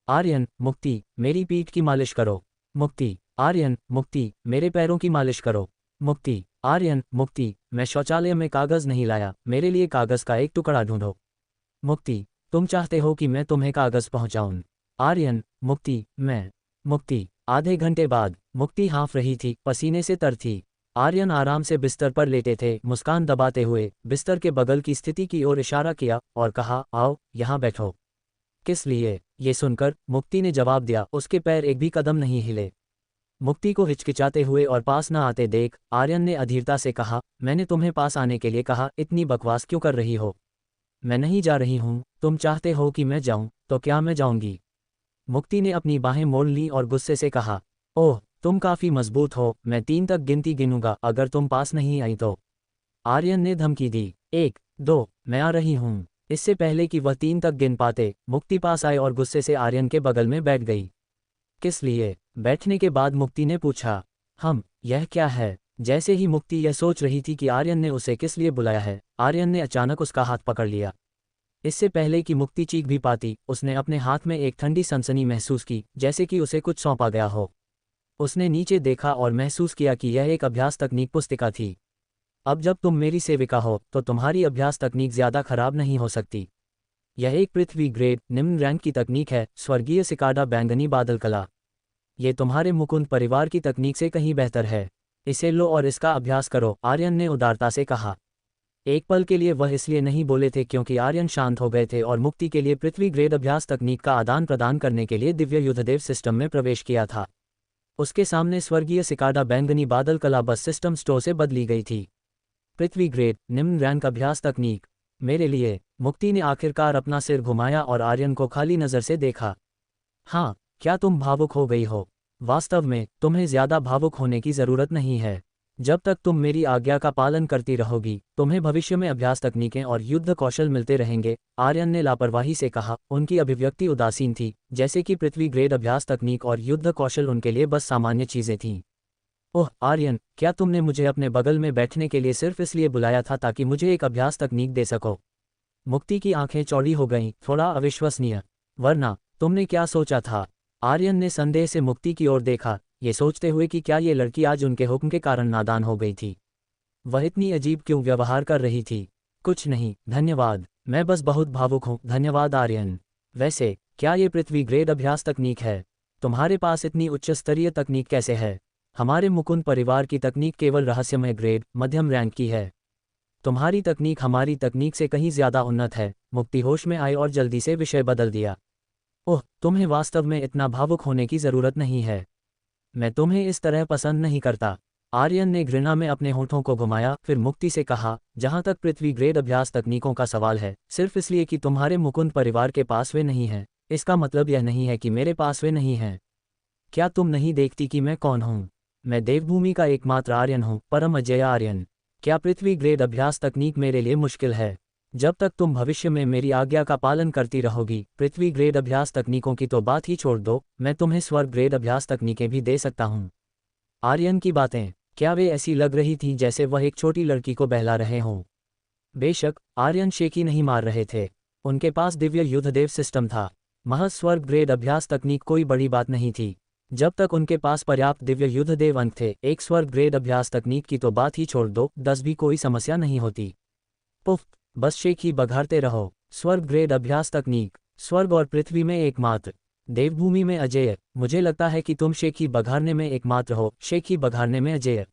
आर्यन, मुक्ति, मेरी पीठ की मालिश करो। मुक्ति, आर्यन, मुक्ति, मेरे पैरों की मालिश करो। मुक्ति, आर्यन, मुक्ति, मैं शौचालय में कागज़ नहीं लाया, मेरे लिए कागज़ का एक टुकड़ा ढूंढो। मुक्ति, तुम चाहते हो कि मैं तुम्हें कागज़ पहुंचाऊं? आर्यन, मुक्ति, मैं। मुक्ति, आधे घंटे बाद, मुक्ति हाँफ रही थी, पसीने से तर थी। आर्यन आराम से बिस्तर पर लेटे थे, मुस्कान दबाते हुए बिस्तर के बगल की स्थिति की ओर इशारा किया और कहा, आओ, यहाँ बैठो। किस लिए? ये सुनकर मुक्ति ने जवाब दिया, उसके पैर एक भी कदम नहीं हिले। मुक्ति को हिचकिचाते हुए और पास न आते देख आर्यन ने अधीरता से कहा, मैंने तुम्हें पास आने के लिए कहा, इतनी बकवास क्यों कर रही हो? मैं नहीं जा रही हूँ, तुम चाहते हो कि मैं जाऊँ, तो क्या मैं जाऊँगी? मुक्ति ने अपनी बाहें मोड़ ली और गुस्से से कहा, ओह, तुम काफ़ी मजबूत हो, मैं 3 तक गिनती गिनूंगा अगर तुम पास नहीं आई तो। आर्यन ने धमकी दी। 1, 2, मैं आ रही हूँ। इससे पहले कि वह 3 तक गिन पाते, मुक्ति पास आए और गुस्से से आर्यन के बगल में बैठ गई। किस लिए? बैठने के बाद मुक्ति ने पूछा। यह क्या है? जैसे ही मुक्ति यह सोच रही थी कि आर्यन ने उसे किस लिए बुलाया है, आर्यन ने अचानक उसका हाथ पकड़ लिया। इससे पहले कि मुक्ति चीख भी पाती, उसने अपने हाथ में एक ठंडी सनसनी महसूस की, जैसे कि उसे कुछ सौंपा गया हो। उसने नीचे देखा और महसूस किया कि यह एक अभ्यास तकनीक पुस्तिका थी। अब जब तुम मेरी सेविका हो, तो तुम्हारी अभ्यास तकनीक ज़्यादा खराब नहीं हो सकती। यह एक पृथ्वी ग्रेड निम्न रैंक की तकनीक है, स्वर्गीय सिकाडा बैंगनी बादल कला। ये तुम्हारे मुकुंद परिवार की तकनीक से कहीं बेहतर है। इसे लो और इसका अभ्यास करो, आर्यन ने उदारता से कहा। एक पल के लिए वह इसलिए नहीं बोले थे क्योंकि आर्यन शांत हो गए थे और मुक्ति के लिए पृथ्वी ग्रेड अभ्यास तकनीक का आदान प्रदान करने के लिए दिव्य युद्धदेव सिस्टम में प्रवेश किया था। उसके सामने स्वर्गीय सिकाडा बैंगनी बादल कला बस सिस्टम स्टोर से बदली गई थी। पृथ्वी ग्रेड निम्न रैंक अभ्यास तकनीक मेरे लिए। मुक्ति ने आखिरकार अपना सिर घुमाया और आर्यन को खाली नज़र से देखा। हाँ, क्या तुम भावुक हो गई हो? वास्तव में तुम्हें ज्यादा भावुक होने की जरूरत नहीं है। जब तक तुम मेरी आज्ञा का पालन करती रहोगी, तुम्हें भविष्य में अभ्यास तकनीकें और युद्ध कौशल मिलते रहेंगे, आर्यन ने लापरवाही से कहा। उनकी अभिव्यक्ति उदासीन थी, जैसे कि पृथ्वी ग्रेड अभ्यास तकनीक और युद्ध कौशल उनके लिए बस सामान्य चीजें थीं। ओह आर्यन, क्या तुमने मुझे अपने बगल में बैठने के लिए सिर्फ इसलिए बुलाया था ताकि मुझे एक अभ्यास तकनीक दे सको? मुक्ति की आंखें चौड़ी हो गईं, थोड़ा अविश्वसनीय। वरना तुमने क्या सोचा था? आर्यन ने संदेह से मुक्ति की ओर देखा, ये सोचते हुए कि क्या ये लड़की आज उनके हुक्म के कारण नादान हो गई थी। वह इतनी अजीब क्यों व्यवहार कर रही थी? कुछ नहीं, धन्यवाद, मैं बस बहुत भावुक हूँ, धन्यवाद आर्यन। वैसे क्या ये पृथ्वी ग्रेड अभ्यास तकनीक है? तुम्हारे पास इतनी उच्च स्तरीय तकनीक कैसे है? हमारे मुकुंद परिवार की तकनीक केवल रहस्यमय ग्रेड मध्यम रैंक की है। तुम्हारी तकनीक हमारी तकनीक से कहीं ज्यादा उन्नत है। मुक्ति होश में आई और जल्दी से विषय बदल दिया। ओह, तुम्हें वास्तव में इतना भावुक होने की जरूरत नहीं है। मैं तुम्हें इस तरह पसंद नहीं करता। आर्यन ने घृणा में अपने होठों को घुमाया, फिर मुक्ति से कहा, जहां तक पृथ्वी ग्रेड अभ्यास तकनीकों का सवाल है, सिर्फ इसलिए कि तुम्हारे मुकुंद परिवार के पास वे नहीं हैं, इसका मतलब यह नहीं है कि मेरे पास वे नहीं हैं। क्या तुम नहीं देखती कि मैं कौन हूँ? मैं देवभूमि का एकमात्र आर्यन हूँ, परम अजेय आर्यन। क्या पृथ्वी ग्रेड अभ्यास तकनीक मेरे लिए मुश्किल है? जब तक तुम भविष्य में मेरी आज्ञा का पालन करती रहोगी, पृथ्वी ग्रेड अभ्यास तकनीकों की तो बात ही छोड़ दो, मैं तुम्हें स्वर्ग ग्रेड अभ्यास तकनीकें भी दे सकता हूँ। आर्यन की बातें, क्या वे ऐसी लग रही थीं जैसे वह एक छोटी लड़की को बहला रहे हों? बेशक, आर्यन शेखी नहीं मार रहे थे। उनके पास दिव्य युद्धदेव सिस्टम था। महज स्वर्ग ग्रेड अभ्यास तकनीक कोई बड़ी बात नहीं थी। जब तक उनके पास पर्याप्त दिव्य युद्धदेव अंक थे, एक स्वर्ग ग्रेड अभ्यास तकनीक की तो बात ही छोड़ दो, 10 भी कोई समस्या नहीं होती। पुफ, बस शेखी बघारते रहो। स्वर्ग ग्रेड अभ्यास तकनीक, स्वर्ग और पृथ्वी में एकमात्र, देवभूमि में अजेय। मुझे लगता है कि तुम शेखी बघारने में एकमात्र हो, शेखी बघारने में अजेय।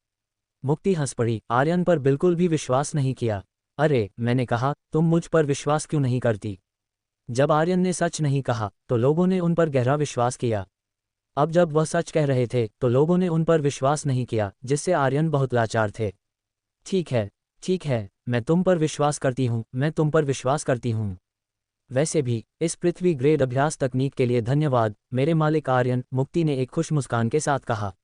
मुक्ति हंस पड़ी। आर्यन पर बिल्कुल भी विश्वास नहीं किया। अरे, मैंने कहा, तुम मुझ पर विश्वास क्यों नहीं करती? जब आर्यन ने सच नहीं कहा, तो लोगों ने उन पर गहरा विश्वास किया। अब जब वह सच कह रहे थे, तो लोगों ने उन पर विश्वास नहीं किया, जिससे आर्यन बहुत लाचार थे। ठीक है, ठीक है, मैं तुम पर विश्वास करती हूँ, मैं तुम पर विश्वास करती हूँ। वैसे भी, इस पृथ्वी ग्रेड अभ्यास तकनीक के लिए धन्यवाद, मेरे मालिक आर्यन, मुक्ति ने एक खुश मुस्कान के साथ कहा।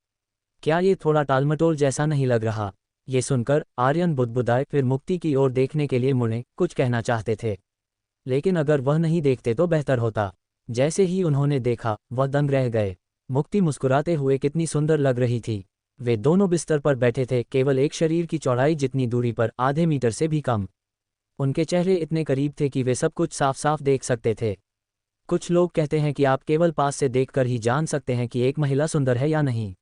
क्या ये थोड़ा टालमटोल जैसा नहीं लग रहा? ये सुनकर आर्यन बुदबुदाए, फिर मुक्ति की ओर देखने के लिए मुड़े, कुछ कहना चाहते थे। लेकिन अगर वह नहीं देखते तो बेहतर होता। जैसे ही उन्होंने देखा, वह दंग रह गए। मुक्ति मुस्कुराते हुए कितनी सुंदर लग रही थी। वे दोनों बिस्तर पर बैठे थे, केवल एक शरीर की चौड़ाई जितनी दूरी पर, आधे मीटर से भी कम। उनके चेहरे इतने करीब थे कि वे सब कुछ साफ साफ देख सकते थे। कुछ लोग कहते हैं कि आप केवल पास से देखकर ही जान सकते हैं कि एक महिला सुंदर है या नहीं।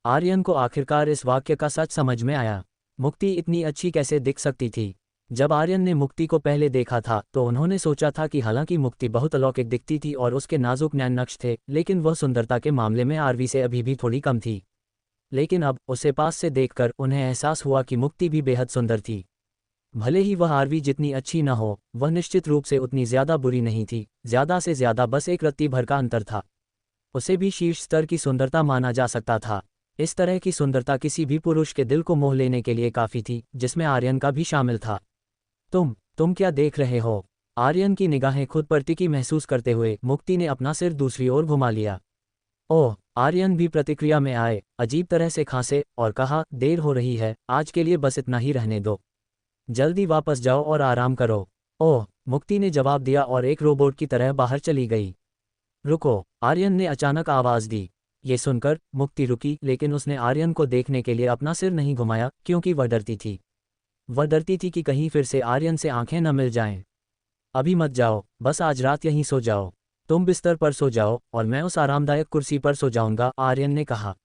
आर्यन को आखिरकार इस वाक्य का सच समझ में आया। मुक्ति इतनी अच्छी कैसे दिख सकती थी? जब आर्यन ने मुक्ति को पहले देखा था, तो उन्होंने सोचा था कि हालांकि मुक्ति बहुत अलौकिक दिखती थी और उसके नाजुक नैन नक्श थे, लेकिन वह सुंदरता के मामले में आरवी से अभी भी थोड़ी कम थी। लेकिन अब, उसे पास से देखकर, उन्हें एहसास हुआ कि मुक्ति भी बेहद सुंदर थी। भले ही वह आरवी जितनी अच्छी न हो, वह निश्चित रूप से उतनी ज्यादा बुरी नहीं थी। ज्यादा से ज्यादा बस एक रत्ती भर का अंतर था। उसे भी शीर्ष स्तर की सुंदरता माना जा सकता था। इस तरह की सुंदरता किसी भी पुरुष के दिल को मोह लेने के लिए काफी थी, जिसमें आर्यन का भी शामिल था। तुम क्या देख रहे हो? आर्यन की निगाहें खुद पर टिकी महसूस करते हुए मुक्ति ने अपना सिर दूसरी ओर घुमा लिया। ओह, आर्यन भी प्रतिक्रिया में आए, अजीब तरह से खांसे और कहा, देर हो रही है, आज के लिए बस इतना ही रहने दो। जल्दी वापस जाओ और आराम करो। ओह, मुक्ति ने जवाब दिया और एक रोबोट की तरह बाहर चली गई। रुको, आर्यन ने अचानक आवाज दी। ये सुनकर मुक्ति रुकी, लेकिन उसने आर्यन को देखने के लिए अपना सिर नहीं घुमाया, क्योंकि वह डरती थी। वह डरती थी कि कहीं फिर से आर्यन से आंखें न मिल जाएं। अभी मत जाओ, बस आज रात यहीं सो जाओ। तुम बिस्तर पर सो जाओ और मैं उस आरामदायक कुर्सी पर सो जाऊंगा, आर्यन ने कहा।